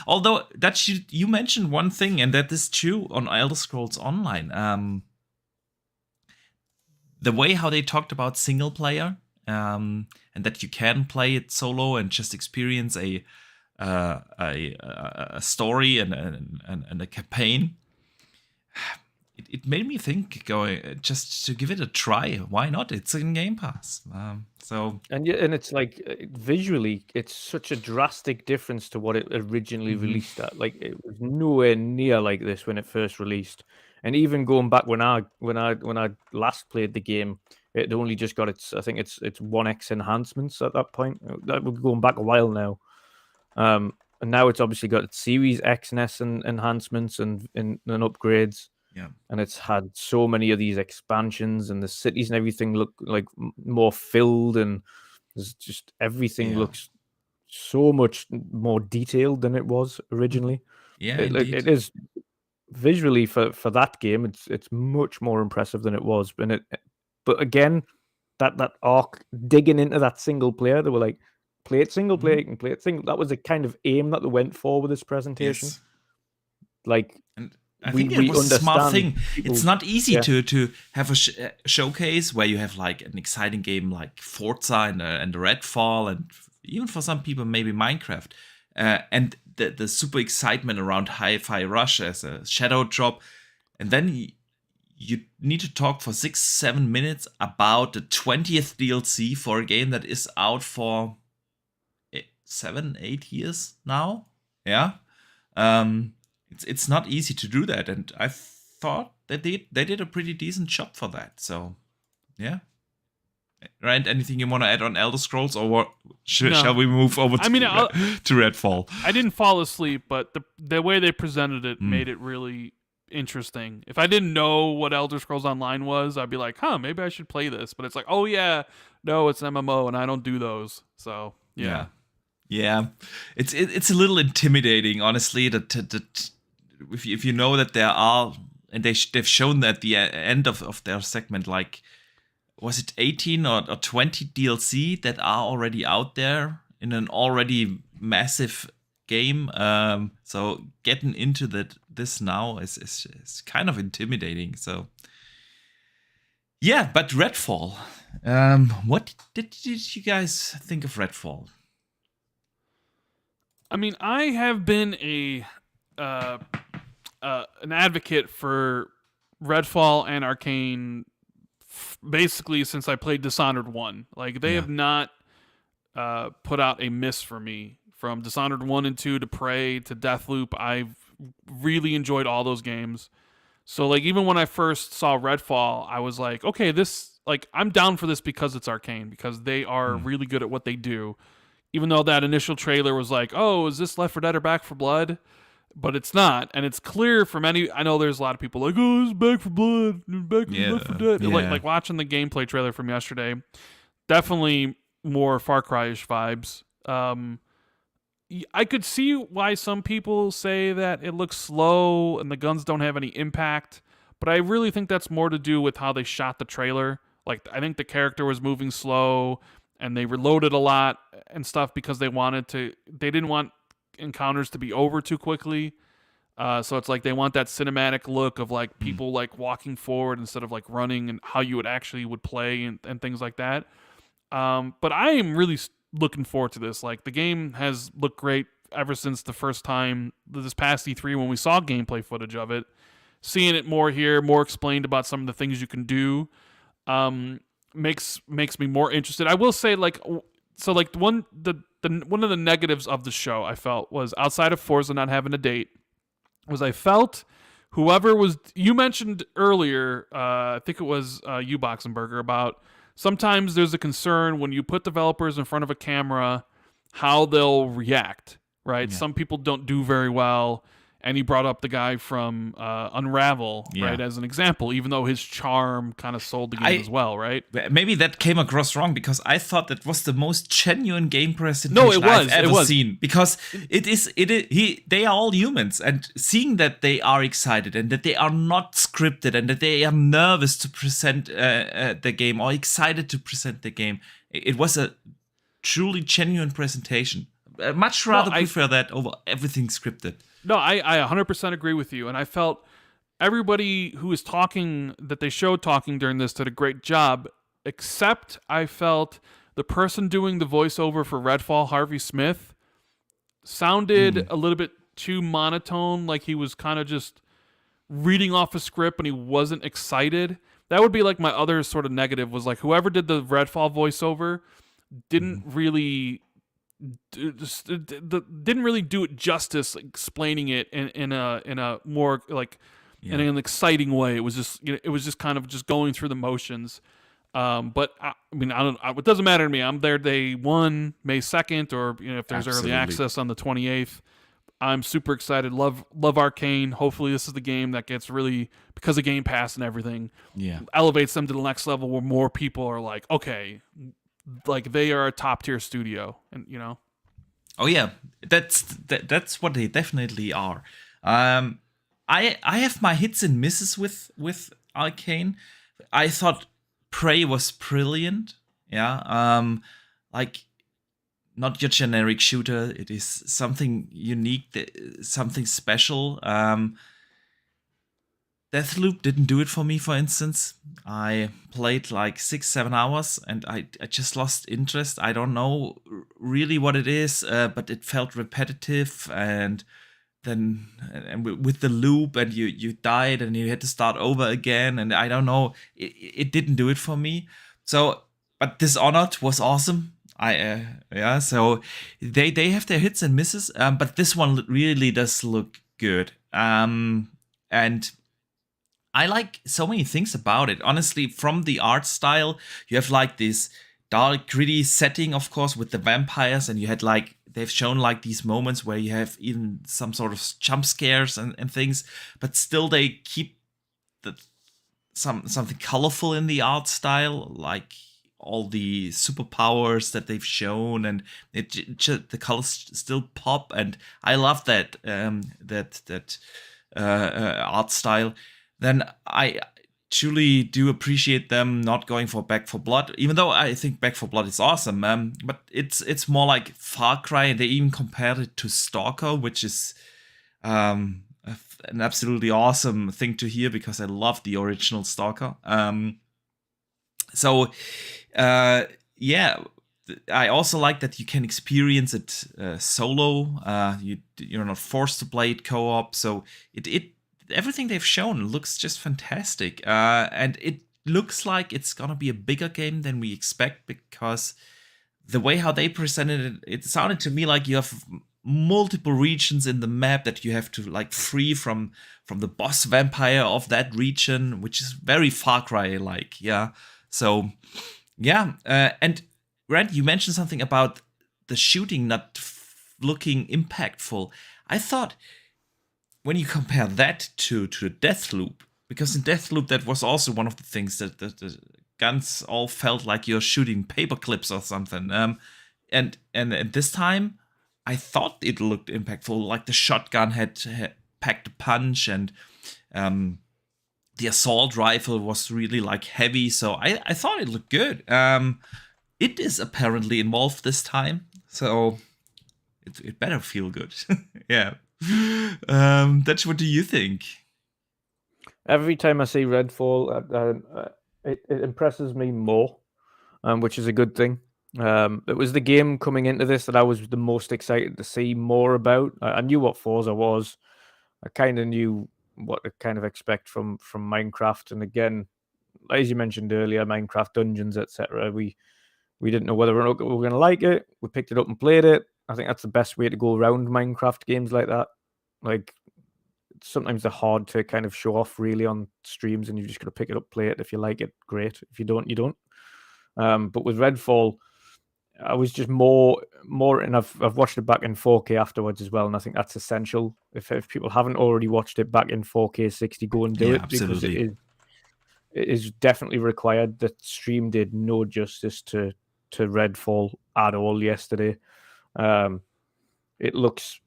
Although that you mentioned one thing, and that is true on Elder Scrolls Online. The way how they talked about single player, and that you can play it solo and just experience a a story and a campaign, it made me think, going just to give it a try. Why not? It's in Game Pass. And it's like visually, it's such a drastic difference to what it originally released at. Like it was nowhere near like this when it first released. And even going back when I last played the game, it only just got its, I think it's 1x enhancements at that point. That was going back a while now. And now it's obviously got its Series X and S enhancements and upgrades. Yeah. And it's had so many of these expansions, and the cities and everything look like more filled, and there's just everything looks so much more detailed than it was originally. Yeah, it is visually for that game. It's much more impressive than it was. But again, that arc digging into that single player, they were like, play it single player, you can play it single. That was the kind of aim that they went for with this presentation. Yes. Like. And I think it was a smart thing. It's not easy to have a showcase where you have like an exciting game like Forza and Redfall, and even for some people maybe Minecraft, and the super excitement around Hi-Fi Rush as a shadow drop, and then you need to talk for 6-7 minutes about the 20th DLC for a game that is out for 7-8 years now. Yeah. It's not easy to do that, and I thought that they did a pretty decent job for that. So, yeah. Ryan, anything you want to add on Elder Scrolls, or what? Shall we move over to Redfall? I didn't fall asleep, but the way they presented it made it really interesting. If I didn't know what Elder Scrolls Online was, I'd be like, maybe I should play this. But it's like, oh yeah, no, it's MMO, and I don't do those. So, yeah. Yeah. It's a little intimidating, honestly, if you know that there are, and they've shown at the end of their segment, like, was it 18 or 20 DLC that are already out there in an already massive game? So getting into this now is kind of intimidating. So yeah, but Redfall. What did you guys think of Redfall? I mean, I have been an advocate for Redfall and Arcane basically since I played Dishonored 1. Like, they have not put out a miss for me. From Dishonored 1 and 2 to Prey to Deathloop, I've really enjoyed all those games. So, like, even when I first saw Redfall, I was like, okay, I'm down for this because it's Arcane, because they are really good at what they do. Even though that initial trailer was like, oh, is this Left 4 Dead or Back 4 Blood? But it's not. And it's clear from I know there's a lot of people like, oh, this is Back 4 Blood, Back 4 Dead. Yeah. Like watching the gameplay trailer from yesterday, definitely more Far Cry-ish vibes. I could see why some people say that it looks slow and the guns don't have any impact, but I really think that's more to do with how they shot the trailer. Like, I think the character was moving slow, and they reloaded a lot and stuff because they didn't want encounters to be over too quickly. So it's like they want that cinematic look of like people like walking forward instead of like running, and how you would play and things like that. But I am really looking forward to this. Like, the game has looked great ever since the first time, this past E3, when we saw gameplay footage of it. Seeing it more here, more explained about some of the things you can do, makes me more interested. I will say, like, so like one of the negatives of the show, I felt, was, outside of Forza not having a date, was I felt whoever was, you mentioned earlier, I think it was you, Boxenberger, about sometimes there's a concern when you put developers in front of a camera how they'll react, right? Yeah. Some people don't do very well. And he brought up the guy from Unravel, right, as an example, even though his charm kind of sold the game as well, right? Maybe that came across wrong, because I thought that was the most genuine game presentation I've ever seen. Because they are all humans, and seeing that they are excited and that they are not scripted and that they are nervous to present the game or excited to present the game, it was a truly genuine presentation. I'd much rather prefer that over everything scripted. No, I 100% agree with you. And I felt everybody who was talking, that they showed talking during this, did a great job, except I felt the person doing the voiceover for Redfall, Harvey Smith, sounded a little bit too monotone, like he was kind of just reading off a script and he wasn't excited. That would be like my other sort of negative, was like whoever did the Redfall voiceover didn't really didn't really do it justice explaining it in a more like in an exciting way. It was just, you know, it was just kind of just going through the motions. But I mean, it doesn't matter to me. I'm there day 1, May 2nd, or, you know, if there's early access on the 28th. I'm super excited. Love Arcane. Hopefully this is the game that gets really, because of Game Pass and everything, elevates them to the next level where more people are like, okay, like they are a top tier studio, and you know. Oh yeah, that's what they definitely are. I have my hits and misses with Arcane. I thought Prey was brilliant. Yeah. Like, not your generic shooter. It is something unique, something special. Deathloop didn't do it for me, for instance. I played like 6-7 hours and I just lost interest. I don't know really what it is, but it felt repetitive, and then with the loop, and you died and you had to start over again, and I don't know. It didn't do it for me. So, but Dishonored was awesome. So they have their hits and misses, but this one really does look good. And I like so many things about it. Honestly, from the art style, you have like this dark, gritty setting, of course, with the vampires, and you had like, they've shown like these moments where you have even some sort of jump scares and things, but still they keep something colorful in the art style, like all the superpowers that they've shown, and the colors still pop, and I love that art style. Then I truly do appreciate them not going for Back 4 Blood, even though I think Back 4 Blood is awesome. But it's more like Far Cry, and they even compared it to Stalker, which is an absolutely awesome thing to hear, because I love the original Stalker. I also like that you can experience it solo. You're not forced to play it co-op, so it everything they've shown looks just fantastic. And it looks like it's gonna be a bigger game than we expect, because the way how they presented it sounded to me like you have multiple regions in the map that you have to like free from the boss vampire of that region, which is very Far Cry like. Yeah. So yeah. And Grant, you mentioned something about the shooting not looking impactful. I thought, when you compare that to Deathloop, because in Deathloop that was also one of the things that the guns all felt like you're shooting paper clips or something. And this time, I thought it looked impactful. Like the shotgun had packed a punch, and the assault rifle was really like heavy. So I thought it looked good. It is apparently involved this time, so it better feel good. Yeah. That's, what do you think? Every time I see Redfall, it impresses me more, which is a good thing. It was the game coming into this that I was the most excited to see more about. I knew what Forza was. I kind of knew what to kind of expect from Minecraft. And again, as you mentioned earlier, Minecraft Dungeons, etc. We didn't know whether or not we were going to like it. We picked it up and played it. I think that's the best way to go around Minecraft games like that. Like, sometimes they're hard to kind of show off really on streams, and you just got to pick it up, play it. If you like it, great. If you don't, you don't. But with Redfall, I was just more, and I've watched it back in 4K afterwards as well, and I think that's essential. If people haven't already watched it back in 4K 60, go and do it, absolutely. because it is definitely required. The stream did no justice to Redfall at all yesterday. It looks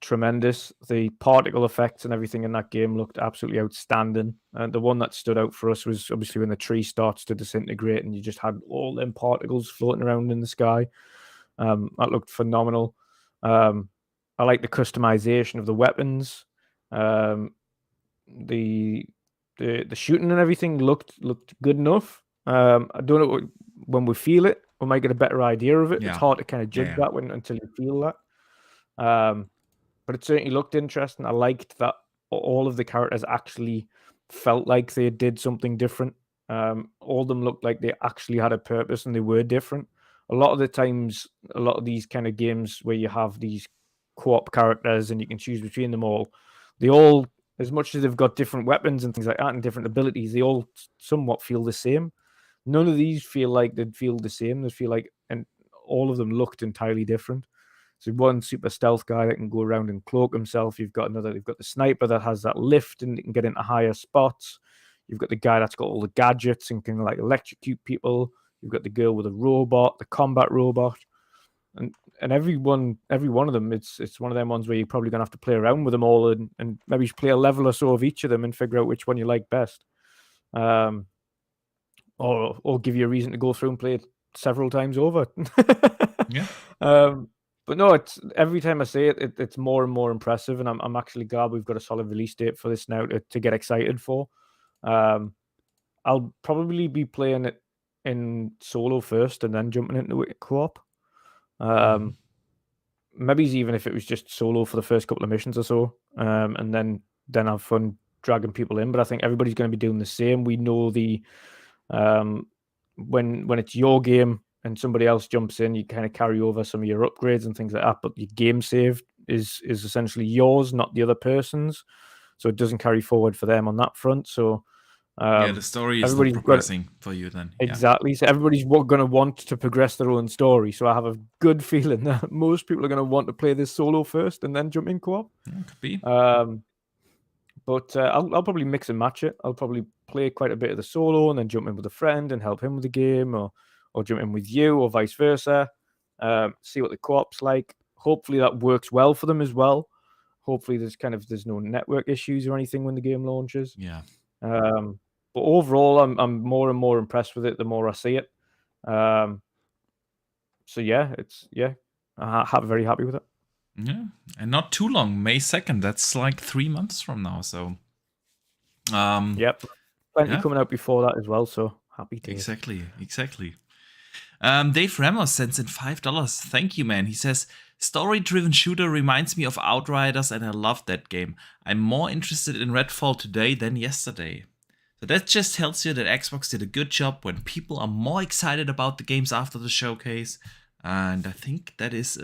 tremendous. The particle effects and everything in that game looked absolutely outstanding. And the one that stood out for us was obviously when the tree starts to disintegrate and you just had all them particles floating around in the sky. That looked phenomenal. I like the customization of the weapons. The shooting and everything looked good enough. I don't know, when we feel it, we might get a better idea of it. Yeah. It's hard to kind of judge that until you feel that. But it certainly looked interesting. I liked that all of the characters actually felt like they did something different. All of them looked like they actually had a purpose and they were different. A lot of the times, a lot of these kind of games where you have these co-op characters and you can choose between them all, they all, as much as they've got different weapons and things like that and different abilities, they all somewhat feel the same. None of these feel like they'd feel the same. They feel like, and all of them looked entirely different. So one super stealth guy that can go around and cloak himself. You've got the sniper that has that lift and can get into higher spots. You've got the guy that's got all the gadgets and can like electrocute people. You've got the girl with a robot, the combat robot, and every one of them. It's one of them ones where you're probably gonna have to play around with them all and maybe play a level or so of each of them and figure out which one you like best. Or give you a reason to go through and play it several times over. Yeah. But no, it's every time I say it, it's more and more impressive, and I'm actually glad we've got a solid release date for this now to get excited for. I'll probably be playing it in solo first and then jumping into it co-op. Maybe even if it was just solo for the first couple of missions or so, and then have fun dragging people in. But I think everybody's going to be doing the same. We know the when it's your game and somebody else jumps in, you kind of carry over some of your upgrades and things like that. But your game save is essentially yours, not the other person's. So it doesn't carry forward for them on that front. So the story is not progressing for you then. Exactly. So everybody's going to want to progress their own story. So I have a good feeling that most people are going to want to play this solo first and then jump in co-op. Could be. But I'll probably mix and match it. I'll probably play quite a bit of the solo and then jump in with a friend and help him with the game, or jump in with you, or vice versa. See what the co-op's like. Hopefully that works well for them as well. Hopefully there's no network issues or anything when the game launches. Yeah. But overall, I'm more and more impressed with it the more I see it. So yeah, I'm very happy with it. Yeah, and not too long, May 2nd. That's like 3 months from now. So, yep, plenty coming out before that as well. So happy to. Exactly. Dave Ramos sends in $5. Thank you, man. He says, story-driven shooter reminds me of Outriders, and I love that game. I'm more interested in Redfall today than yesterday. So that just tells you that Xbox did a good job when people are more excited about the games after the showcase. And I think that is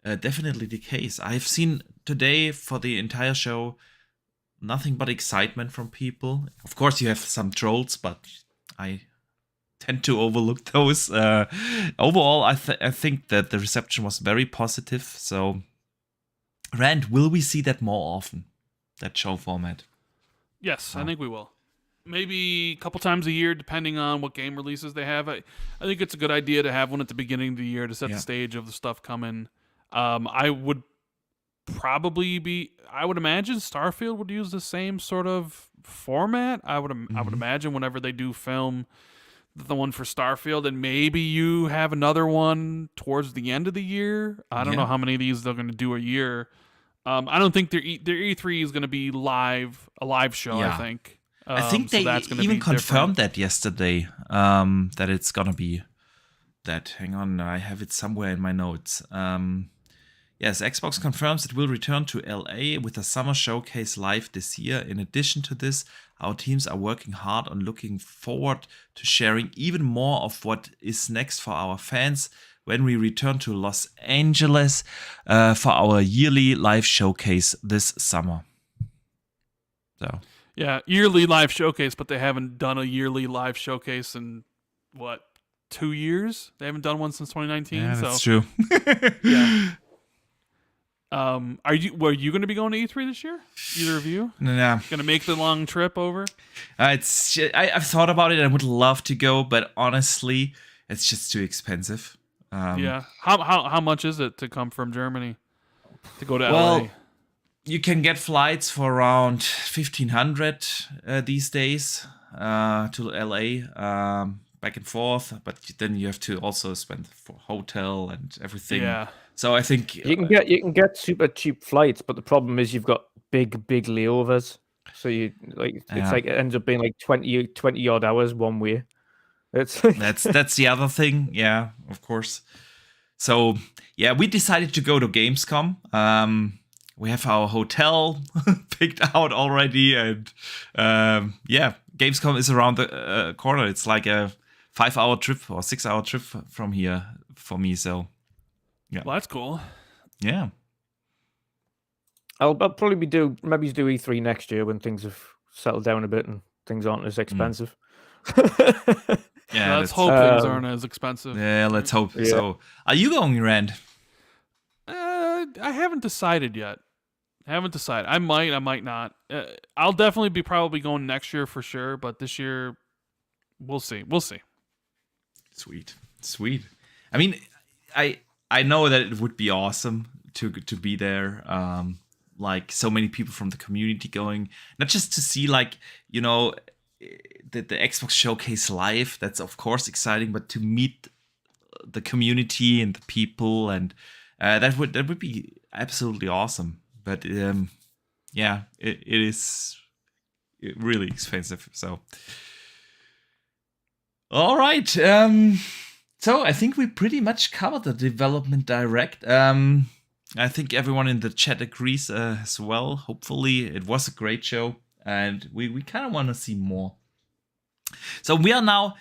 definitely the case. I've seen today for the entire show nothing but excitement from people. Of course, you have some trolls, but I tend to overlook those. Overall, I think that the reception was very positive. So, Rand, will we see that more often? That show format? Yes, I think we will. Maybe a couple times a year, depending on what game releases they have. I think it's a good idea to have one at the beginning of the year to set the stage of the stuff coming. I would imagine Starfield would use the same sort of format. I would imagine whenever they do film the one for Starfield, and maybe you have another one towards the end of the year. I don't know how many of these they're going to do a year. I don't think their E3 is going to be a live show. Yeah. I think. I think they even confirmed that yesterday. That it's going to be that. Hang on, I have it somewhere in my notes. Yes, Xbox confirms it will return to LA with a summer showcase live this year. In addition to this, our teams are working hard on looking forward to sharing even more of what is next for our fans when we return to Los Angeles for our yearly live showcase this summer. So, yeah, yearly live showcase, but they haven't done a yearly live showcase in 2 years? They haven't done one since 2019. Yeah, that's true. Yeah. Were you going to be going to E3 this year? Either of you? No. Going to make the long trip over? I've thought about it. I would love to go, but honestly, it's just too expensive. Yeah. How much is it to come from Germany to go to LA? Well, you can get flights for around $1,500 these days to LA, back and forth. But then you have to also spend for hotel and everything. Yeah. So I think you can get super cheap flights, but the problem is you've got big layovers. So it ends up being like 20 odd hours one way. That's the other thing. Yeah, of course. So yeah, we decided to go to Gamescom. We have our hotel picked out already, and Gamescom is around the corner. It's like a 5-hour trip or 6-hour trip from here for me. So yeah, Well, that's cool. yeah. I'll probably do E3 next year when things have settled down a bit and things aren't as expensive. Yeah, let's hope things aren't as expensive. Yeah, let's hope. Yeah. So, are you going, Rand? I haven't decided yet. I might not. I'll definitely be probably going next year for sure, but this year, we'll see. Sweet. I mean, I know that it would be awesome to be there. Like so many people from the community going, not just to see like, you know, the Xbox showcase live. That's of course exciting, but to meet the community and the people, and that would be absolutely awesome. But yeah, it is really expensive. So, all right. So I think we pretty much covered the development direct. I think everyone in the chat agrees as well. Hopefully, it was a great show, and we kind of want to see more. So we are now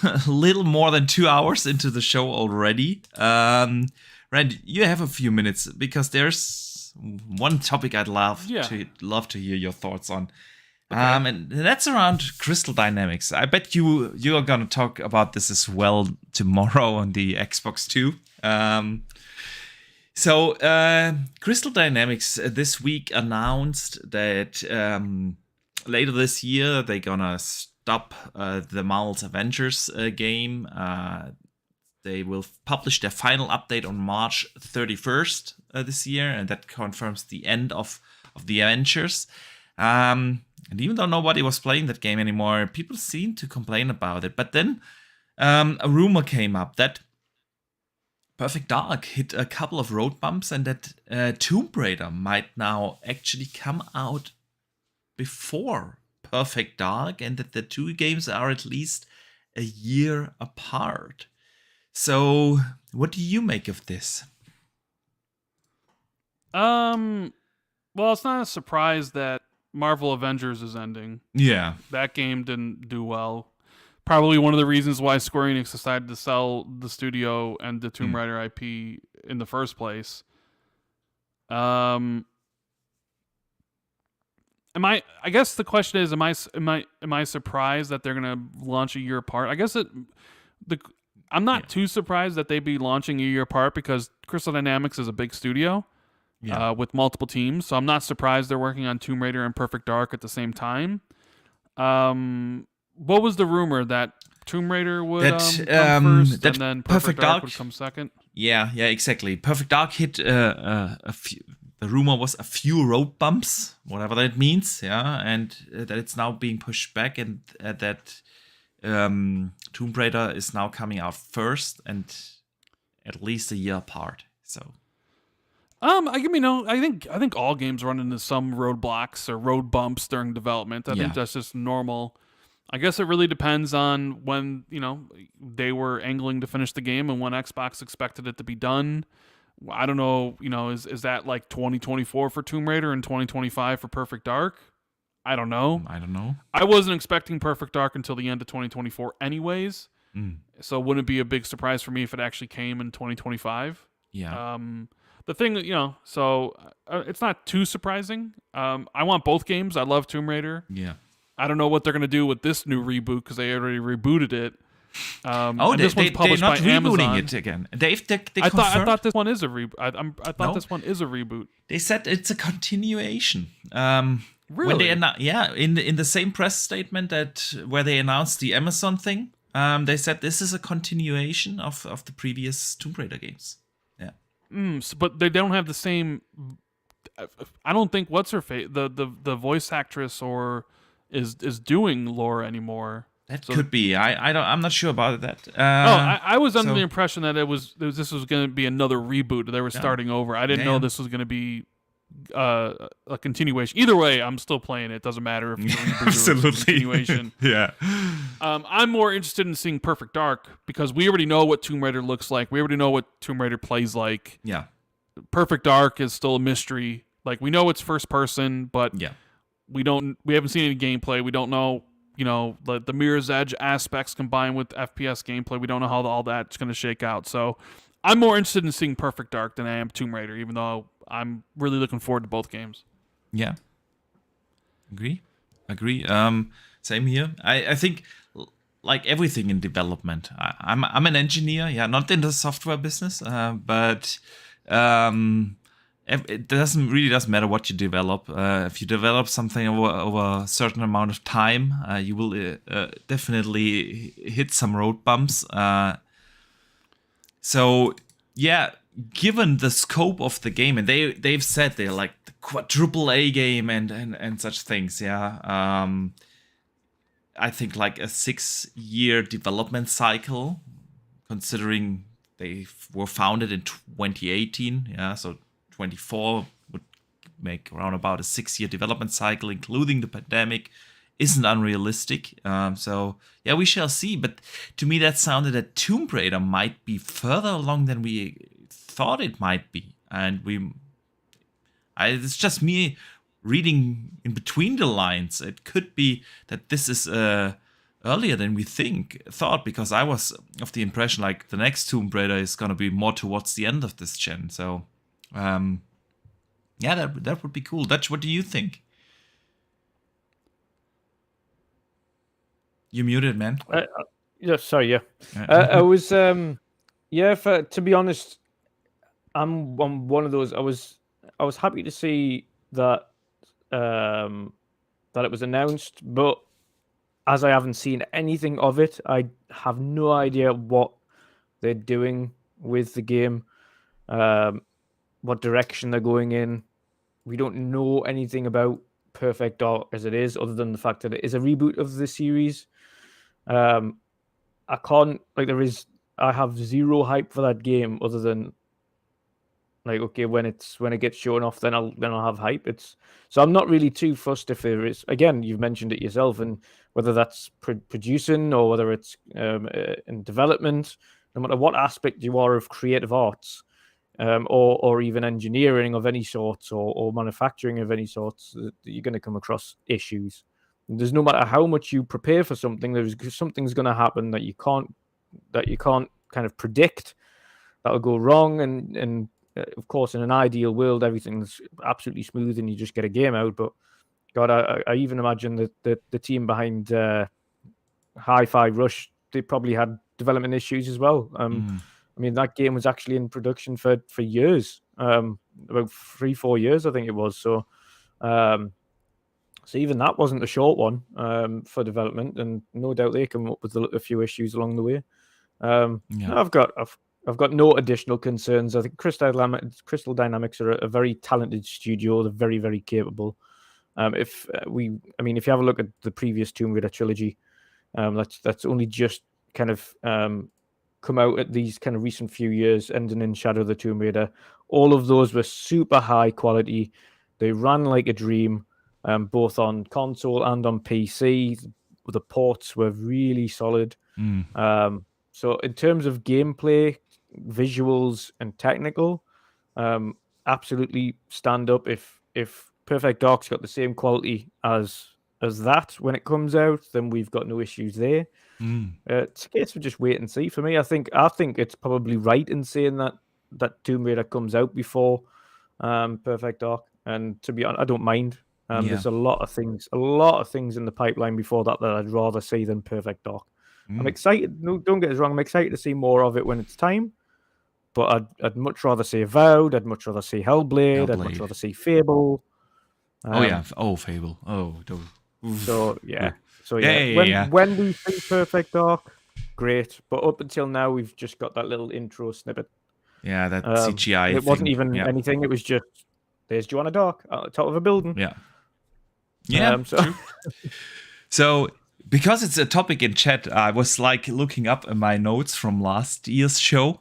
a little more than 2 hours into the show already. Rand, you have a few minutes because there's one topic I'd love to hear your thoughts on. Okay. And that's around Crystal Dynamics. I bet you are gonna talk about this as well tomorrow on the Xbox 2. So Crystal Dynamics this week announced that later this year they're gonna stop the Marvel's Avengers game. They will publish their final update on March 31st this year, and that confirms the end of the Avengers. And even though nobody was playing that game anymore, people seem to complain about it. But then a rumor came up that Perfect Dark hit a couple of road bumps, and that Tomb Raider might now actually come out before Perfect Dark, and that the two games are at least a year apart. So, what do you make of this? Well, it's not a surprise that Marvel Avengers is ending. Yeah. That game didn't do well. Probably one of the reasons why Square Enix decided to sell the studio and the Tomb Raider IP in the first place. I guess the question is, am I surprised that they're gonna launch a year apart? I guess I'm not too surprised that they'd be launching a year apart because Crystal Dynamics is a big studio with multiple teams. So I'm not surprised they're working on Tomb Raider and Perfect Dark at the same time. What was the rumor that Tomb Raider would come first and then Perfect Dark would come second? Yeah, exactly. Perfect Dark hit a few. The rumor was a few road bumps, whatever that means, and that it's now being pushed back, and that Tomb Raider is now coming out first and at least a year apart. So, I think all games run into some roadblocks or road bumps during development. I think that's just normal. I guess it really depends on when they were angling to finish the game and when Xbox expected it to be done. I don't know, is that like 2024 for Tomb Raider and 2025 for Perfect Dark? I don't know. I wasn't expecting Perfect Dark until the end of 2024 anyways. So it wouldn't be a big surprise for me if it actually came in 2025. Yeah. The thing, so it's not too surprising. I want both games. I love Tomb Raider. Yeah. I don't know what they're going to do with this new reboot because they already rebooted it. This one's published by Amazon. Rebooting it again. They I thought this one is a reboot. I thought this one is a reboot. They said it's a continuation. Really? When they in the same press statement where they announced the Amazon thing, they said this is a continuation of the previous Tomb Raider games. Yeah. But they don't have the same. I don't think what's her face the voice actress is doing Laura anymore. That could be. I'm not sure about that. I was under the impression that this was going to be another reboot. They were starting over. I didn't know this was going to be a continuation. Either way, I'm still playing it. Doesn't matter if it's a reboot or a Absolutely. continuation. Yeah. I'm more interested in seeing Perfect Dark because we already know what Tomb Raider looks like. We already know what Tomb Raider plays like. Yeah. Perfect Dark is still a mystery. Like, we know it's first person, but Yeah. we haven't seen any gameplay. We don't know, the Mirror's Edge aspects combined with FPS gameplay. We don't know how all that's going to shake out. So I'm more interested in seeing Perfect Dark than I am Tomb Raider, even though I'm really looking forward to both games. Yeah. Agree. Same here. I think like everything in development, I'm an engineer. Yeah, not in the software business, but it doesn't matter what you develop. If you develop something over a certain amount of time, you will definitely hit some road bumps. So yeah, given the scope of the game, and they've said they're like the quadruple A game and such things. Yeah. I think like a 6-year development cycle, considering they were founded in 2018. Yeah, so 24 would make around about a 6-year development cycle, including the pandemic, isn't unrealistic. So yeah, we shall see. But to me, that sounded that Tomb Raider might be further along than we thought it might be, and it's just me reading in between the lines. It could be that this is earlier than we thought, because I was of the impression like the next Tomb Raider is gonna be more towards the end of this gen. So yeah, that would be cool. Dutch, what do you think? You muted, man. Yeah, sorry. Yeah, I was. To be honest, I'm one of those. I was happy to see that that it was announced, but as I haven't seen anything of it, I have no idea what they're doing with the game, what direction they're going in. We don't know anything about Perfect Dark as it is, other than the fact that it is a reboot of the series. I can't I have zero hype for that game, other than like, okay, when it gets shown off, then I'll have hype. So I'm not really too fussed if there is. Again, you've mentioned it yourself, and whether that's producing or whether it's in development, no matter what aspect you are of creative arts, or even engineering of any sorts, or manufacturing of any sorts, you're going to come across issues. There's no matter how much you prepare for something, something's going to happen that you can't kind of predict. That'll go wrong, and of course, in an ideal world, everything's absolutely smooth and you just get a game out. But God, I even imagine that the team behind Hi-Fi Rush, they probably had development issues as well. I mean, that game was actually in production for years, about 3-4 years, I think it was. So even that wasn't a short one for development, and no doubt they come up with a few issues along the way. I've got no additional concerns. I think Crystal Dynamics are a very talented studio. They're very, very capable. If you have a look at the previous Tomb Raider trilogy, that's only just kind of come out at these kind of recent few years, ending in Shadow of the Tomb Raider. All of those were super high quality. They ran like a dream, both on console and on PC. The ports were really solid. So in terms of gameplay, visuals, and technical, absolutely stand up. If Perfect Dark's got the same quality as that when it comes out, then we've got no issues there. It's a case of just wait and see for me. I think it's probably right in saying that Tomb Raider comes out before Perfect Dark, and to be honest, I don't mind. There's a lot of things in the pipeline before that I'd rather see than Perfect Dark. I'm excited. No, don't get us wrong. I'm excited to see more of it when it's time. But I'd much rather see Avowed. I'd much rather see Hellblade. I'd much rather see Fable. Fable. When we see Perfect Dark, great. But up until now, we've just got that little intro snippet. Yeah, that CGI. It wasn't even anything. It was just, there's Joanna Dark at the top of a building. Yeah. So because it's a topic in chat, I was like looking up in my notes from last year's show.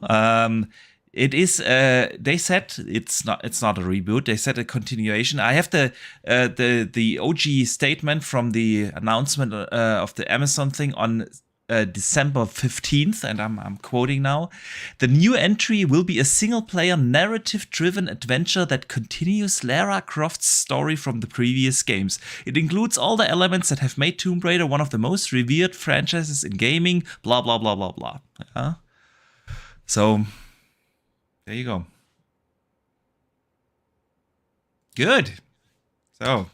It is. They said it's not. It's not a reboot. They said a continuation. I have the OG statement from the announcement of the Amazon thing on December 15th, and I'm quoting now. The new entry will be a single-player, narrative-driven adventure that continues Lara Croft's story from the previous games. It includes all the elements that have made Tomb Raider one of the most revered franchises in gaming. Blah blah blah blah blah. Yeah. So. There you go. Good. So,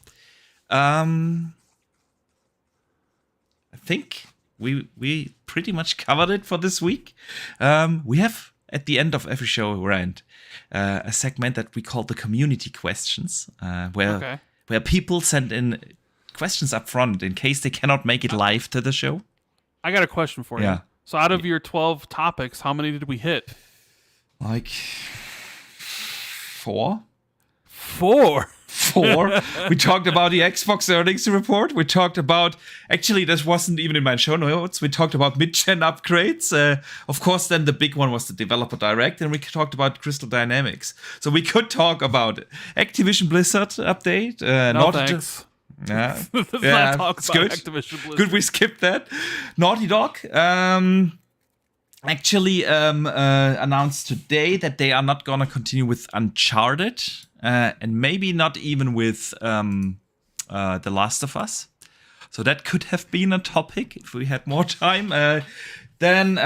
I think we pretty much covered it for this week. We have at the end of every show, Rand, a segment that we call the community questions, where people send in questions up front in case they cannot make it live to the show. I got a question for you. So, out of your 12 topics, how many did we hit? Like 4? 4. We talked about the Xbox earnings report. We talked about, actually, this wasn't even in my show notes. We talked about mid-gen upgrades. Of course, then the big one was the Developer Direct, and we talked about Crystal Dynamics. So we could talk about Activision Blizzard update. No thanks. Yeah, Let's not talk it's about good. Activision Blizzard. Good, we skipped that. Naughty Dog. Actually announced today that they are not gonna continue with Uncharted, and maybe not even with The Last of Us. So that could have been a topic if we had more time. Then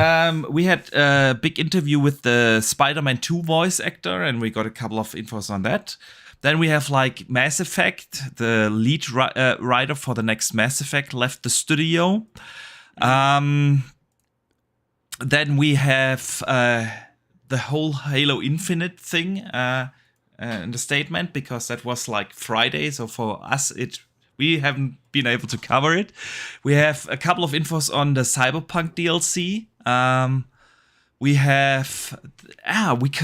we had a big interview with the Spider-Man 2 voice actor, and we got a couple of infos on that. Then we have like Mass Effect. The lead writer for the next Mass Effect left the studio. Then we have the whole Halo Infinite thing in the statement, because that was like Friday. So for us, we haven't been able to cover it. We have a couple of infos on the Cyberpunk DLC. We have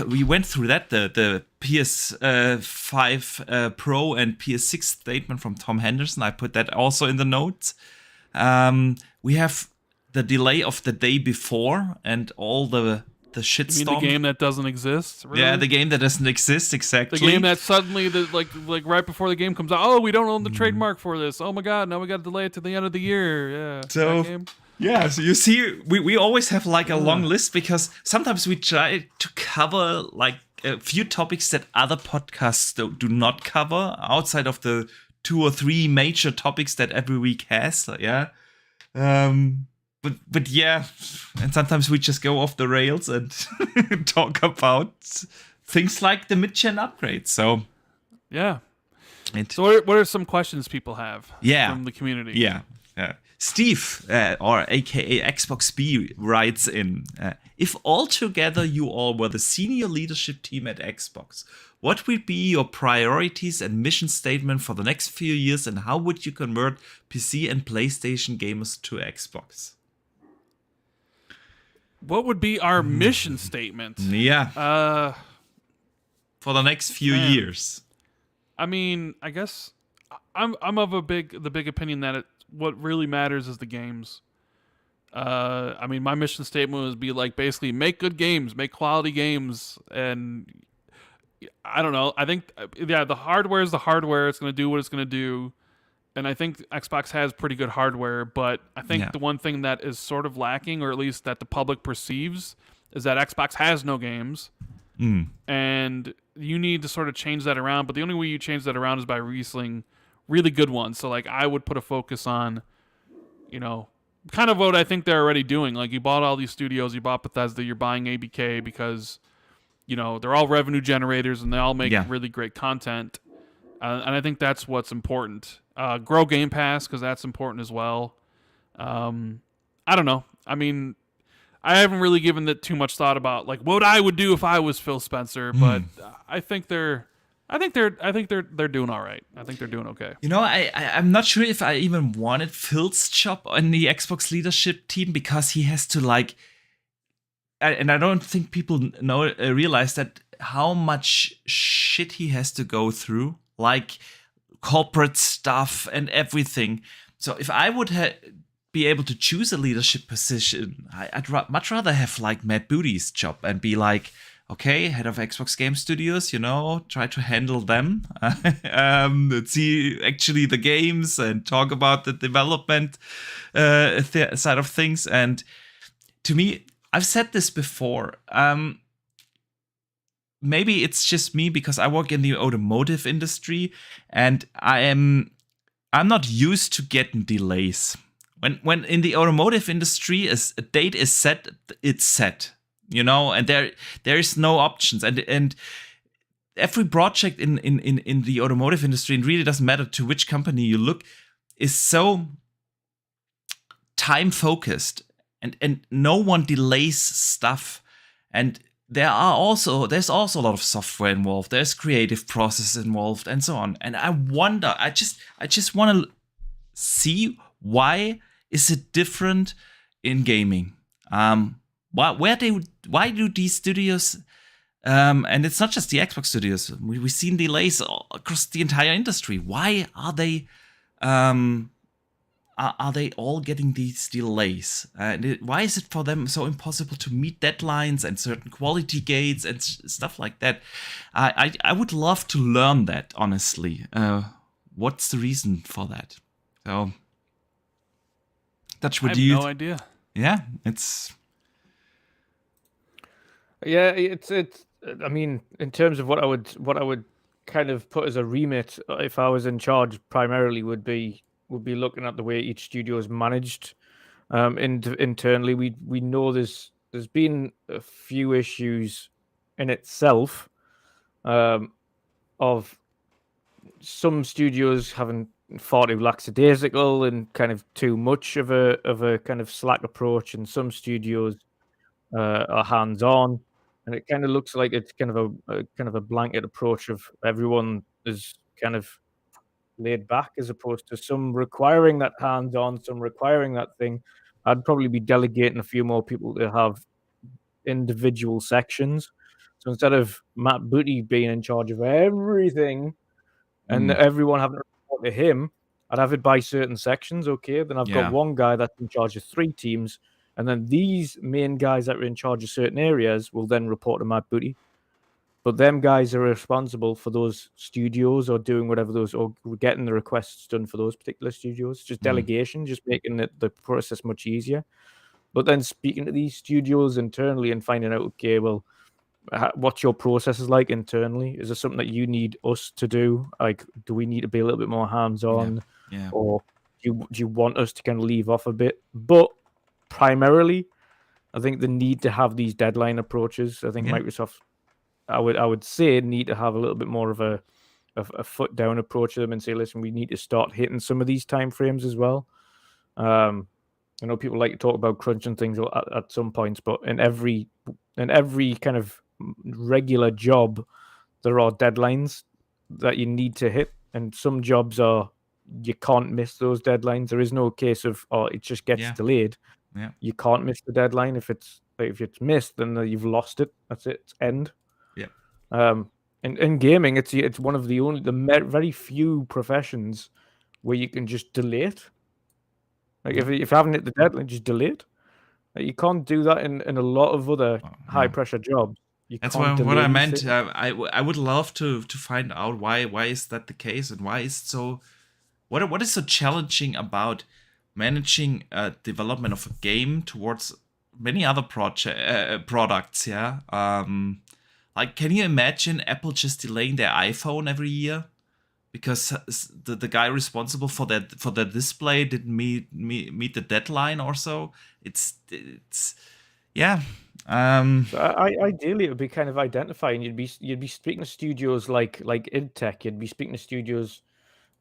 we went through that, the PS5 Pro and PS6 statement from Tom Henderson. I put that also in the notes. We have the delay of the day before and all the shitstorm. You mean the game that doesn't exist? Really? Yeah, the game that doesn't exist, exactly. The game that suddenly, like right before the game comes out, oh, we don't own the trademark for this. Oh my god, now we got to delay it to the end of the year. Yeah. So, yeah, so you see, we always have like a long list, because sometimes we try to cover like a few topics that other podcasts do not cover outside of the 2 or 3 major topics that every week has. Yeah. But yeah, and sometimes we just go off the rails and talk about things like the mid-gen upgrades. So yeah. So what are some questions people have from the community? Yeah. Steve, or aka Xbox B, writes in, if altogether you all were the senior leadership team at Xbox, what would be your priorities and mission statement for the next few years, and how would you convert PC and PlayStation gamers to Xbox? What would be our mission statement? Yeah. For the next few years. I mean, I guess I'm of the big opinion that what really matters is the games. I mean, my mission statement would be like basically make good games, make quality games, and I don't know. I think the hardware is the hardware. It's going to do what it's going to do. And I think Xbox has pretty good hardware, but I think the one thing that is sort of lacking, or at least that the public perceives, is that Xbox has no games. And you need to sort of change that around. But the only way you change that around is by releasing really good ones. So, like, I would put a focus on, kind of what I think they're already doing. Like, you bought all these studios, you bought Bethesda, you're buying ABK because, they're all revenue generators and they all make really great content. And I think that's what's important. Grow Game Pass, because that's important as well. I don't know. I mean, I haven't really given it too much thought about like what I would do if I was Phil Spencer, but I think they're doing all right. I think they're doing okay. I'm not sure if I even wanted Phil's job on the Xbox leadership team, because he has to and I don't think people realize that how much shit he has to go through, like corporate stuff and everything. So if I would be able to choose a leadership position, I'd much rather have like Matt Booty's job and be like, okay, head of Xbox Game Studios, try to handle them, see actually the games and talk about the development side of things. And to me, I've said this before. Maybe it's just me because I work in the automotive industry, and I'm not used to getting delays. When in the automotive industry, a date is set, it's set, and there is no options, and every project in the automotive industry, it really doesn't matter to which company you look, is so time focused, and no one delays stuff. And there's also a lot of software involved. There's creative process involved, and so on. And I wonder, I just want to see, why is it different in gaming? Why do these studios? And it's not just the Xbox studios. We've seen delays across the entire industry. Why are they? Are they all getting these delays? Why is it for them so impossible to meet deadlines and certain quality gates and stuff like that? I would love to learn that, honestly. What's the reason for that? So, Dutch, I have no idea. Yeah, it's. Yeah, it's. I mean, in terms of what I would kind of put as a remit, if I was in charge, primarily would be looking at the way each studio is managed internally. We know there's been a few issues in itself of some studios having far too lackadaisical and kind of too much of a kind of slack approach, and some studios are hands-on, and it kind of looks like it's kind of a blanket approach of everyone is kind of laid back, as opposed to some requiring that hands-on, some requiring that thing. I'd probably be delegating a few more people to have individual sections. So instead of Matt Booty being in charge of everything and everyone having to report to him, I'd have it by certain sections. Okay, then I've got one guy that's in charge of 3 teams, and then these main guys that are in charge of certain areas will then report to Matt Booty. But them guys are responsible for those studios, or doing whatever those, or getting the requests done for those particular studios. Just delegation, just making the process much easier. But then speaking to these studios internally and finding out, okay, well, what's your processes like internally? Is there something that you need us to do? Like, do we need to be a little bit more hands-on? Yeah. Or do you want us to kind of leave off a bit? But primarily, I think the need to have these deadline approaches. I think Microsoft, I would say, need to have a little bit more of a foot down approach to them and say, listen, we need to start hitting some of these time frames as well. I know people like to talk about crunching things at some points, but in every kind of regular job, there are deadlines that you need to hit, and some jobs you can't miss those deadlines. There is no case of it just gets delayed. Yeah. You can't miss the deadline. If it's missed, then you've lost it. That's it. It's end. Yeah. In gaming, it's one of the very few professions where you can just delay it. Like if you haven't hit the deadline, just delay it. Like, you can't do that in a lot of other high pressure jobs. That's what I meant. I would love to find out why is that the case, and why is it so. What is so challenging about managing development of a game towards many other products? Yeah. Like, can you imagine Apple just delaying their iPhone every year because the guy responsible for the display didn't meet the deadline or so? It's yeah. So ideally, it would be kind of identifying. You'd be speaking to studios like IdTech. You'd be speaking to studios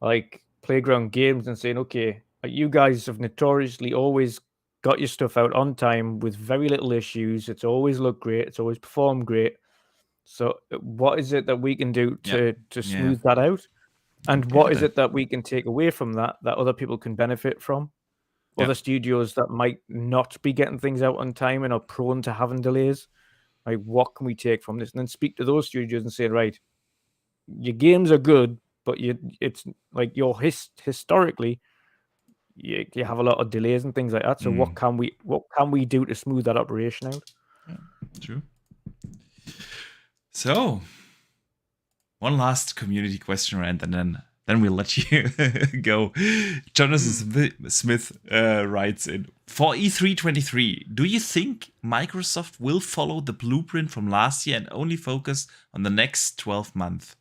like Playground Games and saying, okay, you guys have notoriously always got your stuff out on time with very little issues. It's always looked great. It's always performed great. So what is it that we can do to smooth that out? And what is it that we can take away from that other people can benefit from? Other studios that might not be getting things out on time and are prone to having delays. Like, what can we take from this? And then speak to those studios and say, right, your games are good, but it's like historically you have a lot of delays and things like that. So what can we do to smooth that operation out? Yeah, true. So, one last community question, Rand, and then we'll let you go. Jonathan Smith writes in, for E3 23, do you think Microsoft will follow the blueprint from last year and only focus on the next 12 months?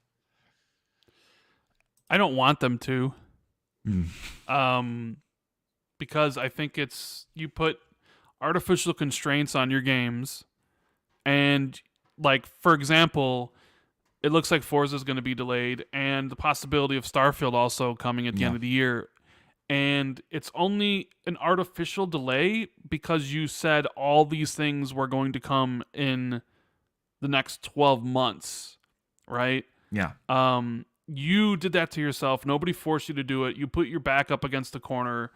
I don't want them to. Because I think you put artificial constraints on your games, and like, for example, it looks like Forza is going to be delayed, and the possibility of Starfield also coming at the end of the year. And it's only an artificial delay because you said all these things were going to come in the next 12 months, right? Yeah. You did that to yourself. Nobody forced you to do it. You put your back up against the corner.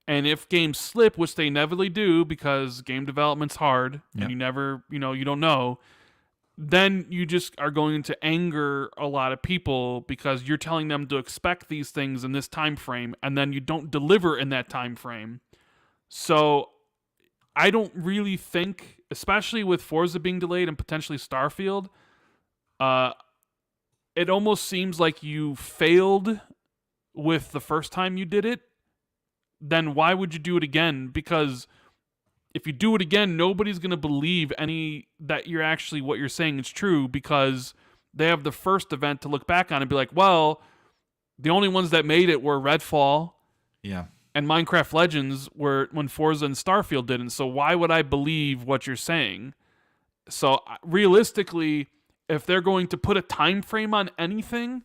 And if games slip, which they inevitably do because game development's hard and you never, you don't know, then you just are going to anger a lot of people because you're telling them to expect these things in this time frame, and then you don't deliver in that time frame. So I don't really think, especially with Forza being delayed and potentially Starfield, it almost seems like you failed with the first time you did it. Then why would you do it again? Because if you do it again, nobody's going to believe that you're actually, what you're saying is true, because they have the first event to look back on and be like, well, the only ones that made it were Redfall and Minecraft Legends were when Forza and Starfield didn't. So why would I believe what you're saying? So realistically, if they're going to put a time frame on anything,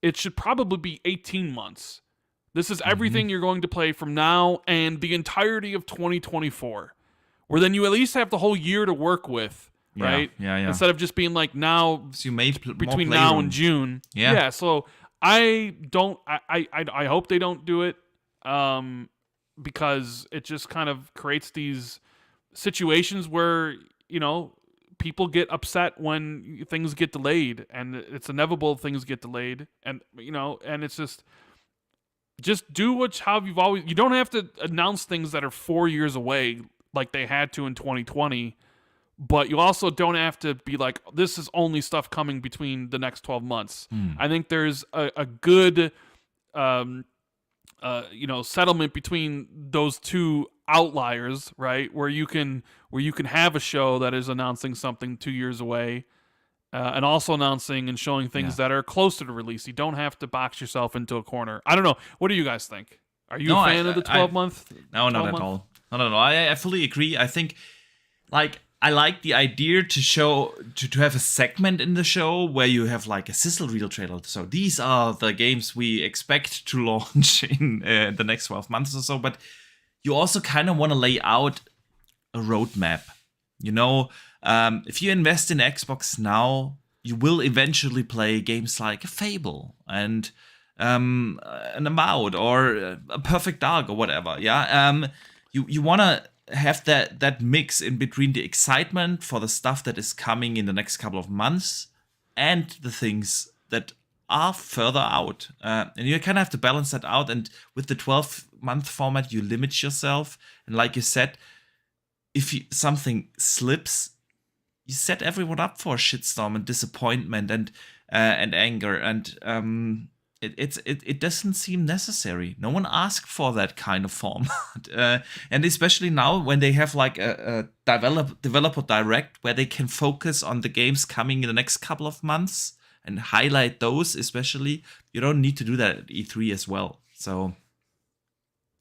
it should probably be 18 months. This is everything you're going to play from now and the entirety of 2024, where then you at least have the whole year to work with, right? Yeah. Instead of just being like now, so you made between now and June. Yeah. So I hope they don't do it, because it just kind of creates these situations where, people get upset when things get delayed, and it's inevitable things get delayed, and and it's just do how you've always. You don't have to announce things that are 4 years away like they had to in 2020, but you also don't have to be like, this is only stuff coming between the next 12 months. I think there's a good settlement between those two outliers, right? Where you can have a show that is announcing something 2 years away, and also announcing and showing things that are closer to release. You don't have to box yourself into a corner. I don't know. What do you guys think? Are you a fan of the 12-month? No, not at all. Not at all. I fully agree. I think, I like the idea to show to have a segment in the show where you have like a sizzle reel trailer. So these are the games we expect to launch in the next 12 months or so. But you also kind of want to lay out a roadmap. If you invest in Xbox now, you will eventually play games like a Fable and an Avowed or a Perfect Dark or whatever. Yeah. You want to have that mix in between the excitement for the stuff that is coming in the next couple of months and the things that are further out. And you kind of have to balance that out. And with the 12-month format, you limit yourself. And like you said, if something slips, you set everyone up for a shitstorm and disappointment and anger. And it doesn't seem necessary. No one asked for that kind of format. And especially now when they have like a developer direct where they can focus on the games coming in the next couple of months and highlight those especially. You don't need to do that at E3 as well. So,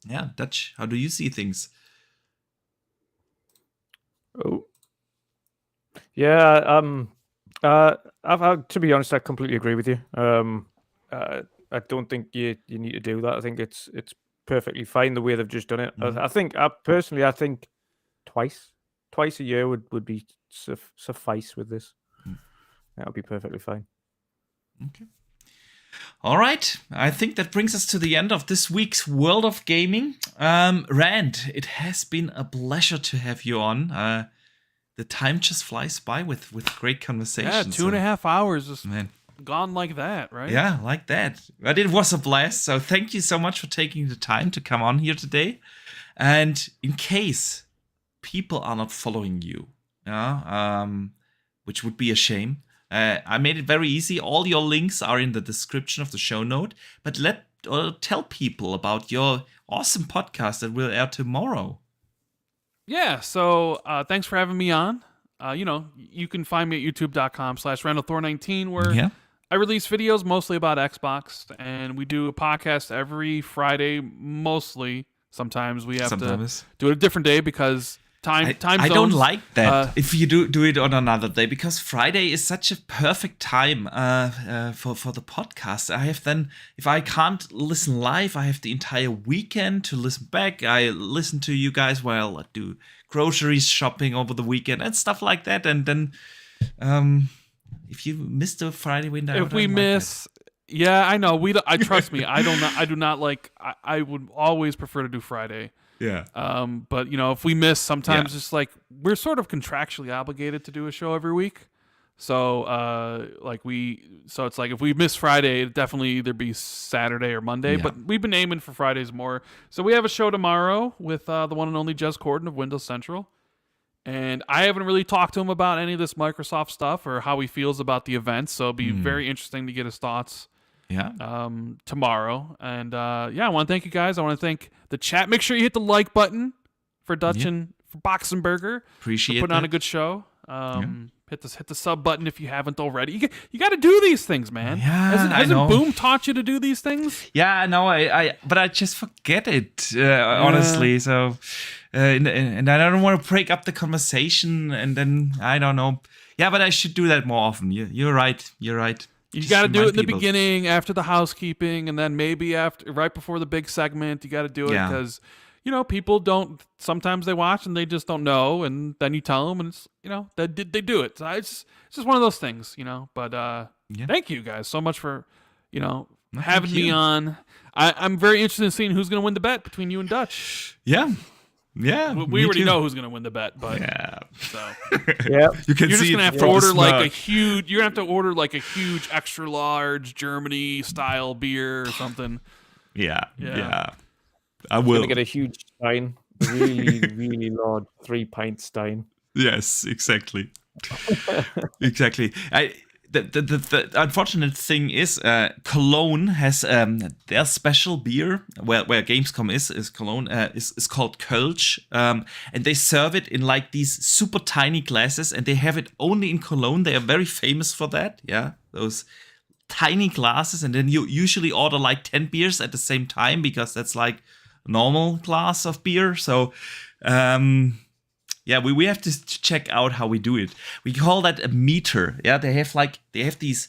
yeah, Dutch, how do you see things? Oh. Yeah, to be honest, I completely agree with you. I don't think you need to do that. I think it's perfectly fine the way they've just done it. I think twice a year would be suffice with this. That would be perfectly fine. Okay. All right. I think that brings us to the end of this week's World of Gaming. Rand, it has been a pleasure to have you on. The time just flies by with great conversations. Yeah, 2.5 hours is gone like that, right? Yeah, like that. But it was a blast. So thank you so much for taking the time to come on here today. And in case people are not following you, which would be a shame, I made it very easy. All your links are in the description of the show note. But tell people about your awesome podcast that will air tomorrow. Yeah, so thanks for having me on. You can find me at youtube.com/RandallThor19 where I release videos mostly about Xbox, and we do a podcast every Friday mostly. Sometimes we have to do it a different day because time zones. I don't like that if you do it on another day, because Friday is such a perfect time for the podcast. If I can't listen live, I have the entire weekend to listen back. I listen to you guys while I do groceries shopping over the weekend and stuff like that. And then if you miss the Friday window, if we miss. Yeah, I know. I trust me. I do not like. I would always prefer to do Friday. Yeah. But if we miss, sometimes it's like we're sort of contractually obligated to do a show every week. So it's like if we miss Friday, it'd definitely either be Saturday or Monday. Yeah. But we've been aiming for Fridays more. So we have a show tomorrow with the one and only Jez Corden of Windows Central. And I haven't really talked to him about any of this Microsoft stuff or how he feels about the event. So it'll be very interesting to get his thoughts. Yeah. Tomorrow. And I want to thank you guys. I want to thank the chat. Make sure you hit the like button for Dutch and for Boxenberger. Appreciate for putting on a good show. Hit the sub button if you haven't already. You got to do these things, man. Yeah, hasn't Boom taught you to do these things? Yeah, I know. But I just forget it honestly. So, and I don't want to break up the conversation. And then I don't know. Yeah, but I should do that more often. You're right. You're right. You got to do it in the beginning, after the housekeeping, and then maybe right before the big segment. You got to do it because people don't. Sometimes they watch and they just don't know, and then you tell them, and it's they do it. So it's just one of those things, But thank you guys so much for having me on. I'm very interested in seeing who's going to win the bet between you and Dutch. Yeah. Yeah, we already know who's gonna win the bet, but you're just gonna have to order like a huge. You're gonna have to order like a huge, extra large Germany style beer or something. Yeah. I will. Gonna get a huge stein, really, really large 3-pint stein. Yes, exactly. Exactly. The unfortunate thing is Cologne has their special beer where Gamescom is Cologne is called Kölsch, and they serve it in like these super tiny glasses, and they have it only in Cologne. They are very famous for that. Yeah, those tiny glasses, and then you usually order like 10 beers at the same time because that's like a normal glass of beer. So we have to check out how we do it. We call that a meter. Yeah, they have these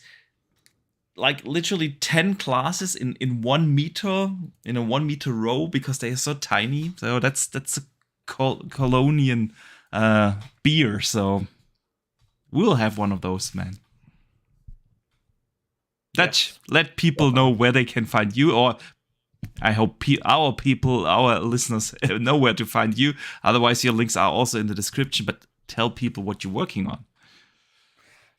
like literally 10 classes in 1 meter, in a 1 meter row because they are so tiny. So that's a Colonian beer. So we'll have one of those, man. Let people know where they can find you, or I hope our listeners know where to find you. Otherwise, your links are also in the description. But tell people what you're working on.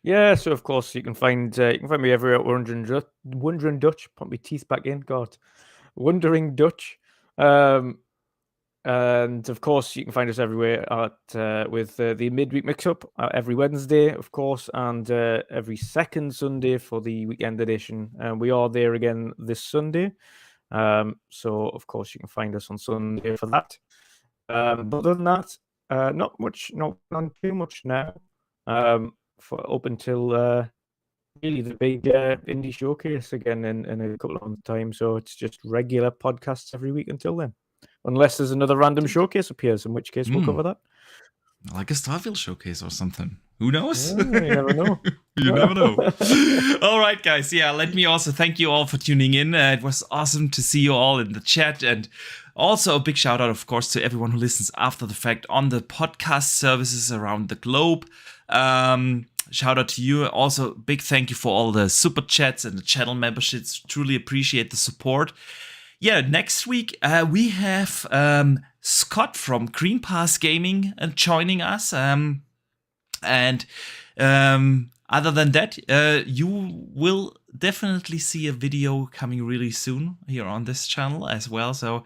Yeah, so of course you can find me everywhere at Wondering Dutch. Put my teeth back in, God. Wondering Dutch, and of course you can find us everywhere at with the midweek mix-up every Wednesday, of course, and every second Sunday for the weekend edition. And we are there again this Sunday. So of course you can find us on Sunday for that. But other than that, not too much now. For up until really the big indie showcase again in a couple of months' time. So it's just regular podcasts every week until then, unless there's another random showcase appears, in which case we'll cover that. Like a Starfield showcase or something. Who knows? Yeah, you never know. You never know. All right, guys. Yeah, let me also thank you all for tuning in. It was awesome to see you all in the chat. And also a big shout out, of course, to everyone who listens after the fact on the podcast services around the globe. Shout out to you. Also, big thank you for all the super chats and the channel memberships. Truly appreciate the support. Yeah, next week we have Scott from Green Pass Gaming joining us. And other than that, you will definitely see a video coming really soon here on this channel as well. So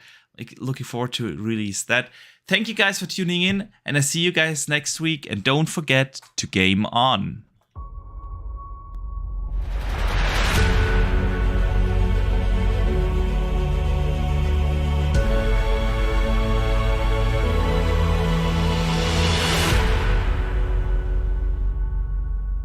looking forward to release that. Thank you guys for tuning in, and I see you guys next week. And don't forget to game on.